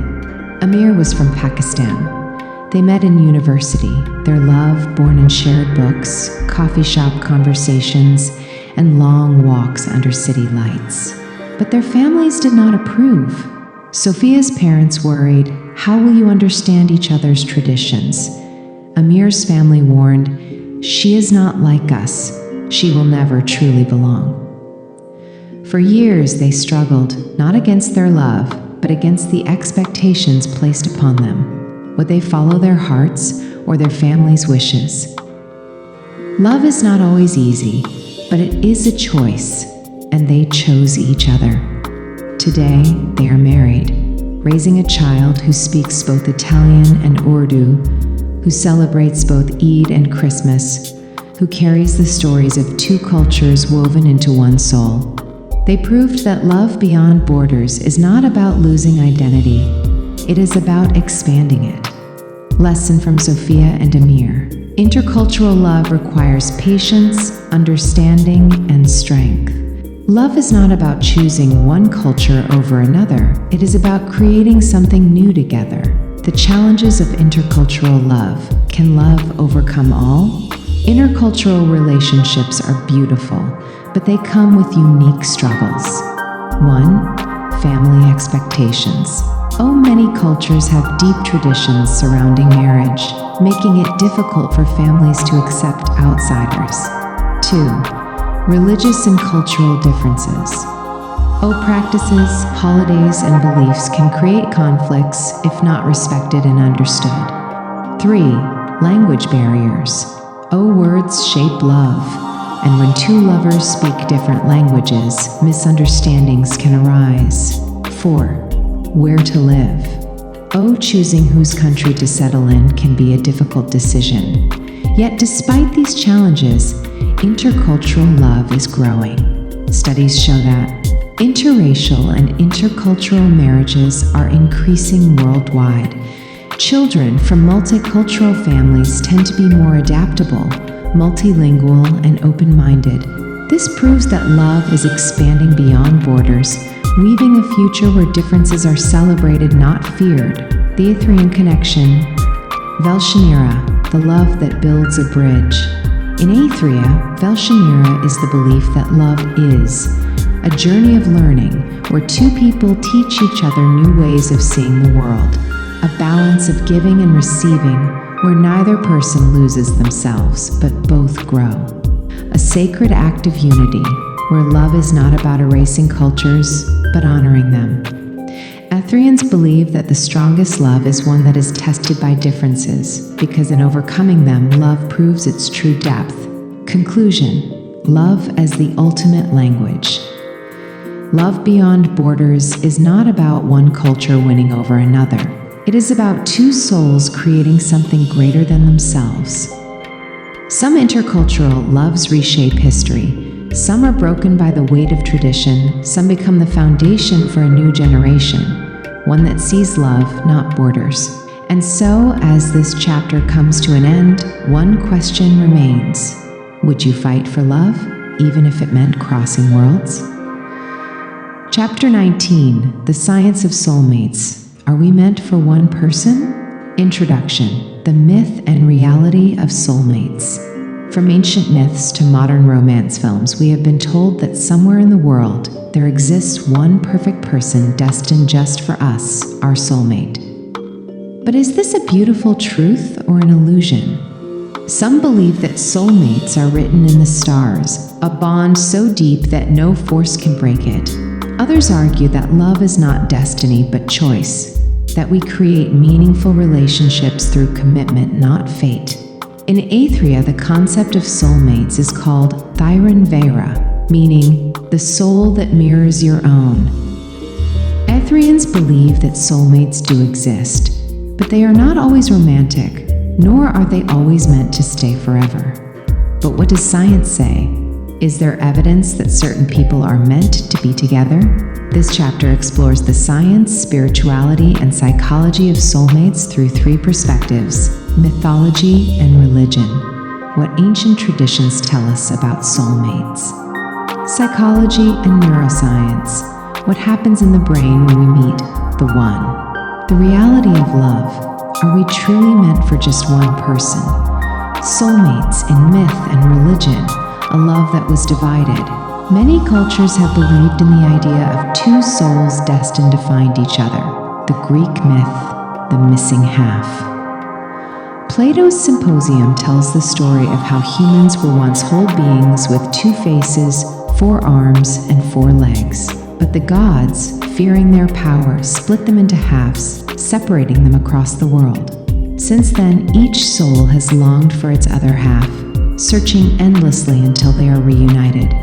A: Amir was from Pakistan. They met in university, their love born in shared books, coffee shop conversations, and long walks under city lights. But their families did not approve. Sophia's parents worried, how will you understand each other's traditions? Amir's family warned, she is not like us. She will never truly belong. For years they struggled, not against their love, but against the expectations placed upon them. Would they follow their hearts or their family's wishes? Love is not always easy, but it is a choice, and they chose each other. Today, they are married, raising a child who speaks both Italian and Urdu, who celebrates both Eid and Christmas, who carries the stories of two cultures woven into one soul. They proved that love beyond borders is not about losing identity. It is about expanding it. Lesson from Sophia and Amir. Intercultural love requires patience, understanding, and strength. Love is not about choosing one culture over another. It is about creating something new together. The challenges of intercultural love. Can love overcome all? Intercultural relationships are beautiful, but they come with unique struggles. 1. Family expectations. Oh, many cultures have deep traditions surrounding marriage, making it difficult for families to accept outsiders. 2. Religious and cultural differences. Oh, practices, holidays, and beliefs can create conflicts if not respected and understood. 3. Language barriers. Oh, words shape love, and when two lovers speak different languages, misunderstandings can arise. 4. Where to live. Oh, choosing whose country to settle in can be a difficult decision. Yet despite these challenges, intercultural love is growing. Studies show that interracial and intercultural marriages are increasing worldwide. Children from multicultural families tend to be more adaptable, multilingual, and open-minded. This proves that love is expanding beyond borders, weaving a future where differences are celebrated, not feared. The Aethrian connection. Velshanira, the love that builds a bridge. In Aethria, Velshanira is the belief that love is a journey of learning where two people teach each other new ways of seeing the world, a balance of giving and receiving where neither person loses themselves but both grow, a sacred act of unity where love is not about erasing cultures but honoring them. Aethrians believe that the strongest love is one that is tested by differences, because in overcoming them, love proves its true depth. Conclusion: love as the ultimate language. Love beyond borders is not about one culture winning over another. It is about two souls creating something greater than themselves. Some intercultural loves reshape history. Some are broken by the weight of tradition, some become the foundation for a new generation, one that sees love, not borders. And so, as this chapter comes to an end, one question remains. Would you fight for love, even if it meant crossing worlds? Chapter 19, The Science of Soulmates. Are we meant for one person? Introduction, The Myth and Reality of Soulmates. From ancient myths to modern romance films, we have been told that somewhere in the world, there exists one perfect person destined just for us, our soulmate. But is this a beautiful truth or an illusion? Some believe that soulmates are written in the stars, a bond so deep that no force can break it. Others argue that love is not destiny but choice, that we create meaningful relationships through commitment, not fate. In Aethria, the concept of soulmates is called Aethrian Love, meaning the soul that mirrors your own. Aethrians believe that soulmates do exist, but they are not always romantic, nor are they always meant to stay forever. But what does science say? Is there evidence that certain people are meant to be together? This chapter explores the science, spirituality, and psychology of soulmates through three perspectives: mythology and religion. What ancient traditions tell us about soulmates. Psychology and neuroscience. What happens in the brain when we meet the one. The reality of love. Are we truly meant for just one person? Soulmates in myth and religion. A love that was divided. Many cultures have believed in the idea of two souls destined to find each other. The Greek myth, the missing half. Plato's Symposium tells the story of how humans were once whole beings with two faces, 4 arms, and 4 legs. But the gods, fearing their power, split them into halves, separating them across the world. Since then, each soul has longed for its other half, searching endlessly until they are reunited.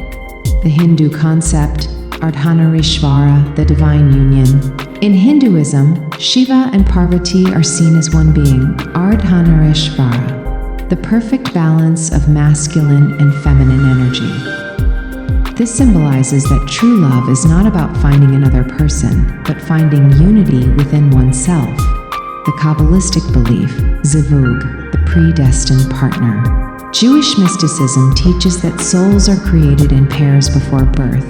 A: The Hindu concept, Ardhanarishvara, the divine union. In Hinduism, Shiva and Parvati are seen as one being, Ardhanarishvara, the perfect balance of masculine and feminine energy. This symbolizes that true love is not about finding another person, but finding unity within oneself. The Kabbalistic belief, Zivug, the predestined partner. Jewish mysticism teaches that souls are created in pairs before birth.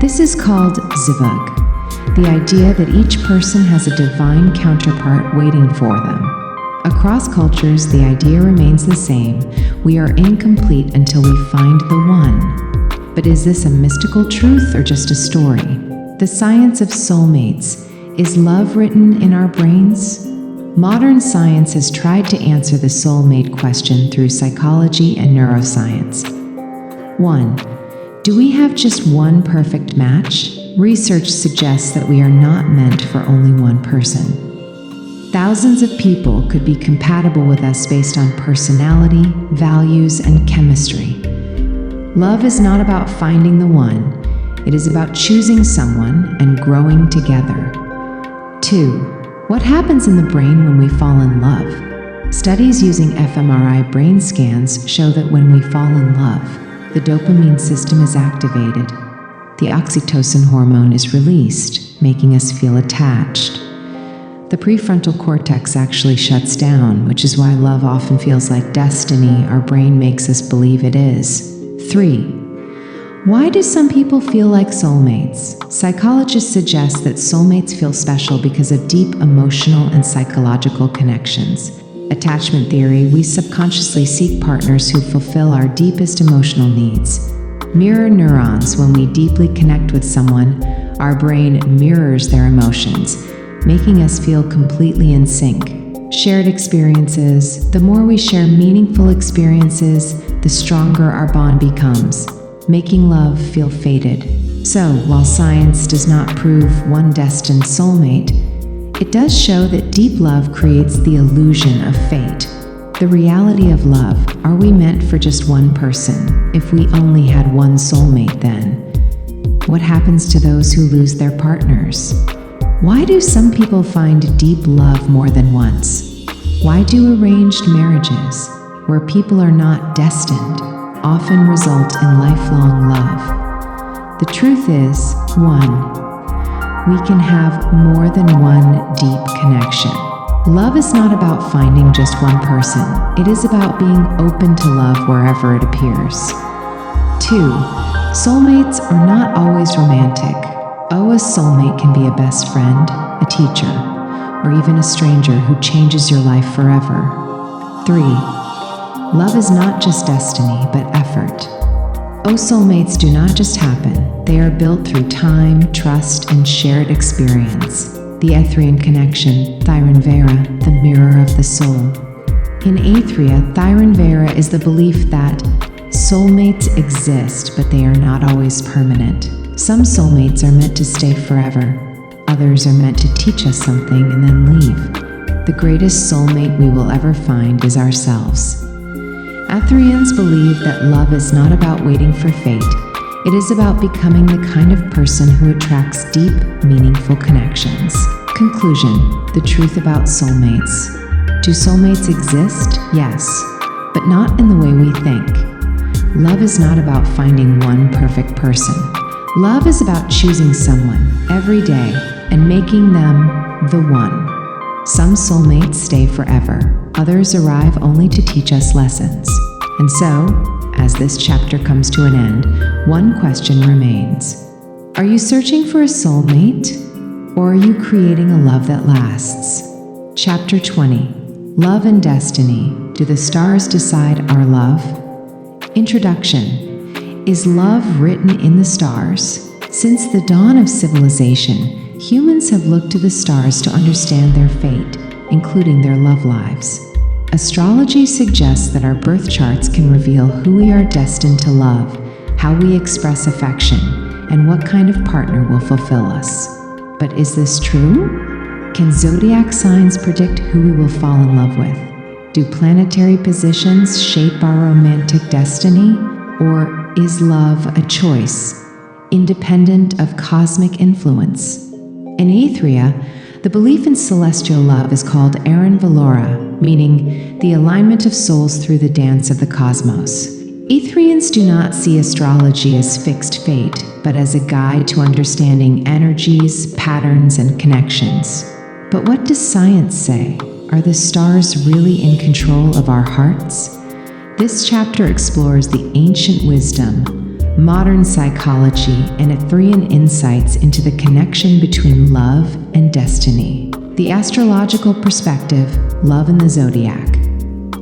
A: This is called Zivug, the idea that each person has a divine counterpart waiting for them. Across cultures, the idea remains the same. We are incomplete until we find the one. But is this a mystical truth or just a story? The science of soulmates. Is love written in our brains? Modern science has tried to answer the soulmate question through psychology and neuroscience. 1. Do we have just one perfect match? Research suggests that we are not meant for only one person. Thousands of people could be compatible with us based on personality, values, and chemistry. Love is not about finding the one. It is about choosing someone and growing together. 2. What happens in the brain when we fall in love? Studies using fMRI brain scans show that when we fall in love, the dopamine system is activated. The oxytocin hormone is released, making us feel attached. The prefrontal cortex actually shuts down, which is why love often feels like destiny our brain makes us believe it is. 3. Why do some people feel like soulmates? Psychologists suggest that soulmates feel special because of deep emotional and psychological connections. Attachment theory, we subconsciously seek partners who fulfill our deepest emotional needs. Mirror neurons, when we deeply connect with someone, our brain mirrors their emotions, making us feel completely in sync. Shared experiences, the more we share meaningful experiences, the stronger our bond becomes, making love feel fated. So, while science does not prove one destined soulmate, it does show that deep love creates the illusion of fate. The reality of love, are we meant for just one person? If we only had one soulmate then? What happens to those who lose their partners? Why do some people find deep love more than once? Why do arranged marriages, where people are not destined, often result in lifelong love? The truth is, 1. We can have more than one deep connection. Love is not about finding just one person. It is about being open to love wherever it appears. 2. Soulmates are not always romantic. Oh, a soulmate can be a best friend, a teacher, or even a stranger who changes your life forever. 3. Love is not just destiny, but effort. Oh, soulmates do not just happen. They are built through time, trust, and shared experience. The Aethrian connection, Thyron the mirror of the soul. In Aethria, Thyron is the belief that soulmates exist, but they are not always permanent. Some soulmates are meant to stay forever. Others are meant to teach us something and then leave. The greatest soulmate we will ever find is ourselves. Aethrians believe that love is not about waiting for fate. It is about becoming the kind of person who attracts deep, meaningful connections. Conclusion: the truth about soulmates. Do soulmates exist? Yes, but not in the way we think. Love is not about finding one perfect person. Love is about choosing someone, every day, and making them the one. Some soulmates stay forever, others arrive only to teach us lessons. And so, as this chapter comes to an end, one question remains. Are you searching for a soulmate? Or are you creating a love that lasts? Chapter 20. Love and Destiny. Do the stars decide our love? Introduction. Is love written in the stars? Since the dawn of civilization, humans have looked to the stars to understand their fate, including their love lives. Astrology suggests that our birth charts can reveal who we are destined to love, how we express affection, and what kind of partner will fulfill us. But is this true? Can zodiac signs predict who we will fall in love with? Do planetary positions shape our romantic destiny? Or is love a choice, independent of cosmic influence? In Aethria, the belief in celestial love is called Aethrian Love, meaning the alignment of souls through the dance of the cosmos. Aethrians do not see astrology as fixed fate, but as a guide to understanding energies, patterns, and connections. But what does science say? Are the stars really in control of our hearts? This chapter explores the ancient wisdom, modern psychology, and Aethrian insights into the connection between love and destiny. The astrological perspective, love in the zodiac.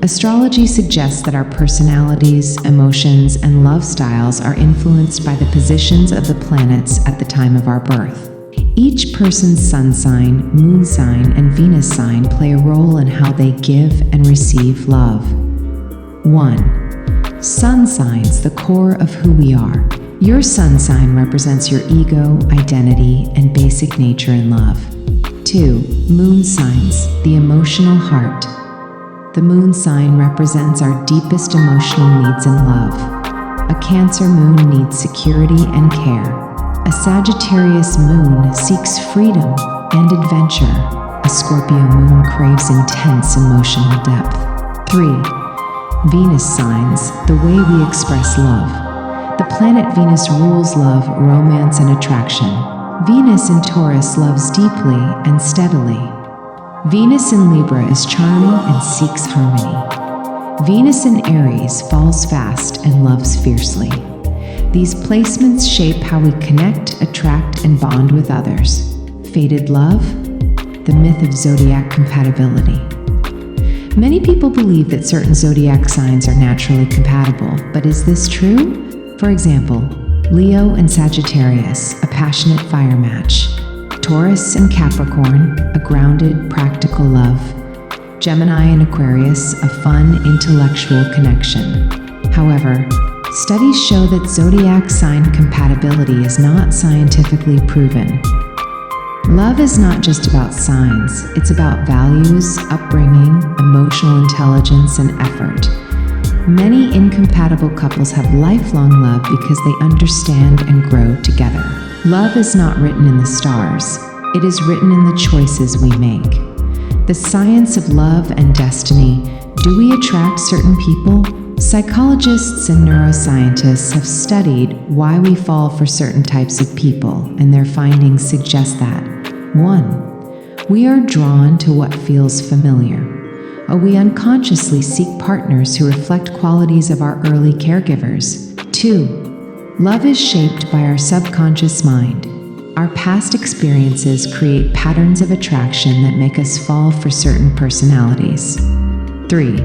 A: Astrology suggests that our personalities, emotions, and love styles are influenced by the positions of the planets at the time of our birth. Each person's sun sign, moon sign, and Venus sign play a role in how they give and receive love. 1. Sun signs, the core of who we are. Your sun sign represents your ego, identity, and basic nature in love. 2. Moon signs, the emotional heart. The moon sign represents our deepest emotional needs in love. A Cancer moon needs security and care. A Sagittarius moon seeks freedom and adventure. A Scorpio moon craves intense emotional depth. 3. Venus signs, the way we express love. The planet Venus rules love, romance, and attraction. Venus in Taurus loves deeply and steadily. Venus in Libra is charming and seeks harmony. Venus in Aries falls fast and loves fiercely. These placements shape how we connect, attract, and bond with others. Fated love, the myth of zodiac compatibility. Many people believe that certain zodiac signs are naturally compatible, but is this true? For example, Leo and Sagittarius, a passionate fire match. Taurus and Capricorn, a grounded, practical love. Gemini and Aquarius, a fun, intellectual connection. However, studies show that zodiac sign compatibility is not scientifically proven. Love is not just about signs, it's about values, upbringing, emotional intelligence, and effort. Many incompatible couples have lifelong love because they understand and grow together. Love is not written in the stars, it is written in the choices we make. The science of love and destiny. Do we attract certain people? Psychologists and neuroscientists have studied why we fall for certain types of people, and their findings suggest that 1. We are drawn to what feels familiar. We unconsciously seek partners who reflect qualities of our early caregivers. 2. Love is shaped by our subconscious mind. Our past experiences create patterns of attraction that make us fall for certain personalities. 3.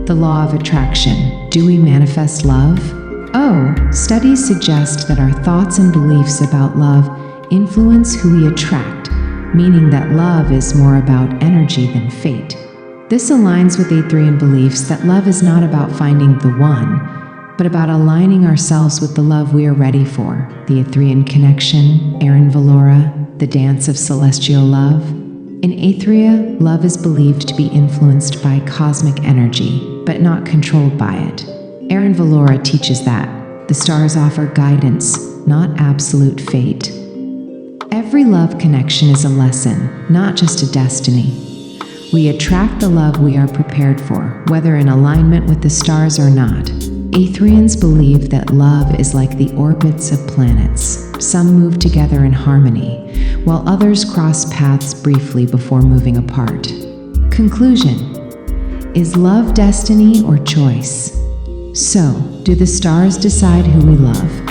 A: The law of attraction. Do we manifest love? Studies suggest that our thoughts and beliefs about love influence who we attract, meaning that love is more about energy than fate. This aligns with Aethrian beliefs that love is not about finding the one, but about aligning ourselves with the love we are ready for. The Aethrian connection, Aethrian Love, the dance of celestial love. In Aethria, love is believed to be influenced by cosmic energy, but not controlled by it. Aethrian Love teaches that the stars offer guidance, not absolute fate. Every love connection is a lesson, not just a destiny. We attract the love we are prepared for, whether in alignment with the stars or not. Aethrians believe that love is like the orbits of planets. Some move together in harmony, while others cross paths briefly before moving apart. Conclusion: is love destiny or choice? So, do the stars decide who we love?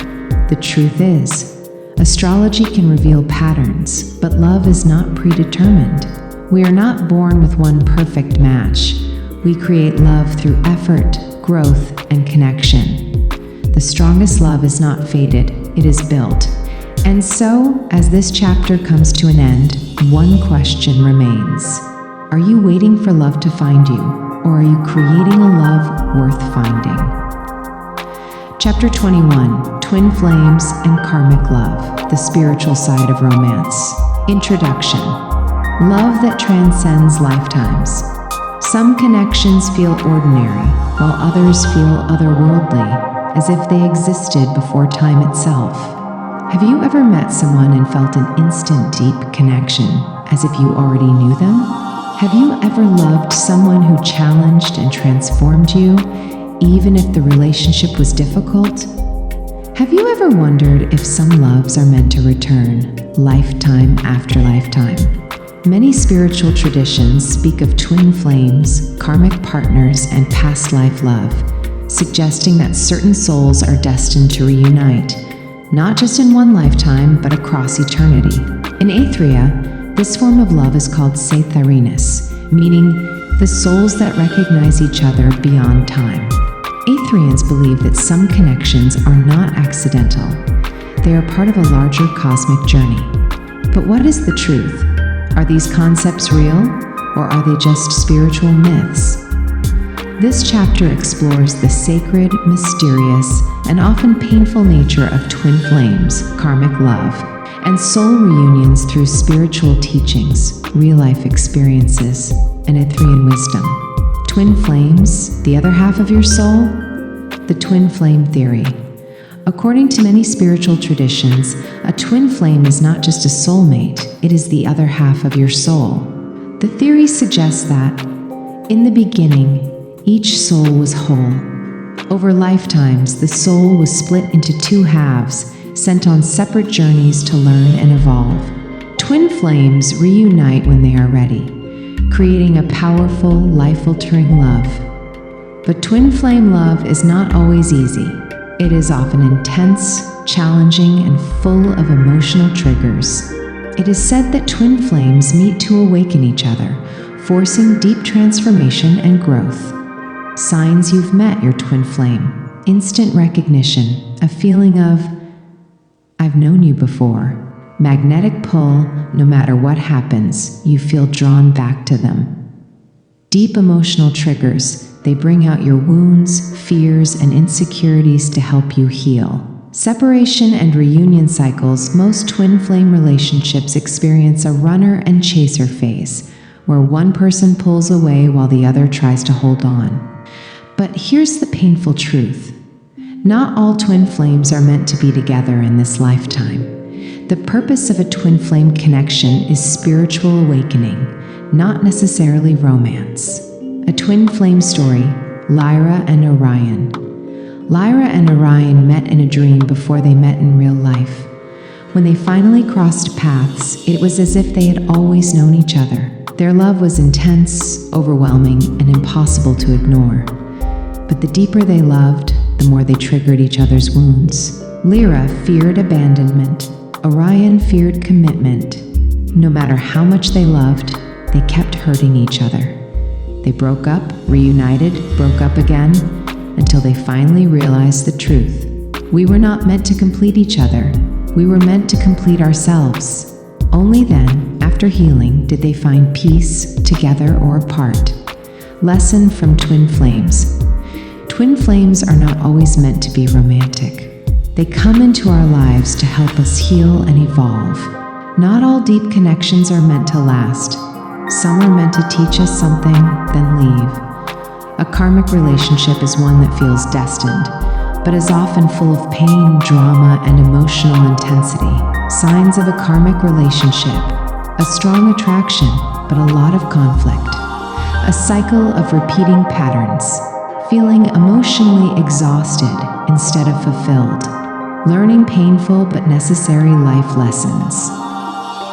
A: The truth is, astrology can reveal patterns, but love is not predetermined. We are not born with one perfect match. We create love through effort, growth, and connection. The strongest love is not fated, it is built. And so, as this chapter comes to an end, one question remains. Are you waiting for love to find you, or are you creating a love worth finding? Chapter 21, Twin Flames and Karmic Love, the Spiritual Side of Romance. Introduction. Love that transcends lifetimes. Some connections feel ordinary, while others feel otherworldly, as if they existed before time itself. Have you ever met someone and felt an instant deep connection, as if you already knew them? Have you ever loved someone who challenged and transformed you, even if the relationship was difficult? Have you ever wondered if some loves are meant to return, lifetime after lifetime? Many spiritual traditions speak of twin flames, karmic partners, and past life love, suggesting that certain souls are destined to reunite, not just in one lifetime, but across eternity. In Aethria, this form of love is called Aethrians, meaning the souls that recognize each other beyond time. Aethrians believe that some connections are not accidental. They are part of a larger cosmic journey. But what is the truth? Are these concepts real, or are they just spiritual myths? This chapter explores the sacred, mysterious, and often painful nature of twin flames, karmic love, and soul reunions through spiritual teachings, real-life experiences, and Aethrian wisdom. Twin flames, the other half of your soul? The twin flame theory. According to many spiritual traditions, a twin flame is not just a soulmate, it is the other half of your soul. The theory suggests that, in the beginning, each soul was whole. Over lifetimes, the soul was split into two halves, sent on separate journeys to learn and evolve. Twin flames reunite when they are ready, creating a powerful, life-altering love. But twin flame love is not always easy. It is often intense, challenging, and full of emotional triggers. It is said that twin flames meet to awaken each other, forcing deep transformation and growth. Signs you've met your twin flame. Instant recognition, a feeling of, I've known you before. Magnetic pull, no matter what happens, you feel drawn back to them. Deep emotional triggers, they bring out your wounds, fears, and insecurities to help you heal. Separation and reunion cycles. Most twin flame relationships experience a runner and chaser phase, where one person pulls away while the other tries to hold on. But here's the painful truth. Not all twin flames are meant to be together in this lifetime. The purpose of a twin flame connection is spiritual awakening, not necessarily romance. A twin flame story, Lyra and Orion. Lyra and Orion met in a dream before they met in real life. When they finally crossed paths, it was as if they had always known each other. Their love was intense, overwhelming, and impossible to ignore. But the deeper they loved, the more they triggered each other's wounds. Lyra feared abandonment. Orion feared commitment. No matter how much they loved, they kept hurting each other. They broke up, reunited, broke up again, until they finally realized the truth. We were not meant to complete each other. We were meant to complete ourselves. Only then, after healing, did they find peace, together or apart. Lesson from twin flames. Twin flames are not always meant to be romantic. They come into our lives to help us heal and evolve. Not all deep connections are meant to last. Some are meant to teach us something, then leave. A karmic relationship is one that feels destined, but is often full of pain, drama, and emotional intensity. Signs of a karmic relationship: a strong attraction, but a lot of conflict. A cycle of repeating patterns. Feeling emotionally exhausted instead of fulfilled. learning painful but necessary life lessons.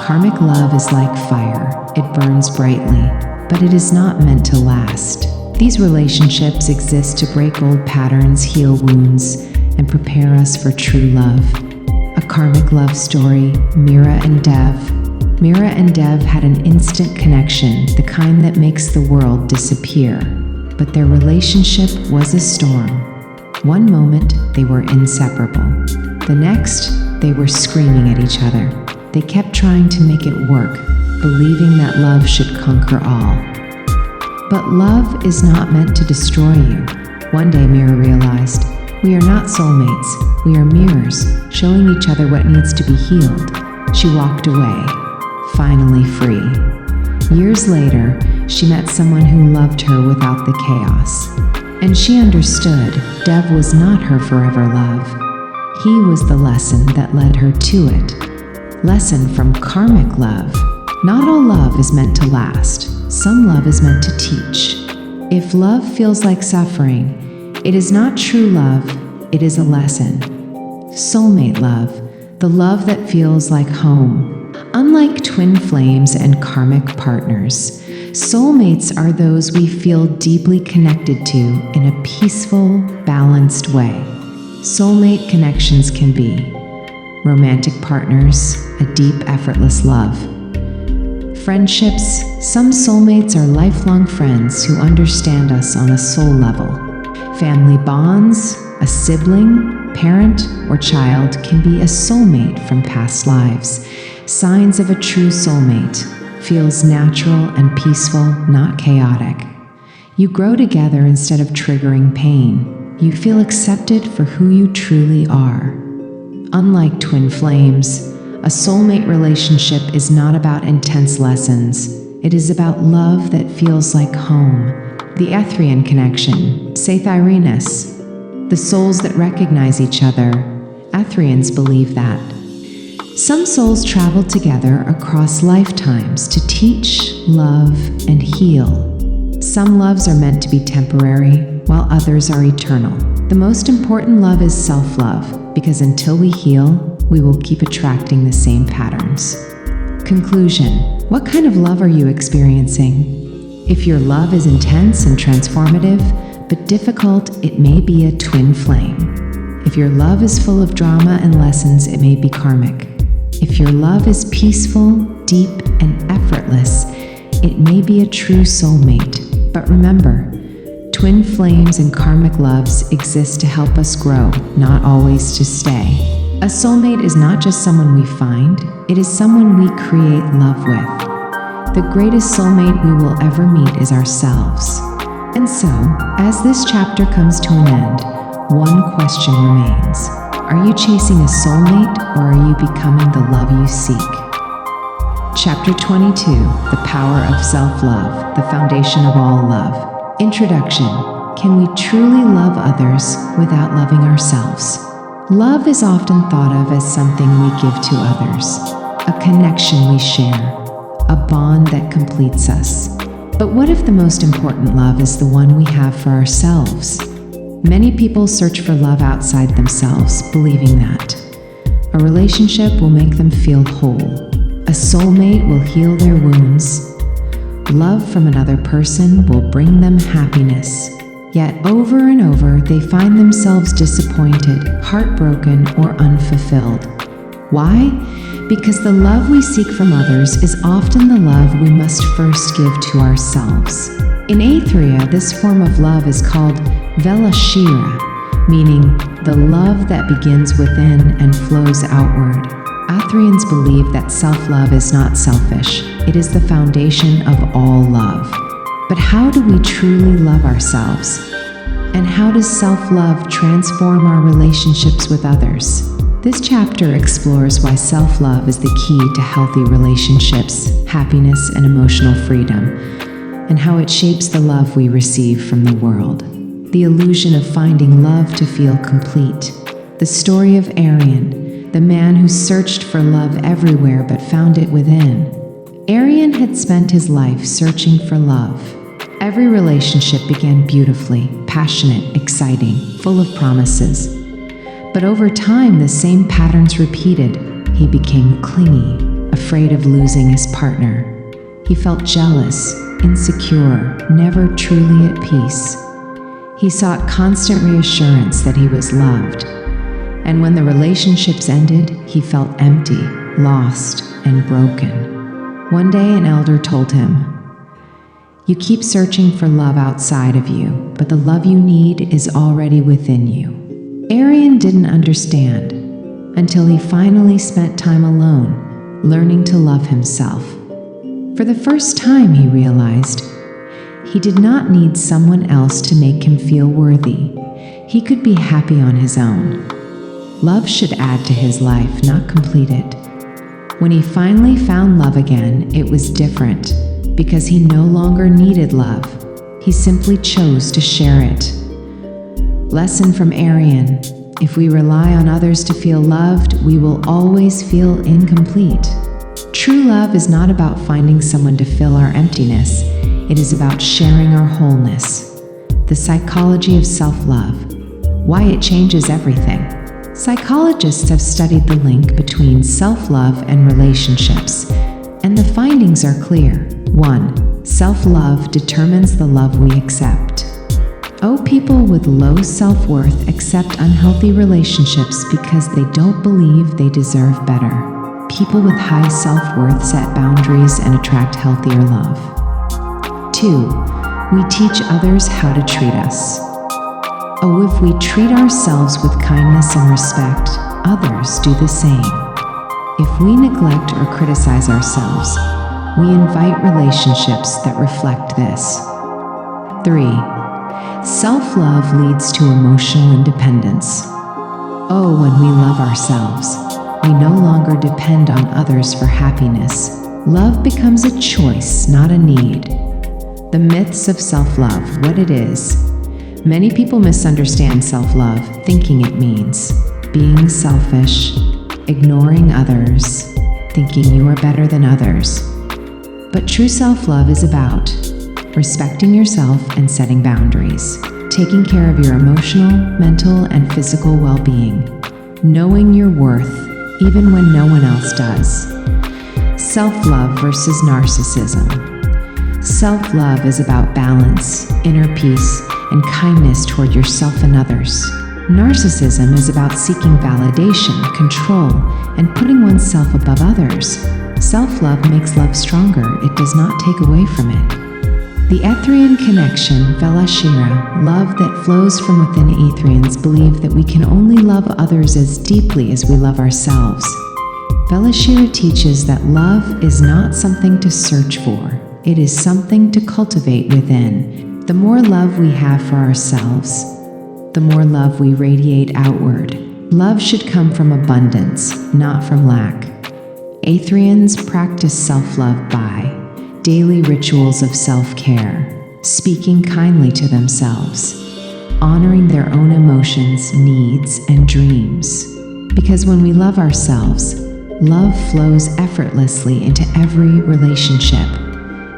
A: Karmic love is like fire. It burns brightly, but it is not meant to last. These relationships exist to break old patterns, heal wounds, and prepare us for true love. A karmic love story, Mira and Dev. Mira and Dev had an instant connection, the kind that makes the world disappear. But their relationship was a storm. One moment, they were inseparable. The next, they were screaming at each other. They kept trying to make it work, believing that love should conquer all. But love is not meant to destroy you. One day, Mira realized, we are not soulmates. We are mirrors, showing each other what needs to be healed. She walked away, finally free. Years later, she met someone who loved her without the chaos. And she understood Dev was not her forever love. He was the lesson that led her to it. Lesson from karmic love. Not all love is meant to last. Some love is meant to teach. If love feels like suffering, it is not true love, it is a lesson. Soulmate love, the love that feels like home. Unlike twin flames and karmic partners, soulmates are those we feel deeply connected to in a peaceful, balanced way. Soulmate connections can be romantic partners, a deep, effortless love. Friendships, some soulmates are lifelong friends who understand us on a soul level. Family bonds, a sibling, parent, or child can be a soulmate from past lives. Signs of a true soulmate. Feels natural and peaceful, not chaotic. You grow together instead of triggering pain. You feel accepted for who you truly are. Unlike twin flames, a soulmate relationship is not about intense lessons. It is about love that feels like home. The Aethrian connection, Aethrians, the souls that recognize each other. Aethrians believe that some souls travel together across lifetimes to teach, love, and heal. Some loves are meant to be temporary, while others are eternal. The most important love is self-love, because until we heal, we will keep attracting the same patterns. Conclusion: what kind of love are you experiencing? If your love is intense and transformative, but difficult, it may be a twin flame. If your love is full of drama and lessons, it may be karmic. If your love is peaceful, deep, and effortless, it may be a true soulmate. But remember, twin flames and karmic loves exist to help us grow, not always to stay. A soulmate is not just someone we find, it is someone we create love with. The greatest soulmate we will ever meet is ourselves. And so, as this chapter comes to an end, one question remains. Are you chasing a soulmate, or are you becoming the love you seek? Chapter 22, The Power of Self-Love, the Foundation of All Love. Introduction. Can we truly love others without loving ourselves? Love is often thought of as something we give to others, a connection we share, a bond that completes us. But what if the most important love is the one we have for ourselves? Many people search for love outside themselves, believing that a relationship will make them feel whole, a soulmate will heal their wounds, love from another person will bring them happiness. Yet over and over, they find themselves disappointed, heartbroken, or unfulfilled. Why? Because the love we seek from others is often the love we must first give to ourselves. In Aethria, this form of love is called Velashira, meaning the love that begins within and flows outward. Aethrians believe that self-love is not selfish. It is the foundation of all love. But how do we truly love ourselves? And how does self-love transform our relationships with others? This chapter explores why self-love is the key to healthy relationships, happiness, and emotional freedom, and how it shapes the love we receive from the world. The illusion of finding love to feel complete. The story of Aethrian, the man who searched for love everywhere but found it within. Aethrian had spent his life searching for love. Every relationship began beautifully, passionate, exciting, full of promises. But over time, the same patterns repeated. He became clingy, afraid of losing his partner. He felt jealous, insecure, never truly at peace. He sought constant reassurance that he was loved. And when the relationships ended, he felt empty, lost, and broken. One day, an elder told him, "You keep searching for love outside of you, but the love you need is already within you." Aethrian didn't understand until he finally spent time alone, learning to love himself. For the first time, he realized he did not need someone else to make him feel worthy. He could be happy on his own. Love should add to his life, not complete it. When he finally found love again, it was different because he no longer needed love. He simply chose to share it. Lesson from Aethrian: if we rely on others to feel loved, we will always feel incomplete. True love is not about finding someone to fill our emptiness. It is about sharing our wholeness. The psychology of self-love. Why it changes everything. Psychologists have studied the link between self-love and relationships, and the findings are clear. 1. Self-love determines the love we accept. People with low self-worth accept unhealthy relationships because they don't believe they deserve better. People with high self-worth set boundaries and attract healthier love. 2. We teach others how to treat us. If we treat ourselves with kindness and respect, others do the same. If we neglect or criticize ourselves, we invite relationships that reflect this. 3. Self-love leads to emotional independence. When we love ourselves, we no longer depend on others for happiness. Love becomes a choice, not a need. The myths of self-love, what it is. Many people misunderstand self-love, thinking it means being selfish, ignoring others, thinking you are better than others. But true self-love is about respecting yourself and setting boundaries, taking care of your emotional, mental, and physical well-being, knowing your worth even when no one else does. Self-love versus narcissism. Self-love is about balance, inner peace, and kindness toward yourself and others. Narcissism is about seeking validation, control, and putting oneself above others. Self-love makes love stronger. It does not take away from it. The Aethrian connection, Velashira, love that flows from within. Aethrians believe that we can only love others as deeply as we love ourselves. Velashira teaches that love is not something to search for. It is something to cultivate within. The more love we have for ourselves, the more love we radiate outward. Love should come from abundance, not from lack. Aethrians practice self-love by daily rituals of self-care, speaking kindly to themselves, honoring their own emotions, needs, and dreams. Because when we love ourselves, love flows effortlessly into every relationship.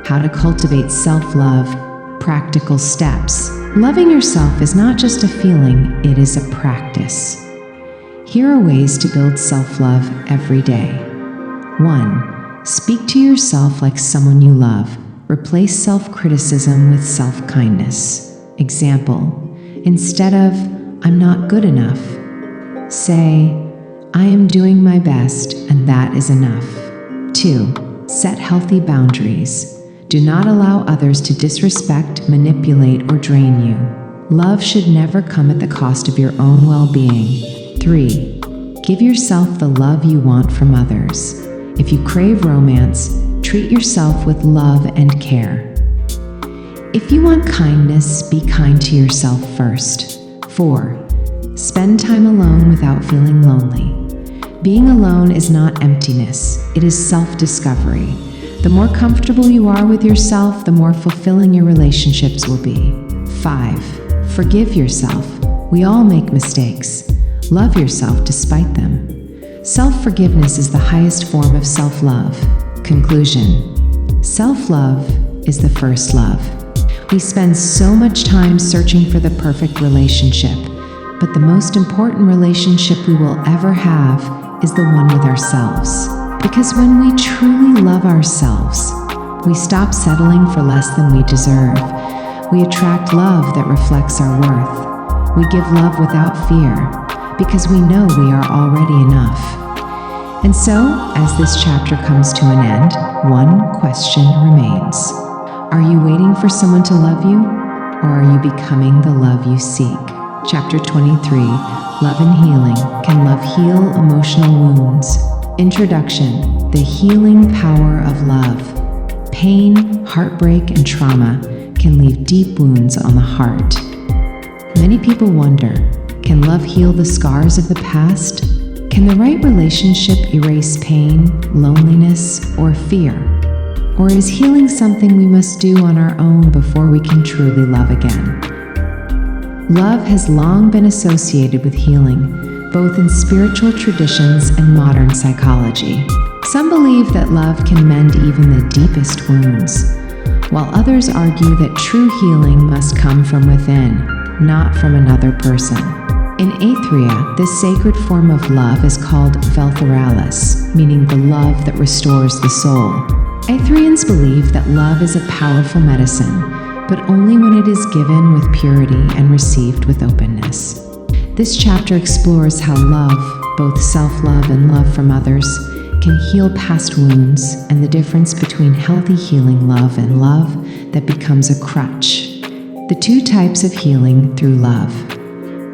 A: How to cultivate self-love, practical steps. Loving yourself is not just a feeling, it is a practice. Here are ways to build self-love every day. 1. Speak to yourself like someone you love. Replace self-criticism with self-kindness. Example, instead of, "I'm not good enough," say, "I am doing my best and that is enough." 2. Set healthy boundaries. Do not allow others to disrespect, manipulate, or drain you. Love should never come at the cost of your own well-being. 3. Give yourself the love you want from others. If you crave romance, treat yourself with love and care. If you want kindness, be kind to yourself first. 4. Spend time alone without feeling lonely. Being alone is not emptiness, it is self-discovery. The more comfortable you are with yourself, the more fulfilling your relationships will be. 5. Forgive yourself. We all make mistakes. Love yourself despite them. Self-forgiveness is the highest form of self-love. Conclusion. Self-love is the first love. We spend so much time searching for the perfect relationship, but the most important relationship we will ever have is the one with ourselves. Because when we truly love ourselves, we stop settling for less than we deserve. We attract love that reflects our worth. We give love without fear, because we know we are already enough. And so, as this chapter comes to an end, one question remains. Are you waiting for someone to love you, or are you becoming the love you seek? Chapter 23, Love and Healing. Can love heal emotional wounds? Introduction, the healing power of love. Pain, heartbreak, and trauma can leave deep wounds on the heart. Many people wonder, can love heal the scars of the past? Can the right relationship erase pain, loneliness, or fear? Or is healing something we must do on our own before we can truly love again? Love has long been associated with healing, both in spiritual traditions and modern psychology. Some believe that love can mend even the deepest wounds, while others argue that true healing must come from within, not from another person. In Aethria, this sacred form of love is called veltheralis, meaning the love that restores the soul. Aethrians believe that love is a powerful medicine, but only when it is given with purity and received with openness. This chapter explores how love, both self-love and love from others, can heal past wounds and the difference between healthy healing love and love that becomes a crutch. The two types of healing through love.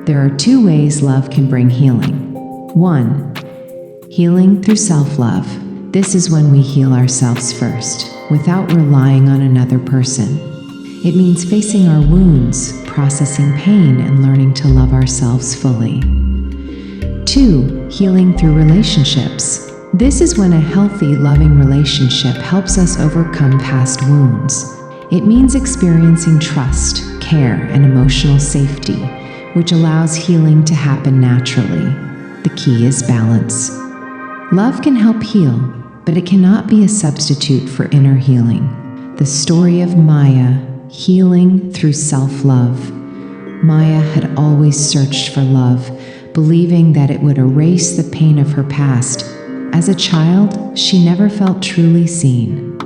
A: There are two ways love can bring healing. 1. Healing through self-love. This is when we heal ourselves first, without relying on another person. It means facing our wounds, processing pain, and learning to love ourselves fully. 2. Healing through relationships. This is when a healthy, loving relationship helps us overcome past wounds. It means experiencing trust, care, and emotional safety, which allows healing to happen naturally. The key is balance. Love can help heal, but it cannot be a substitute for inner healing. The story of Maya, healing through self-love. Maya had always searched for love, believing that it would erase the pain of her past. As a child, she never felt truly seen.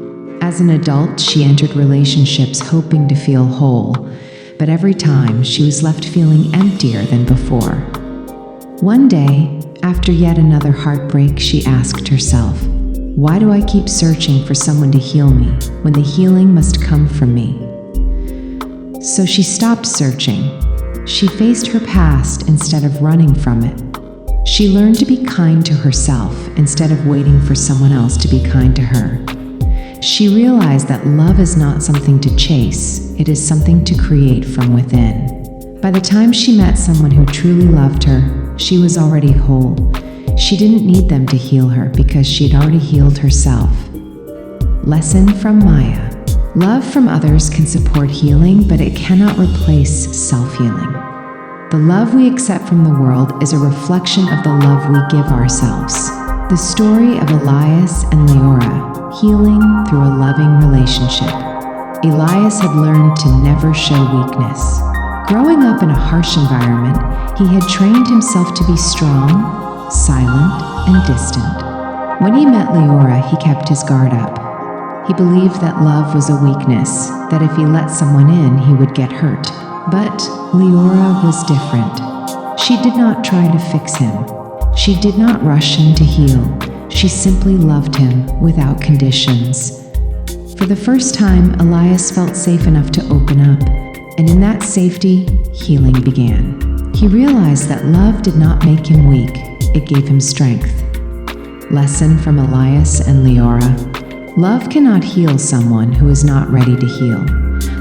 A: As an adult, she entered relationships hoping to feel whole, but every time she was left feeling emptier than before. One day, after yet another heartbreak, she asked herself, "Why do I keep searching for someone to heal me when the healing must come from me?" So she stopped searching. She faced her past instead of running from it. She learned to be kind to herself instead of waiting for someone else to be kind to her. She realized that love is not something to chase, it is something to create from within. By the time she met someone who truly loved her, she was already whole. She didn't need them to heal her because she had already healed herself. Lesson from Maya. Love from others can support healing, but it cannot replace self-healing. The love we accept from the world is a reflection of the love we give ourselves. The story of Elias and Leora, healing through a loving relationship. Elias had learned to never show weakness. Growing up in a harsh environment, he had trained himself to be strong, silent, and distant. When he met Leora, he kept his guard up. He believed that love was a weakness, that if he let someone in, he would get hurt. But Leora was different. She did not try to fix him. She did not rush him to heal. She simply loved him without conditions. For the first time, Elias felt safe enough to open up, and in that safety, healing began. He realized that love did not make him weak, it gave him strength. Lesson from Elias and Leora. Love cannot heal someone who is not ready to heal,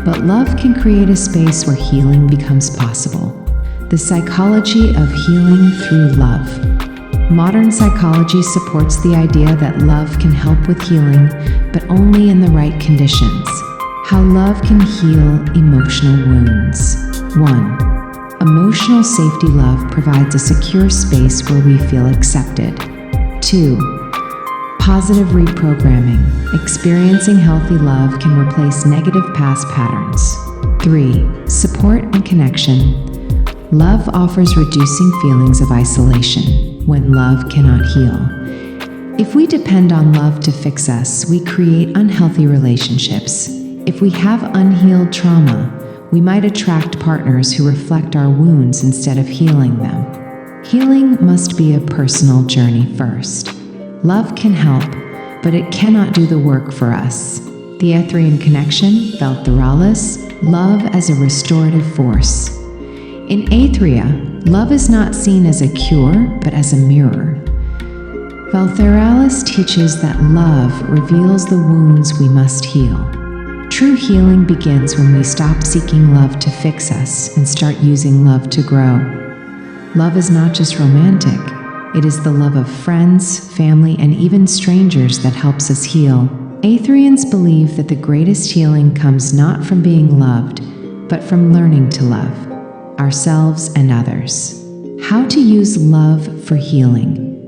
A: but love can create a space where healing becomes possible. The psychology of healing through love. Modern psychology supports the idea that love can help with healing, but only in the right conditions. How love can heal emotional wounds. 1. Emotional safety love provides a secure space where we feel accepted. 2. Positive reprogramming. Experiencing healthy love can replace negative past patterns. 3. Support and connection. Love offers reducing feelings of isolation when love cannot heal. If we depend on love to fix us, we create unhealthy relationships. If we have unhealed trauma, we might attract partners who reflect our wounds instead of healing them. Healing must be a personal journey first. Love can help, but it cannot do the work for us. The Aethrian connection, Valtheralis, love as a restorative force. In Aethria, love is not seen as a cure, but as a mirror. Valtheralis teaches that love reveals the wounds we must heal. True healing begins when we stop seeking love to fix us and start using love to grow. Love is not just romantic. It is the love of friends, family, and even strangers that helps us heal. Aethrians believe that the greatest healing comes not from being loved, but from learning to love ourselves and others. How to use love for healing.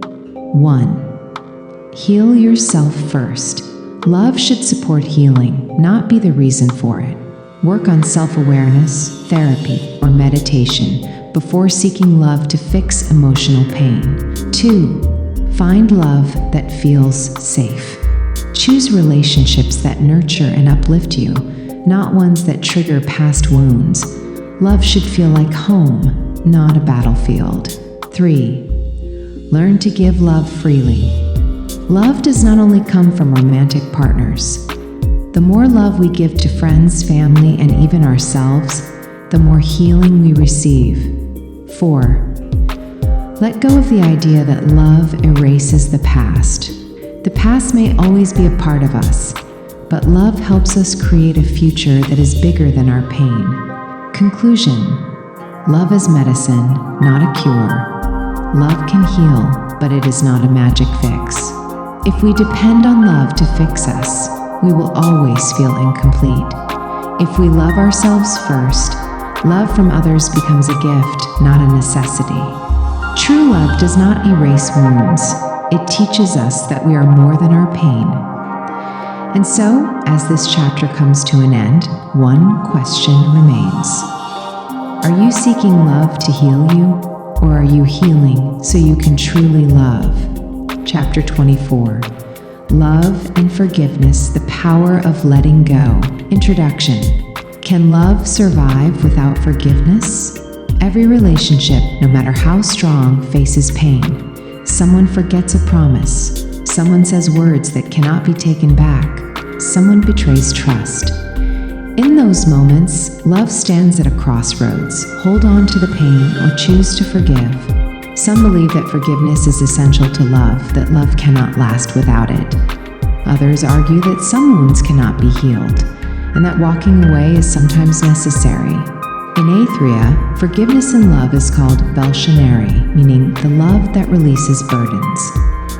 A: 1. Heal yourself first. Love should support healing, not be the reason for it. Work on self-awareness, therapy, or meditation before seeking love to fix emotional pain. 2. Find love that feels safe. Choose relationships that nurture and uplift you, not ones that trigger past wounds. Love should feel like home, not a battlefield. 3. Learn to give love freely. Love does not only come from romantic partners. The more love we give to friends, family, and even ourselves, the more healing we receive. 4. Let go of the idea that love erases the past. The past may always be a part of us, but love helps us create a future that is bigger than our pain. Conclusion: love is medicine, not a cure. Love can heal, but it is not a magic fix. If we depend on love to fix us, we will always feel incomplete. If we love ourselves first, love from others becomes a gift, not a necessity. True love does not erase wounds. It teaches us that we are more than our pain. And so, as this chapter comes to an end, one question remains. Are you seeking love to heal you, or are you healing so you can truly love? Chapter 24. Love and Forgiveness, the Power of Letting Go. Introduction. Can love survive without forgiveness? Every relationship, no matter how strong, faces pain. Someone forgets a promise. Someone says words that cannot be taken back. Someone betrays trust. In those moments, love stands at a crossroads. Hold on to the pain or choose to forgive. Some believe that forgiveness is essential to love, that love cannot last without it. Others argue that some wounds cannot be healed, and that walking away is sometimes necessary. In Aethria, forgiveness and love is called Velshoneri, meaning the love that releases burdens.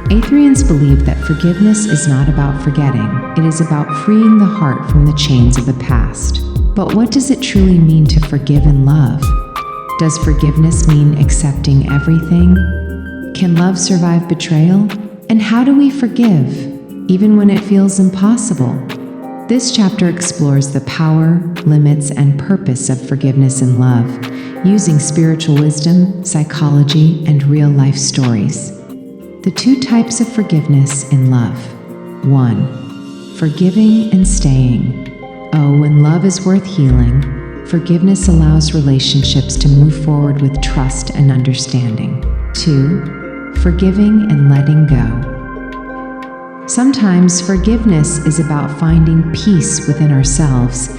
A: Aethrians believe that forgiveness is not about forgetting, it is about freeing the heart from the chains of the past. But what does it truly mean to forgive and love? Does forgiveness mean accepting everything? Can love survive betrayal? And how do we forgive, even when it feels impossible? This chapter explores the power, limits, and purpose of forgiveness and love, using spiritual wisdom, psychology, and real-life stories. The two types of forgiveness in love. 1. Forgiving and staying. Oh, when love is worth healing, forgiveness allows relationships to move forward with trust and understanding. 2. Forgiving and letting go. Sometimes forgiveness is about finding peace within ourselves,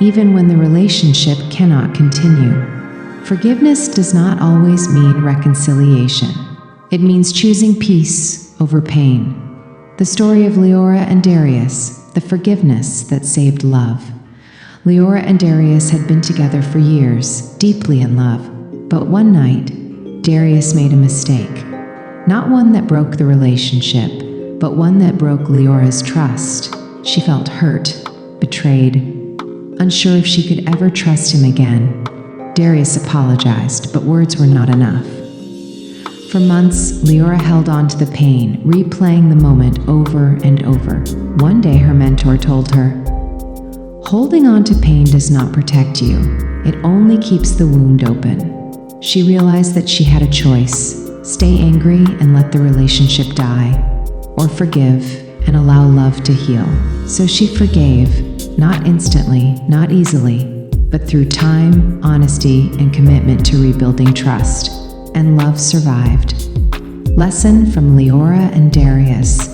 A: even when the relationship cannot continue. Forgiveness does not always mean reconciliation. It means choosing peace over pain. The story of Leora and Darius, the forgiveness that saved love. Leora and Darius had been together for years, deeply in love. But one night, Darius made a mistake. Not one that broke the relationship, but one that broke Leora's trust. She felt hurt, betrayed, unsure if she could ever trust him again. Darius apologized, but words were not enough. For months, Leora held on to the pain, replaying the moment over and over. One day, her mentor told her, "Holding on to pain does not protect you. It only keeps the wound open." She realized that she had a choice: stay angry and let the relationship die, or forgive and allow love to heal. So she forgave, not instantly, not easily, but through time, honesty, and commitment to rebuilding trust. And love survived. Lesson from Leora and Darius.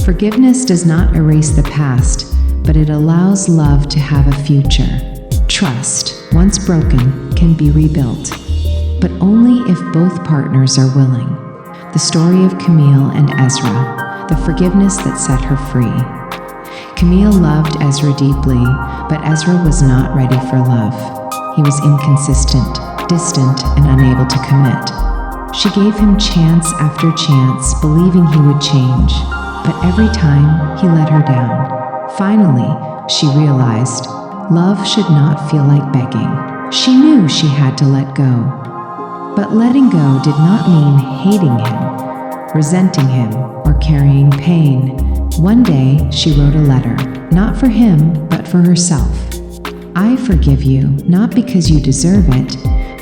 A: Forgiveness does not erase the past, but it allows love to have a future. Trust, once broken, can be rebuilt, but only if both partners are willing. The story of Camille and Ezra, the forgiveness that set her free. Camille loved Ezra deeply, but Ezra was not ready for love. He was inconsistent, distant, and unable to commit. She gave him chance after chance, believing he would change, but every time he let her down. Finally, she realized love should not feel like begging. She knew she had to let go. But letting go did not mean hating him, resenting him, or carrying pain. One day, she wrote a letter, not for him, but for herself. I forgive you, not because you deserve it,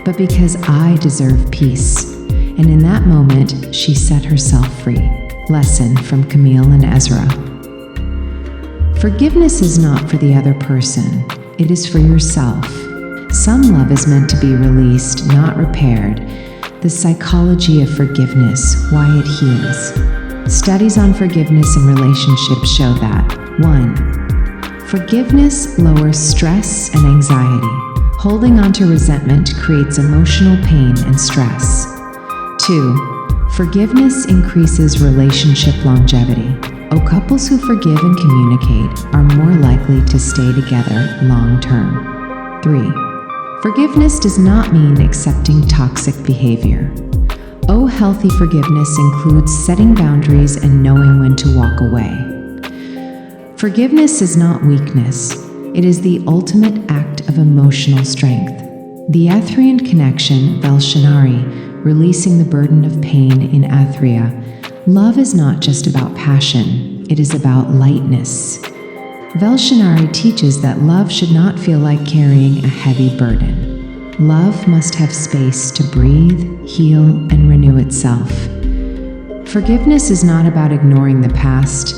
A: but because I deserve peace. And in that moment, she set herself free. Lesson from Camille and Ezra. Forgiveness is not for the other person. It is for yourself. Some love is meant to be released, not repaired. The psychology of forgiveness, why it heals. Studies on forgiveness in relationships show that 1. Forgiveness lowers stress and anxiety. Holding on to resentment creates emotional pain and stress. 2. Forgiveness increases relationship longevity. Couples who forgive and communicate are more likely to stay together long term. 3. Forgiveness does not mean accepting toxic behavior. Healthy forgiveness includes setting boundaries and knowing when to walk away. Forgiveness is not weakness. It is the ultimate act of emotional strength. The Aethrian connection, Velshinari, releasing the burden of pain in Aethria. Love is not just about passion, it is about lightness. Velshinari teaches that love should not feel like carrying a heavy burden. Love must have space to breathe, heal, and renew itself. Forgiveness is not about ignoring the past.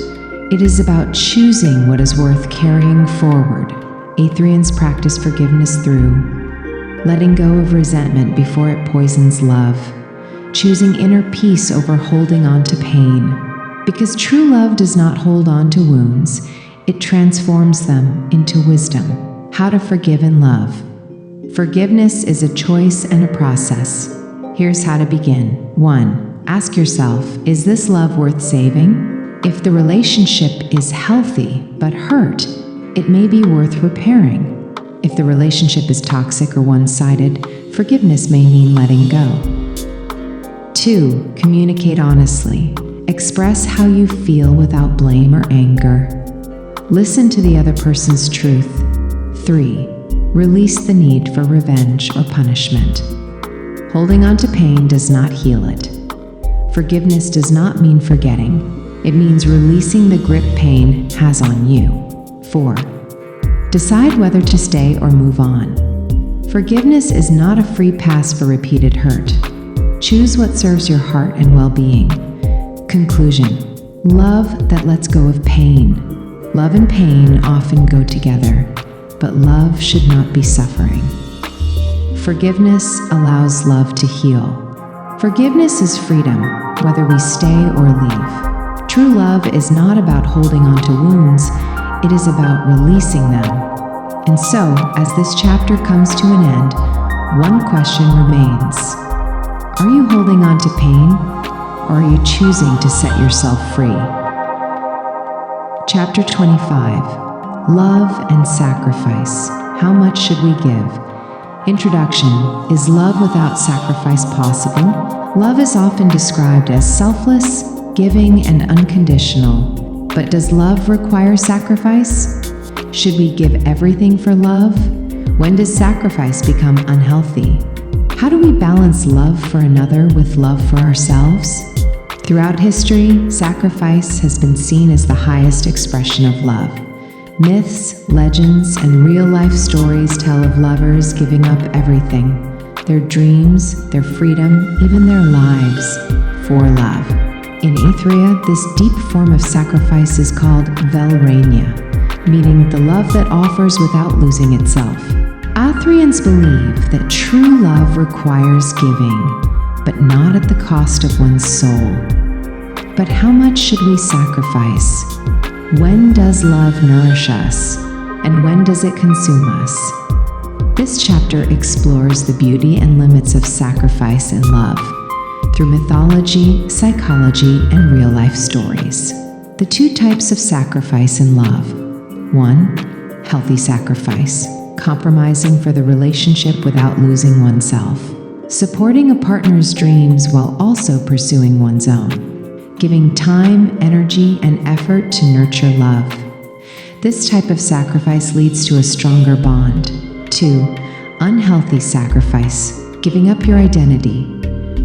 A: It is about choosing what is worth carrying forward. Aethrians practice forgiveness through letting go of resentment before it poisons love, choosing inner peace over holding on to pain. Because true love does not hold on to wounds, it transforms them into wisdom. How to forgive and love. Forgiveness is a choice and a process. Here's how to begin. 1. Ask yourself, is this love worth saving? If the relationship is healthy but hurt, it may be worth repairing. If the relationship is toxic or one-sided, forgiveness may mean letting go. 2. Communicate honestly. Express how you feel without blame or anger. Listen to the other person's truth. 3. Release the need for revenge or punishment. Holding on to pain does not heal it. Forgiveness does not mean forgetting. It means releasing the grip pain has on you. 4. Decide whether to stay or move on. Forgiveness is not a free pass for repeated hurt. Choose what serves your heart and well-being. Conclusion. Love that lets go of pain. Love and pain often go together, but love should not be suffering. Forgiveness allows love to heal. Forgiveness is freedom, whether we stay or leave. True love is not about holding on to wounds, it is about releasing them. And so, as this chapter comes to an end, one question remains. Are you holding on to pain, or are you choosing to set yourself free? Chapter 25. Love and sacrifice. How much should we give? Introduction. Is love without sacrifice possible? Love is often described as selfless, giving, and unconditional. But does love require sacrifice? Should we give everything for love? When does sacrifice become unhealthy? How do we balance love for another with love for ourselves? Throughout history, sacrifice has been seen as the highest expression of love. Myths, legends, and real-life stories tell of lovers giving up everything. their dreams, their freedom, even their lives for love. In Aethria, this deep form of sacrifice is called velrania, meaning the love that offers without losing itself. Aethrians believe that true love requires giving, but not at the cost of one's soul. But how much should we sacrifice? When does love nourish us, and when does it consume us? This chapter explores the beauty and limits of sacrifice and love through mythology, psychology, and real-life stories. The two types of sacrifice in love. 1. Healthy sacrifice, compromising for the relationship without losing oneself. Supporting a partner's dreams while also pursuing one's own. Giving time, energy, and effort to nurture love. This type of sacrifice leads to a stronger bond. 2. Unhealthy sacrifice, giving up your identity,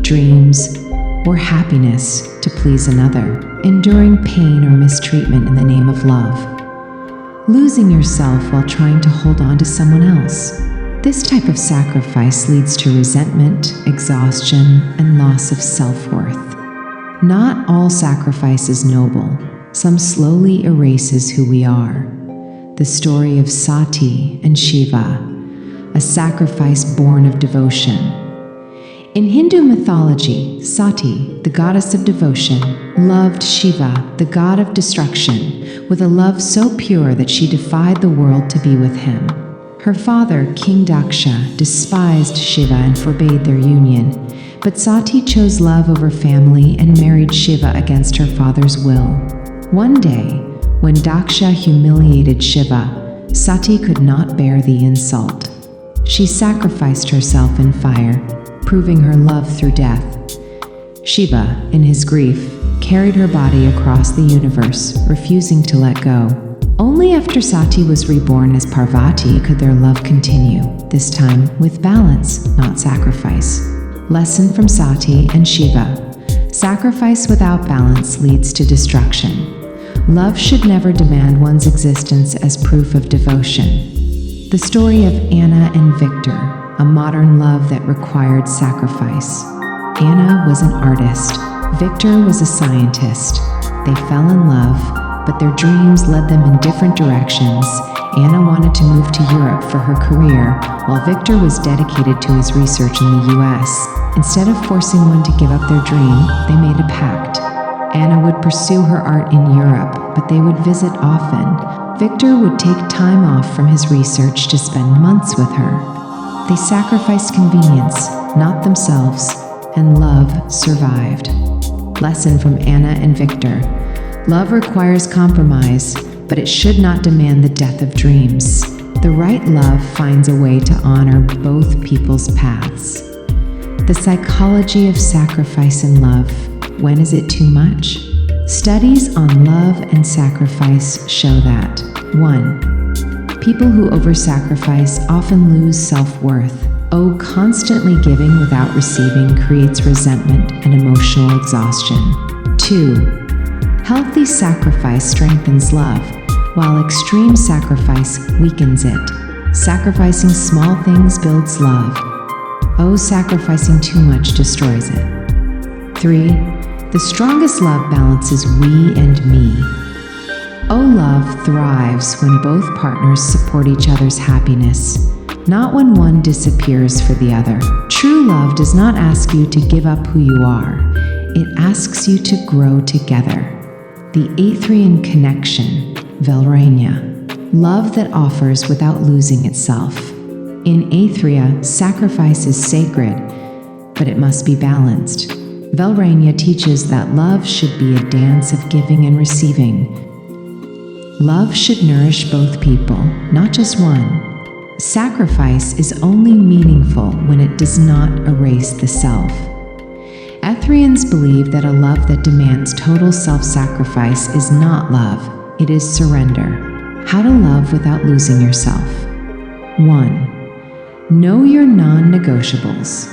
A: dreams, or happiness to please another, enduring pain or mistreatment in the name of love, losing yourself while trying to hold on to someone else. This type of sacrifice leads to resentment, exhaustion, and loss of self-worth. Not all sacrifice is noble. Some slowly erases who we are. The story of Sati and Shiva, a sacrifice born of devotion. In Hindu mythology, Sati, the goddess of devotion, loved Shiva, the god of destruction, with a love so pure that she defied the world to be with him. Her father, King Daksha, despised Shiva and forbade their union, but Sati chose love over family and married Shiva against her father's will. One day, when Daksha humiliated Shiva, Sati could not bear the insult. She sacrificed herself in fire, proving her love through death. Shiva, in his grief, carried her body across the universe, refusing to let go. Only after Sati was reborn as Parvati could their love continue, this time with balance, not sacrifice. Lesson from Sati and Shiva. Sacrifice without balance leads to destruction. Love should never demand one's existence as proof of devotion. The story of Anna and Victor, a modern love that required sacrifice. Anna was an artist. Victor was a scientist. They fell in love, but their dreams led them in different directions. Anna wanted to move to Europe for her career, while Victor was dedicated to his research in the US. Instead of forcing one to give up their dream, they made a pact. Anna would pursue her art in Europe, but they would visit often. Victor would take time off from his research to spend months with her. They sacrificed convenience, not themselves, and love survived. Lesson from Anna and Victor. Love requires compromise, but it should not demand the death of dreams. The right love finds a way to honor both people's paths. The psychology of sacrifice and love. When is it too much? Studies on love and sacrifice show that 1. People who over-sacrifice often lose self-worth. Constantly giving without receiving creates resentment and emotional exhaustion. 2. Healthy sacrifice strengthens love, while extreme sacrifice weakens it. Sacrificing small things builds love. Sacrificing too much destroys it. 3. The strongest love balance is we and me. Love thrives when both partners support each other's happiness, not when one disappears for the other. True love does not ask you to give up who you are. It asks you to grow together. The Aethrian connection, velrania, love that offers without losing itself. In Aethria, sacrifice is sacred, but it must be balanced. Velrania teaches that love should be a dance of giving and receiving. Love should nourish both people, not just one. Sacrifice is only meaningful when it does not erase the self. Aethrians believe that a love that demands total self-sacrifice is not love, it is surrender. How to love without losing yourself. 1. Know your non-negotiables.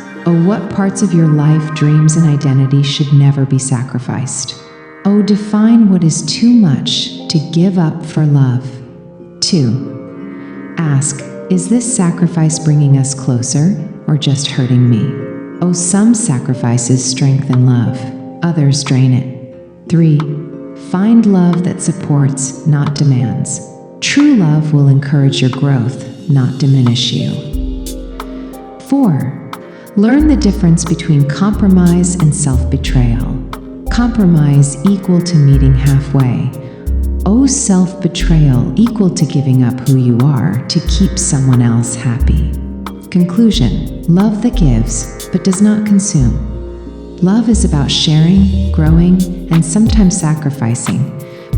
A: What parts of your life, dreams, and identity should never be sacrificed? Define what is too much to give up for love. 2. Ask, Is this sacrifice bringing us closer or just hurting me? Oh, some sacrifices strengthen love, others drain it. 3. Find love that supports, not demands. True love will encourage your growth, not diminish you. 4. Learn the difference between compromise and self-betrayal. Compromise equal to meeting halfway. Oh, self-betrayal equal to giving up who you are to keep someone else happy. Conclusion: love that gives, but does not consume. Love is about sharing, growing, and sometimes sacrificing,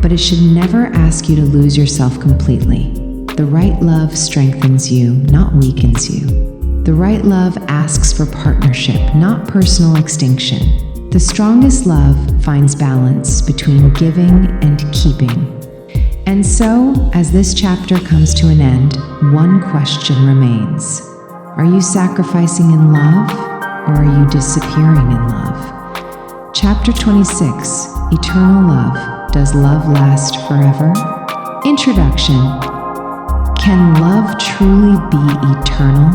A: but it should never ask you to lose yourself completely. The right love strengthens you, not weakens you. The right love asks for partnership, not personal extinction. The strongest love finds balance between giving and keeping. And so, as this chapter comes to an end, one question remains. Are you sacrificing in love, or are you disappearing in love? Chapter 26, Eternal Love. Does love last forever? Introduction. Can love truly be eternal?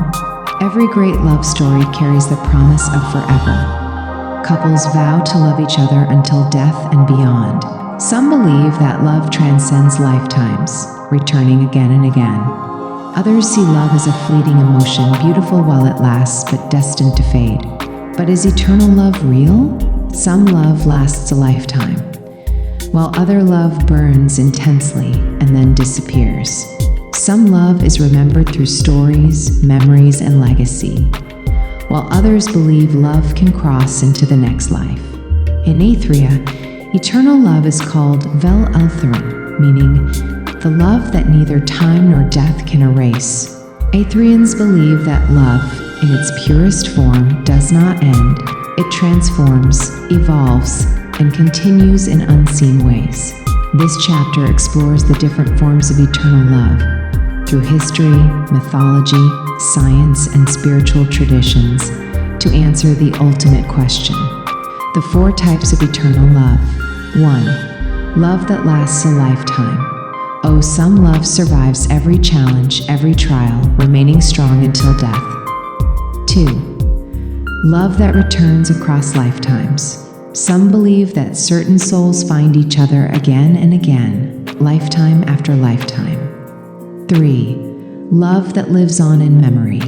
A: Every great love story carries the promise of forever. Couples vow to love each other until death and beyond. Some believe that love transcends lifetimes, returning again and again. Others see love as a fleeting emotion, beautiful while it lasts, but destined to fade. But is eternal love real? Some love lasts a lifetime, while other love burns intensely and then disappears. Some love is remembered through stories, memories, and legacy, while others believe love can cross into the next life. In Aethria, eternal love is called vel Aethrian, meaning the love that neither time nor death can erase. Aethrians believe that love, in its purest form, does not end. It transforms, evolves, and continues in unseen ways. This chapter explores the different forms of eternal love through history, mythology, science, and spiritual traditions to answer the ultimate question. The 4 types of eternal love. 1. Love that lasts a lifetime. Oh, some love survives every challenge, every trial, remaining strong until death. 2. Love that returns across lifetimes. Some believe that certain souls find each other again and again, lifetime after lifetime. 3. Love that lives on in memory.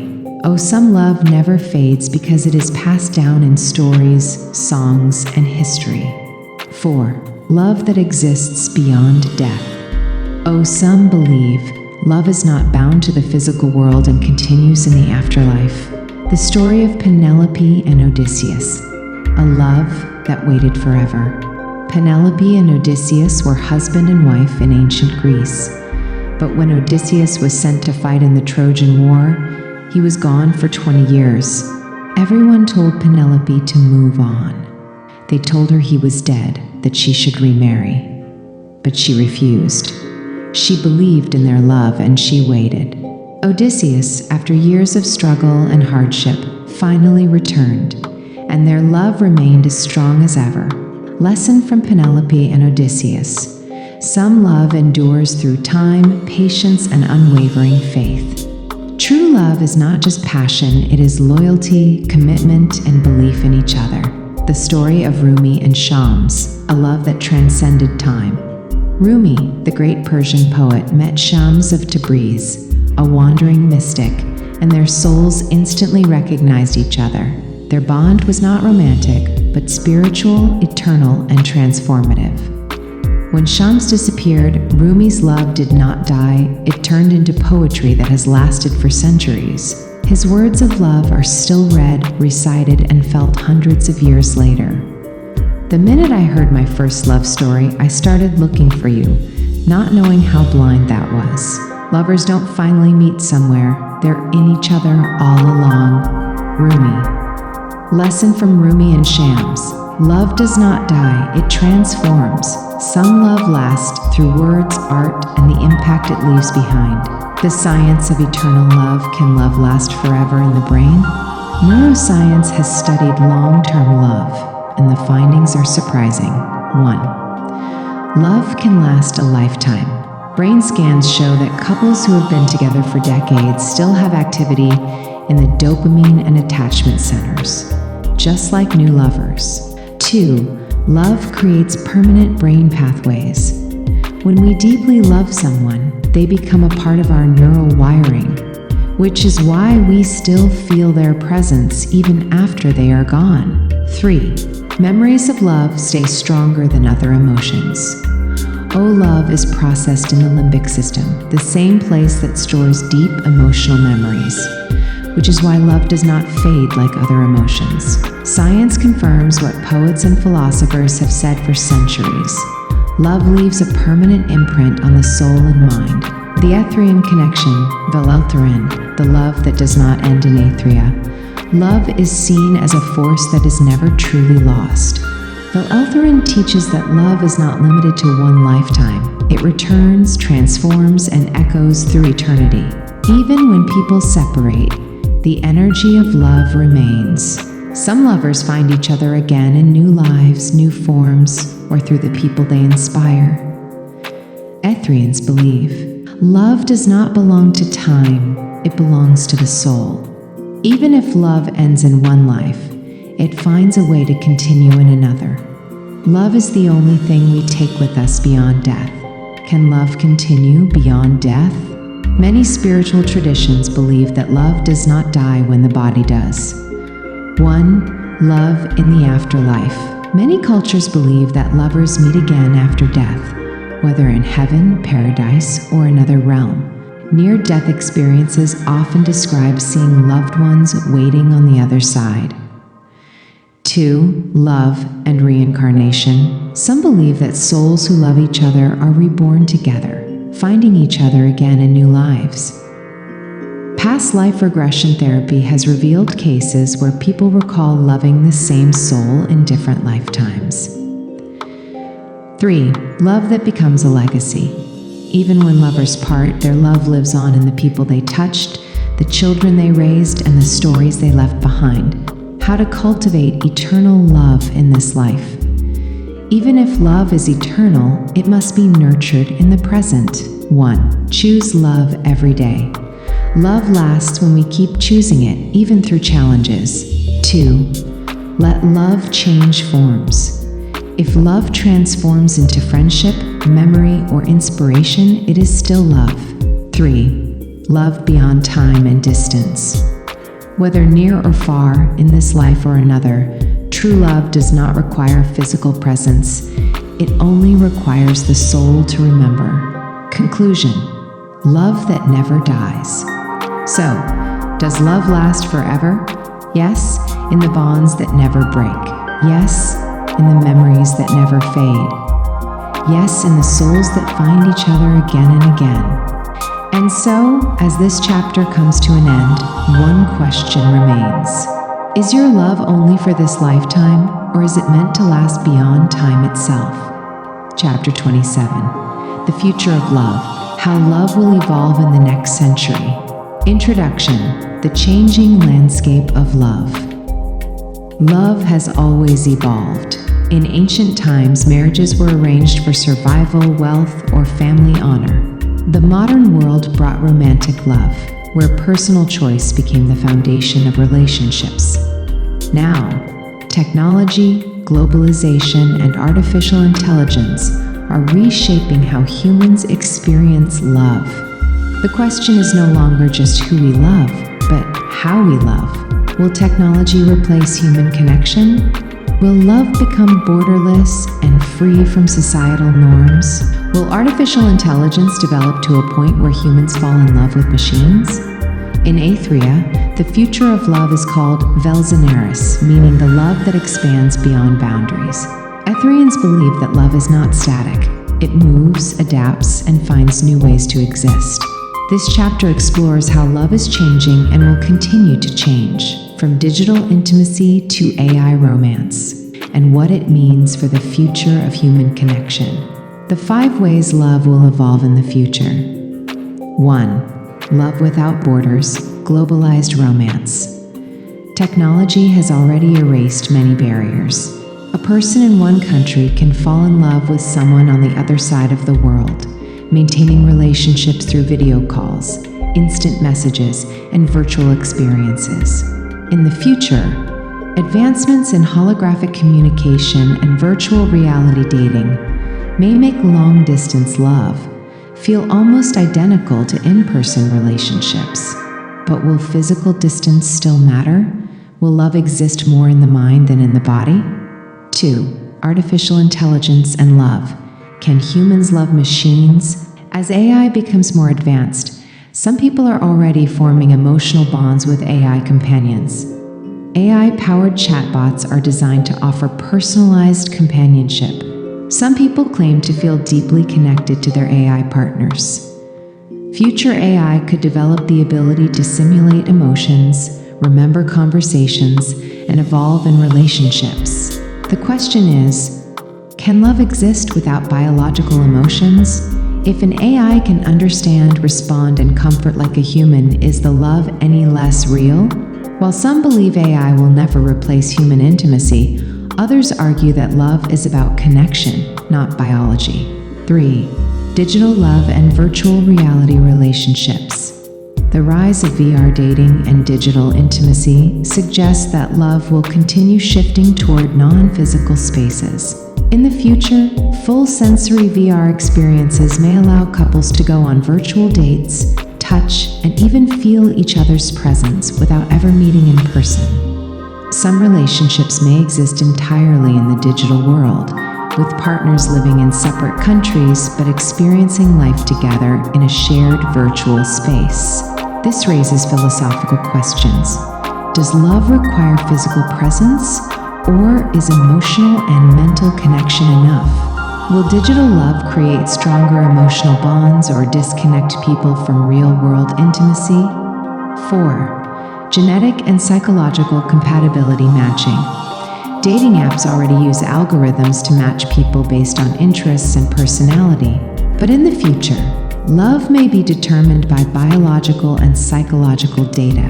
A: Oh, some love never fades because it is passed down in stories, songs, and history. 4. Love that exists beyond death. Oh, some believe love is not bound to the physical world and continues in the afterlife. The story of Penelope and Odysseus, a love that waited forever. Penelope and Odysseus were husband and wife in ancient Greece. But when Odysseus was sent to fight in the Trojan War, he was gone for 20 years. Everyone told Penelope to move on. They told her he was dead, that she should remarry. But she refused. She believed in their love and she waited. Odysseus, after years of struggle and hardship, finally returned, and their love remained as strong as ever. Lesson from Penelope and Odysseus. Some love endures through time, patience, and unwavering faith. True love is not just passion, it is loyalty, commitment, and belief in each other. The story of Rumi and Shams, a love that transcended time. Rumi, the great Persian poet, met Shams of Tabriz, a wandering mystic, and their souls instantly recognized each other. Their bond was not romantic, but spiritual, eternal, and transformative. When Shams disappeared, Rumi's love did not die. It turned into poetry that has lasted for centuries. His words of love are still read, recited, and felt hundreds of years later. The minute I heard my first love story, I started looking for you, not knowing how blind that was. Lovers don't finally meet somewhere. They're in each other all along. Rumi. Lesson from Rumi and Shams. Love does not die, it transforms. Some love lasts through words, art, and the impact it leaves behind. The science of eternal love. Can love last forever in the brain? Neuroscience has studied long-term love, and the findings are surprising. 1. Love can last a lifetime. Brain scans show that couples who have been together for decades still have activity in the dopamine and attachment centers, just like new lovers. 2. Love creates permanent brain pathways. When we deeply love someone, they become a part of our neural wiring, which is why we still feel their presence even after they are gone. 3. Memories of love stay stronger than other emotions. Love is processed in the limbic system, the same place that stores deep emotional memories, which is why love does not fade like other emotions. Science confirms what poets and philosophers have said for centuries. Love leaves a permanent imprint on the soul and mind. The Aethrian connection, Aethrian, the love that does not end in Aethria. Love is seen as a force that is never truly lost. Aethrian teaches that love is not limited to one lifetime. It returns, transforms, and echoes through eternity. Even when people separate, the energy of love remains. Some lovers find each other again in new lives, new forms, or through the people they inspire. Aethrians believe love does not belong to time, it belongs to the soul. Even if love ends in one life, it finds a way to continue in another. Love is the only thing we take with us beyond death. Can love continue beyond death? Many spiritual traditions believe that love does not die when the body does. 1. Love in the afterlife. Many cultures believe that lovers meet again after death, whether in heaven, paradise, or another realm. Near-death experiences often describe seeing loved ones waiting on the other side. 2. Love and reincarnation. Some believe that souls who love each other are reborn together, finding each other again in new lives. Past life regression therapy has revealed cases where people recall loving the same soul in different lifetimes. 3. Love that becomes a legacy. Even when lovers part, their love lives on in the people they touched, the children they raised, and the stories they left behind. How to cultivate eternal love in this life. Even if love is eternal, it must be nurtured in the present. 1. Choose love every day. Love lasts when we keep choosing it, even through challenges. 2. Let love change forms. If love transforms into friendship, memory, or inspiration, it is still love. 3. Love beyond time and distance. Whether near or far, in this life or another, true love does not require physical presence. It only requires the soul to remember. Conclusion: love that never dies. So, does love last forever? Yes, in the bonds that never break. Yes, in the memories that never fade. Yes, in the souls that find each other again and again. And so, as this chapter comes to an end, one question remains. Is your love only for this lifetime, or is it meant to last beyond time itself? Chapter 27. The Future of Love. How Love Will Evolve in the Next Century. Introduction. The Changing Landscape of Love. Love has always evolved. In ancient times, marriages were arranged for survival, wealth, or family honor. The modern world brought romantic love, where personal choice became the foundation of relationships. Now, technology, globalization, and artificial intelligence are reshaping how humans experience love. The question is no longer just who we love, but how we love. Will technology replace human connection? Will love become borderless and free from societal norms? Will artificial intelligence develop to a point where humans fall in love with machines? In Aethria, the future of love is called Velzenaris, meaning the love that expands beyond boundaries. Aethrians believe that love is not static. It moves, adapts, and finds new ways to exist. This chapter explores how love is changing and will continue to change, from digital intimacy to AI romance, and what it means for the future of human connection. The 5 ways love will evolve in the future. 1. Love without borders, globalized romance. Technology has already erased many barriers. A person in one country can fall in love with someone on the other side of the world, maintaining relationships through video calls, instant messages, and virtual experiences. In the future, advancements in holographic communication and virtual reality dating may make long-distance love feel almost identical to in-person relationships. But will physical distance still matter? Will love exist more in the mind than in the body? 2. Artificial intelligence and love. Can humans love machines? As AI becomes more advanced, some people are already forming emotional bonds with AI companions. AI-powered chatbots are designed to offer personalized companionship. Some people claim to feel deeply connected to their AI partners. Future AI could develop the ability to simulate emotions, remember conversations, and evolve in relationships. The question is, can love exist without biological emotions? If an AI can understand, respond, and comfort like a human, is the love any less real? While some believe AI will never replace human intimacy, others argue that love is about connection, not biology. 3. Digital love and virtual reality relationships. The rise of VR dating and digital intimacy suggests that love will continue shifting toward non-physical spaces. In the future, full sensory VR experiences may allow couples to go on virtual dates, touch, and even feel each other's presence without ever meeting in person. Some relationships may exist entirely in the digital world, with partners living in separate countries but experiencing life together in a shared virtual space. This raises philosophical questions. Does love require physical presence, or is emotional and mental connection enough? Will digital love create stronger emotional bonds or disconnect people from real-world intimacy? 4. Genetic and psychological compatibility matching. Dating apps already use algorithms to match people based on interests and personality, but in the future, love may be determined by biological and psychological data.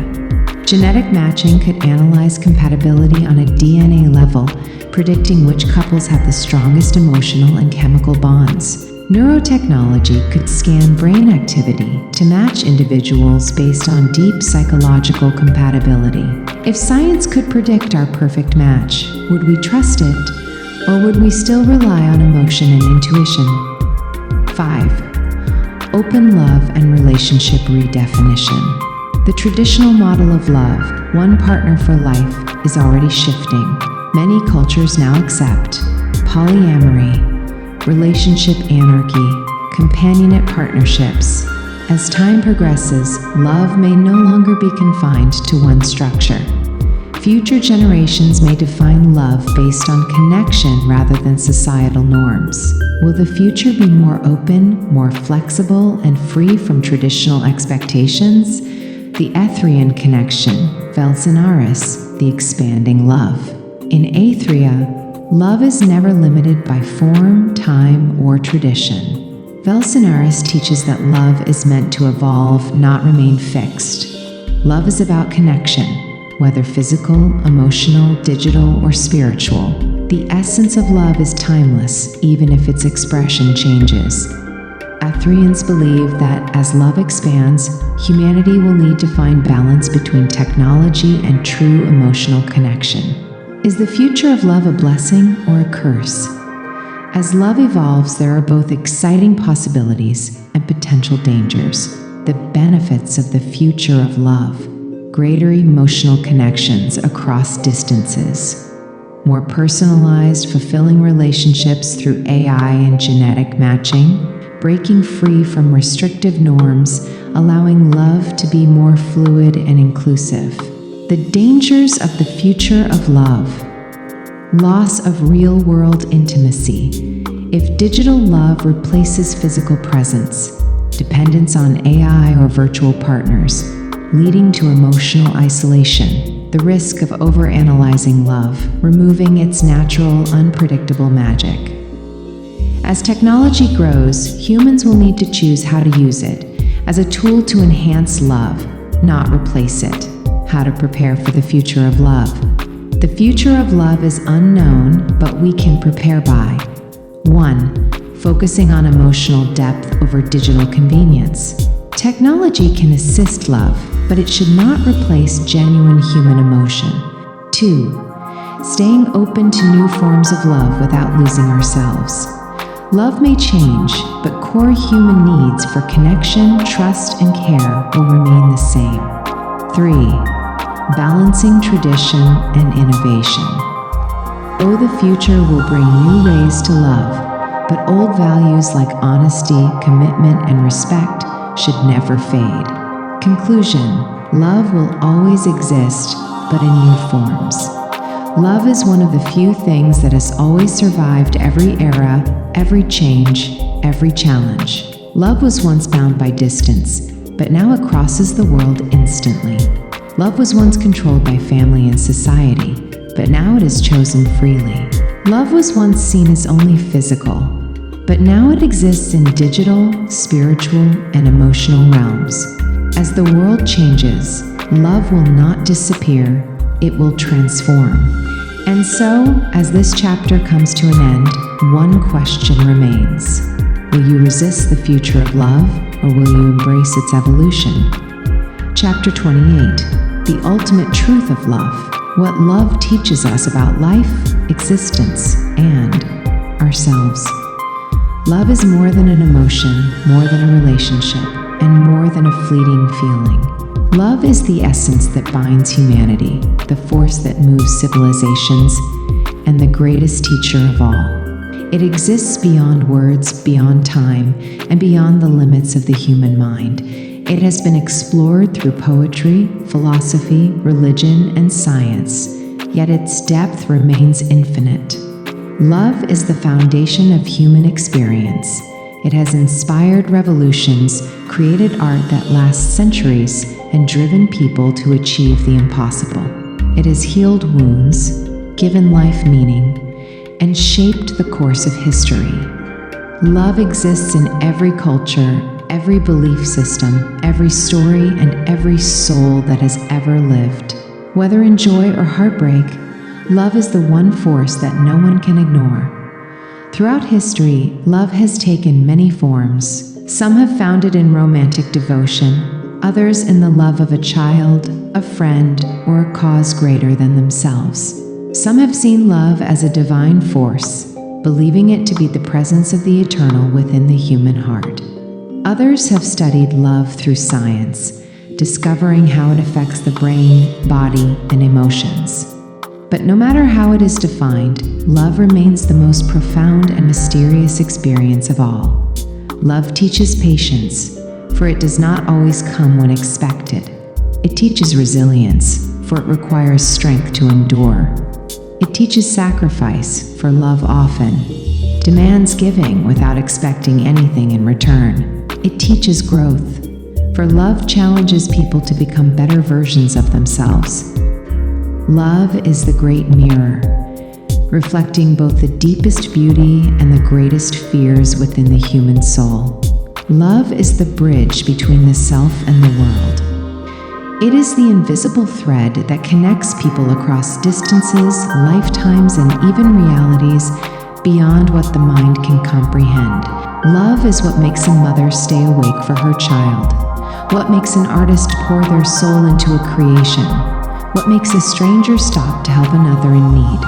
A: Genetic matching could analyze compatibility on a DNA level, predicting which couples have the strongest emotional and chemical bonds. Neurotechnology could scan brain activity to match individuals based on deep psychological compatibility. If science could predict our perfect match, would we trust it, or would we still rely on emotion and intuition? 5. Open love and relationship redefinition. The traditional model of love, one partner for life, is already shifting. Many cultures now accept polyamory, relationship anarchy, companionate partnerships. As time progresses, love may no longer be confined to one structure. Future generations may define love based on connection rather than societal norms. Will the future be more open, more flexible, and free from traditional expectations? The Aethrian connection, Velcinaris, the expanding love. In Aethria, love is never limited by form, time, or tradition. Velcinaris teaches that love is meant to evolve, not remain fixed. Love is about connection, whether physical, emotional, digital, or spiritual. The essence of love is timeless, even if its expression changes. Aethrians believe that as love expands, humanity will need to find balance between technology and true emotional connection. Is the future of love a blessing or a curse? As love evolves, there are both exciting possibilities and potential dangers. The benefits of the future of love: greater emotional connections across distances, more personalized, fulfilling relationships through AI and genetic matching, breaking free from restrictive norms, allowing love to be more fluid and inclusive. The dangers of the future of love: loss of real-world intimacy. If digital love replaces physical presence, dependence on AI or virtual partners, leading to emotional isolation. The risk of overanalyzing love, removing its natural, unpredictable magic. As technology grows, humans will need to choose how to use it as a tool to enhance love, not replace it. How to prepare for the future of love. The future of love is unknown, but we can prepare by 1. focusing on emotional depth over digital convenience. Technology can assist love, but it should not replace genuine human emotion. 2. Staying open to new forms of love without losing ourselves. Love may change, but core human needs for connection, trust, and care will remain the same. 3. Balancing tradition and innovation. Oh, the future will bring new ways to love, but old values like honesty, commitment, and respect should never fade. Conclusion: love will always exist, but in new forms. Love is one of the few things that has always survived every era, every change, every challenge. Love was once bound by distance, but now it crosses the world instantly. Love was once controlled by family and society, but now it is chosen freely. Love was once seen as only physical, but now it exists in digital, spiritual, and emotional realms. As the world changes, love will not disappear, it will transform. And so, as this chapter comes to an end, one question remains. Will you resist the future of love, or will you embrace its evolution? Chapter 28, The Ultimate Truth of Love. What love teaches us about life, existence, and ourselves. Love is more than an emotion, more than a relationship, and more than a fleeting feeling. Love is the essence that binds humanity, the force that moves civilizations, and the greatest teacher of all. It exists beyond words, beyond time, and beyond the limits of the human mind. It has been explored through poetry, philosophy, religion, and science, yet its depth remains infinite. Love is the foundation of human experience. It has inspired revolutions, created art that lasts centuries, and driven people to achieve the impossible. It has healed wounds, given life meaning, and shaped the course of history. Love exists in every culture, every belief system, every story, and every soul that has ever lived. Whether in joy or heartbreak, love is the one force that no one can ignore. Throughout history, love has taken many forms. Some have found it in romantic devotion, others in the love of a child, a friend, or a cause greater than themselves. Some have seen love as a divine force, believing it to be the presence of the eternal within the human heart. Others have studied love through science, discovering how it affects the brain, body, and emotions. But no matter how it is defined, love remains the most profound and mysterious experience of all. Love teaches patience, for it does not always come when expected. It teaches resilience, for it requires strength to endure. It teaches sacrifice, for love often demands giving without expecting anything in return. It teaches growth, for love challenges people to become better versions of themselves. Love is the great mirror, reflecting both the deepest beauty and the greatest fears within the human soul. Love is the bridge between the self and the world. It is the invisible thread that connects people across distances, lifetimes, and even realities beyond what the mind can comprehend. Love is what makes a mother stay awake for her child, what makes an artist pour their soul into a creation, what makes a stranger stop to help another in need.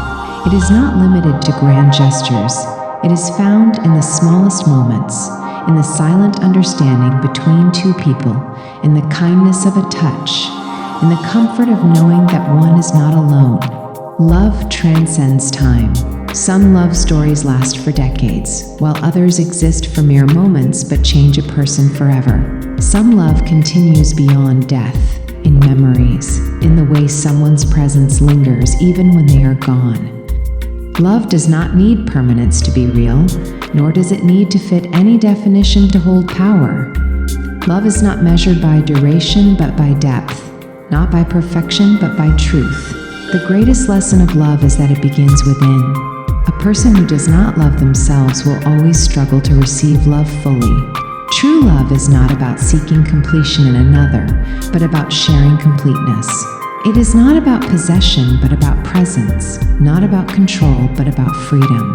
A: It is not limited to grand gestures. It is found in the smallest moments, in the silent understanding between two people, in the kindness of a touch, in the comfort of knowing that one is not alone. Love transcends time. Some love stories last for decades, while others exist for mere moments but change a person forever. Some love continues beyond death, in memories, in the way someone's presence lingers even when they are gone. Love does not need permanence to be real, nor does it need to fit any definition to hold power. Love is not measured by duration but by depth, not by perfection but by truth. The greatest lesson of love is that it begins within. A person who does not love themselves will always struggle to receive love fully. True love is not about seeking completion in another, but about sharing completeness. It is not about possession, but about presence, not about control, but about freedom.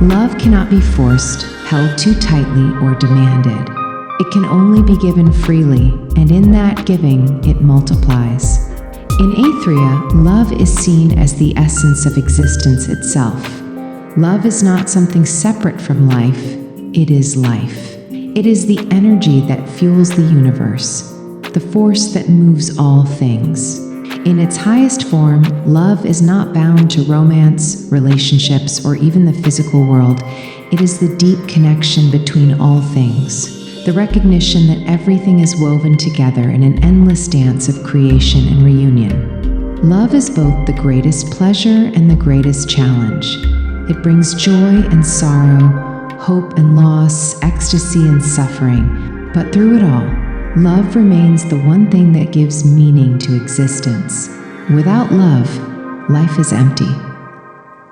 A: Love cannot be forced, held too tightly, or demanded. It can only be given freely, and in that giving, it multiplies. In Aethria, love is seen as the essence of existence itself. Love is not something separate from life, it is life. It is the energy that fuels the universe, the force that moves all things. In its highest form, love is not bound to romance, relationships, or even the physical world. It is the deep connection between all things, the recognition that everything is woven together in an endless dance of creation and reunion. Love is both the greatest pleasure and the greatest challenge. It brings joy and sorrow, hope and loss, ecstasy and suffering, but through it all, love remains the one thing that gives meaning to existence. Without love, life is empty.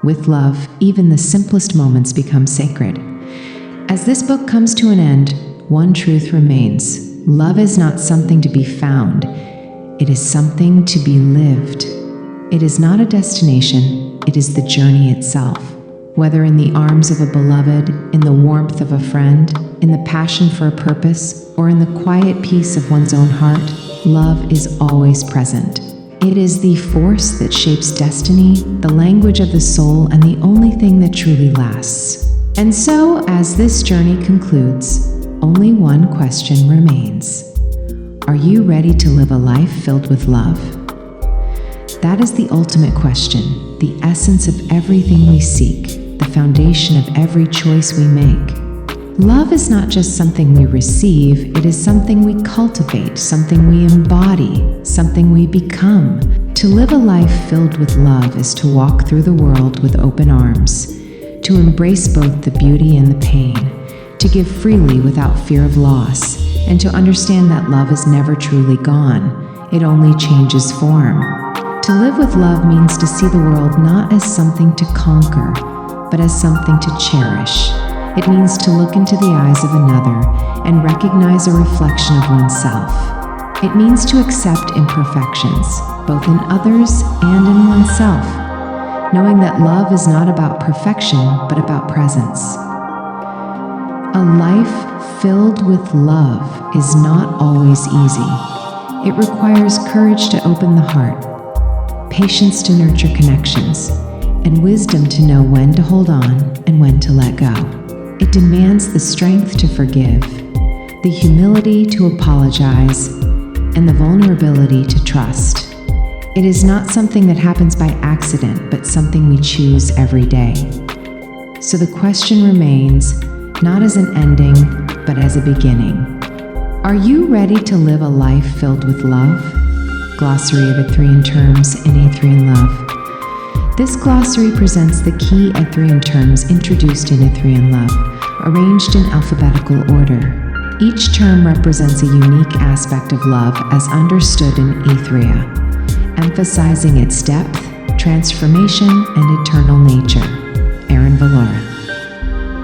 A: With love, even the simplest moments become sacred. As this book comes to an end, one truth remains. Love is not something to be found. It is something to be lived. It is not a destination, it is the journey itself. Whether in the arms of a beloved, in the warmth of a friend, in the passion for a purpose, or in the quiet peace of one's own heart, love is always present. It is the force that shapes destiny, the language of the soul, and the only thing that truly lasts. And so, as this journey concludes, only one question remains. Are you ready to live a life filled with love? That is the ultimate question, the essence of everything we seek, the foundation of every choice we make. Love is not just something we receive, it is something we cultivate, something we embody, something we become. To live a life filled with love is to walk through the world with open arms, to embrace both the beauty and the pain, to give freely without fear of loss, and to understand that love is never truly gone, it only changes form. To live with love means to see the world not as something to conquer, but as something to cherish. It means to look into the eyes of another and recognize a reflection of oneself. It means to accept imperfections, both in others and in oneself, knowing that love is not about perfection, but about presence. A life filled with love is not always easy. It requires courage to open the heart, patience to nurture connections, and wisdom to know when to hold on and when to let go. It demands the strength to forgive, the humility to apologize, and the vulnerability to trust. It is not something that happens by accident, but something we choose every day. So the question remains, not as an ending, but as a beginning. Are you ready to live a life filled with love? Glossary of Aethrian terms in Aethrian Love. This glossary presents the key Aethrian terms introduced in Aethrian Love, arranged in alphabetical order. Each term represents a unique aspect of love as understood in Aethria, emphasizing its depth, transformation, and eternal nature. Aaron Valora.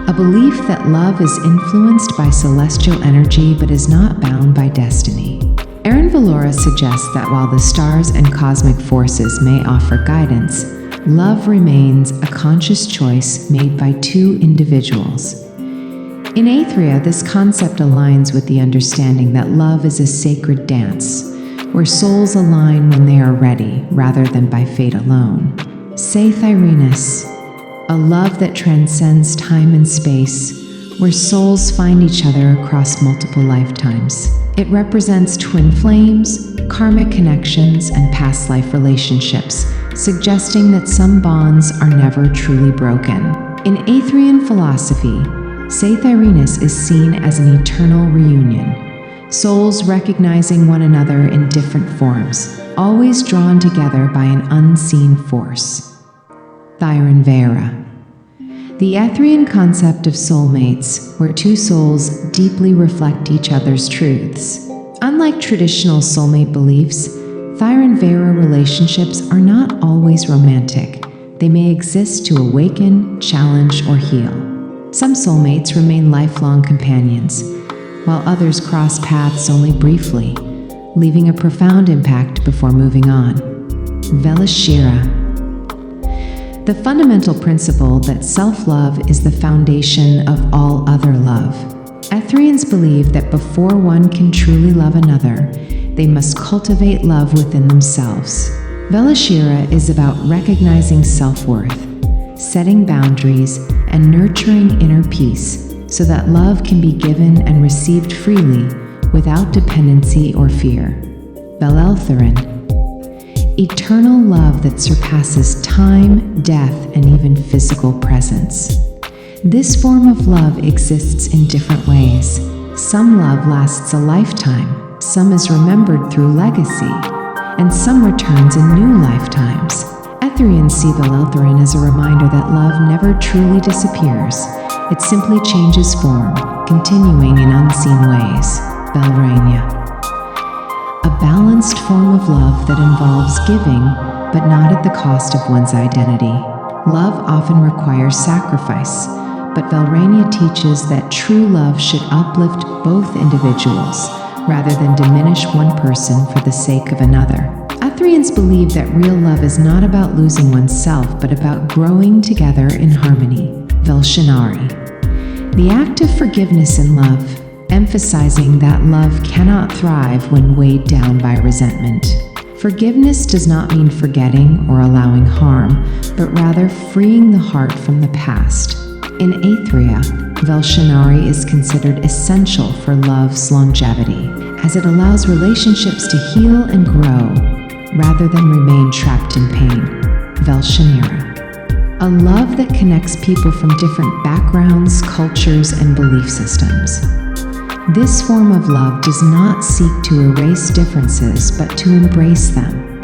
A: A belief that love is influenced by celestial energy but is not bound by destiny. Aaron Valora suggests that while the stars and cosmic forces may offer guidance, love remains a conscious choice made by two individuals. In Aethria, this concept aligns with the understanding that love is a sacred dance, where souls align when they are ready, rather than by fate alone. Aethrianis, a love that transcends time and space, where souls find each other across multiple lifetimes. It represents twin flames, karmic connections, and past life relationships, suggesting that some bonds are never truly broken. In Aethrian philosophy, Aethrianis is seen as an eternal reunion, souls recognizing one another in different forms, always drawn together by an unseen force. Aethrian Vera. The Aethrian concept of soulmates, where two souls deeply reflect each other's truths. Unlike traditional soulmate beliefs, Aethrian Vera relationships are not always romantic. They may exist to awaken, challenge, or heal. Some soulmates remain lifelong companions, while others cross paths only briefly, leaving a profound impact before moving on. Velashira. the fundamental principle that self-love is the foundation of all other love. Aethrians believe that before one can truly love another, they must cultivate love within themselves. Velashira is about recognizing self-worth, setting boundaries, and nurturing inner peace so that love can be given and received freely without dependency or fear. Veleltherin, eternal love that surpasses time, death, and even physical presence. This form of love exists in different ways. Some love lasts a lifetime, some is remembered through legacy, and some returns in new lifetimes. Aethrians see Veleltherin as a reminder that love never truly disappears. It simply changes form, continuing in unseen ways. Velrania, a balanced form of love that involves giving, but not at the cost of one's identity. Love often requires sacrifice, but Velrania teaches that true love should uplift both individuals, rather than diminish one person for the sake of another. Aethrians believe that real love is not about losing oneself, but about growing together in harmony. Velshinari, the act of forgiveness in love, emphasizing that love cannot thrive when weighed down by resentment. Forgiveness does not mean forgetting or allowing harm, but rather freeing the heart from the past. In Aethria, Velshinari is considered essential for love's longevity, as it allows relationships to heal and grow, rather than remain trapped in pain. Velshinira, a love that connects people from different backgrounds, cultures, and belief systems. This form of love does not seek to erase differences, but to embrace them,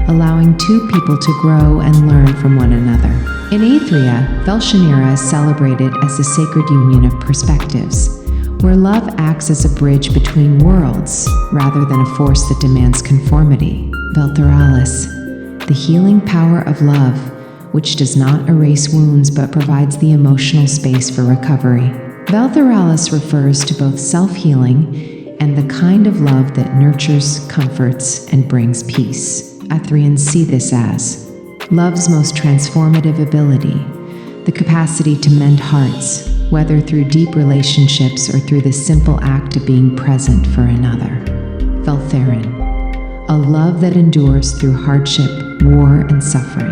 A: allowing two people to grow and learn from one another. In Aethria, Velshinira is celebrated as a sacred union of perspectives, where love acts as a bridge between worlds rather than a force that demands conformity. Veltheralis, the healing power of love, which does not erase wounds but provides the emotional space for recovery. Veltheralis refers to both self-healing and the kind of love that nurtures, comforts, and brings peace. Aethrians see this as love's most transformative ability, the capacity to mend hearts, whether through deep relationships or through the simple act of being present for another. Veltherin, a love that endures through hardship, war, and suffering.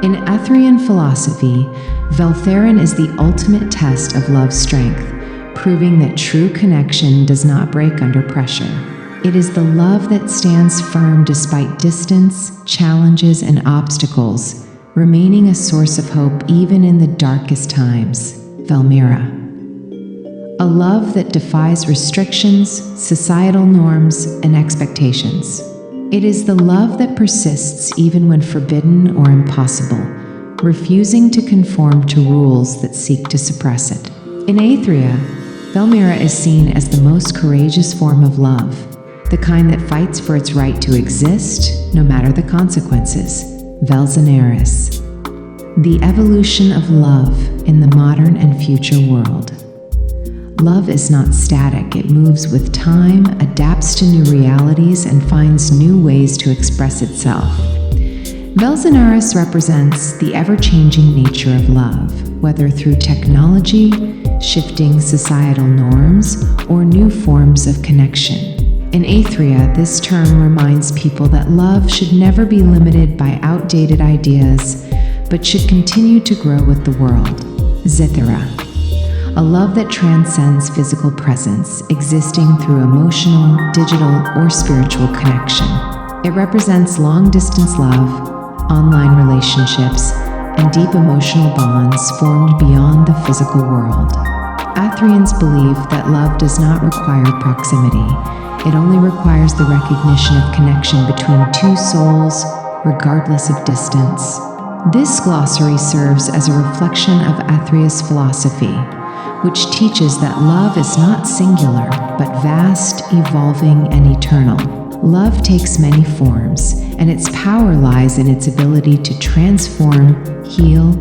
A: In Aethrian philosophy, Veltherin is the ultimate test of love's strength, proving that true connection does not break under pressure. It is the love that stands firm despite distance, challenges, and obstacles, remaining a source of hope even in the darkest times. Velmira, a love that defies restrictions, societal norms, and expectations. It is the love that persists even when forbidden or impossible, refusing to conform to rules that seek to suppress it. In Aethria, Velmira is seen as the most courageous form of love, the kind that fights for its right to exist, no matter the consequences. Velzenaris, the evolution of love in the modern and future world. Love is not static, it moves with time, adapts to new realities, and finds new ways to express itself. Velzenaris represents the ever-changing nature of love, whether through technology, shifting societal norms, or new forms of connection. In Aethria, this term reminds people that love should never be limited by outdated ideas, but should continue to grow with the world. Zithera, a love that transcends physical presence, existing through emotional, digital, or spiritual connection. It represents long-distance love, online relationships, and deep emotional bonds formed beyond the physical world. Aethrians believe that love does not require proximity. It only requires the recognition of connection between two souls, regardless of distance. This glossary serves as a reflection of Aethria's philosophy, which teaches that love is not singular, but vast, evolving, and eternal. Love takes many forms, and its power lies in its ability to transform, heal,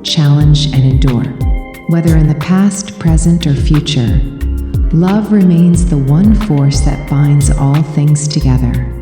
A: challenge, and endure. Whether in the past, present, or future, love remains the one force that binds all things together.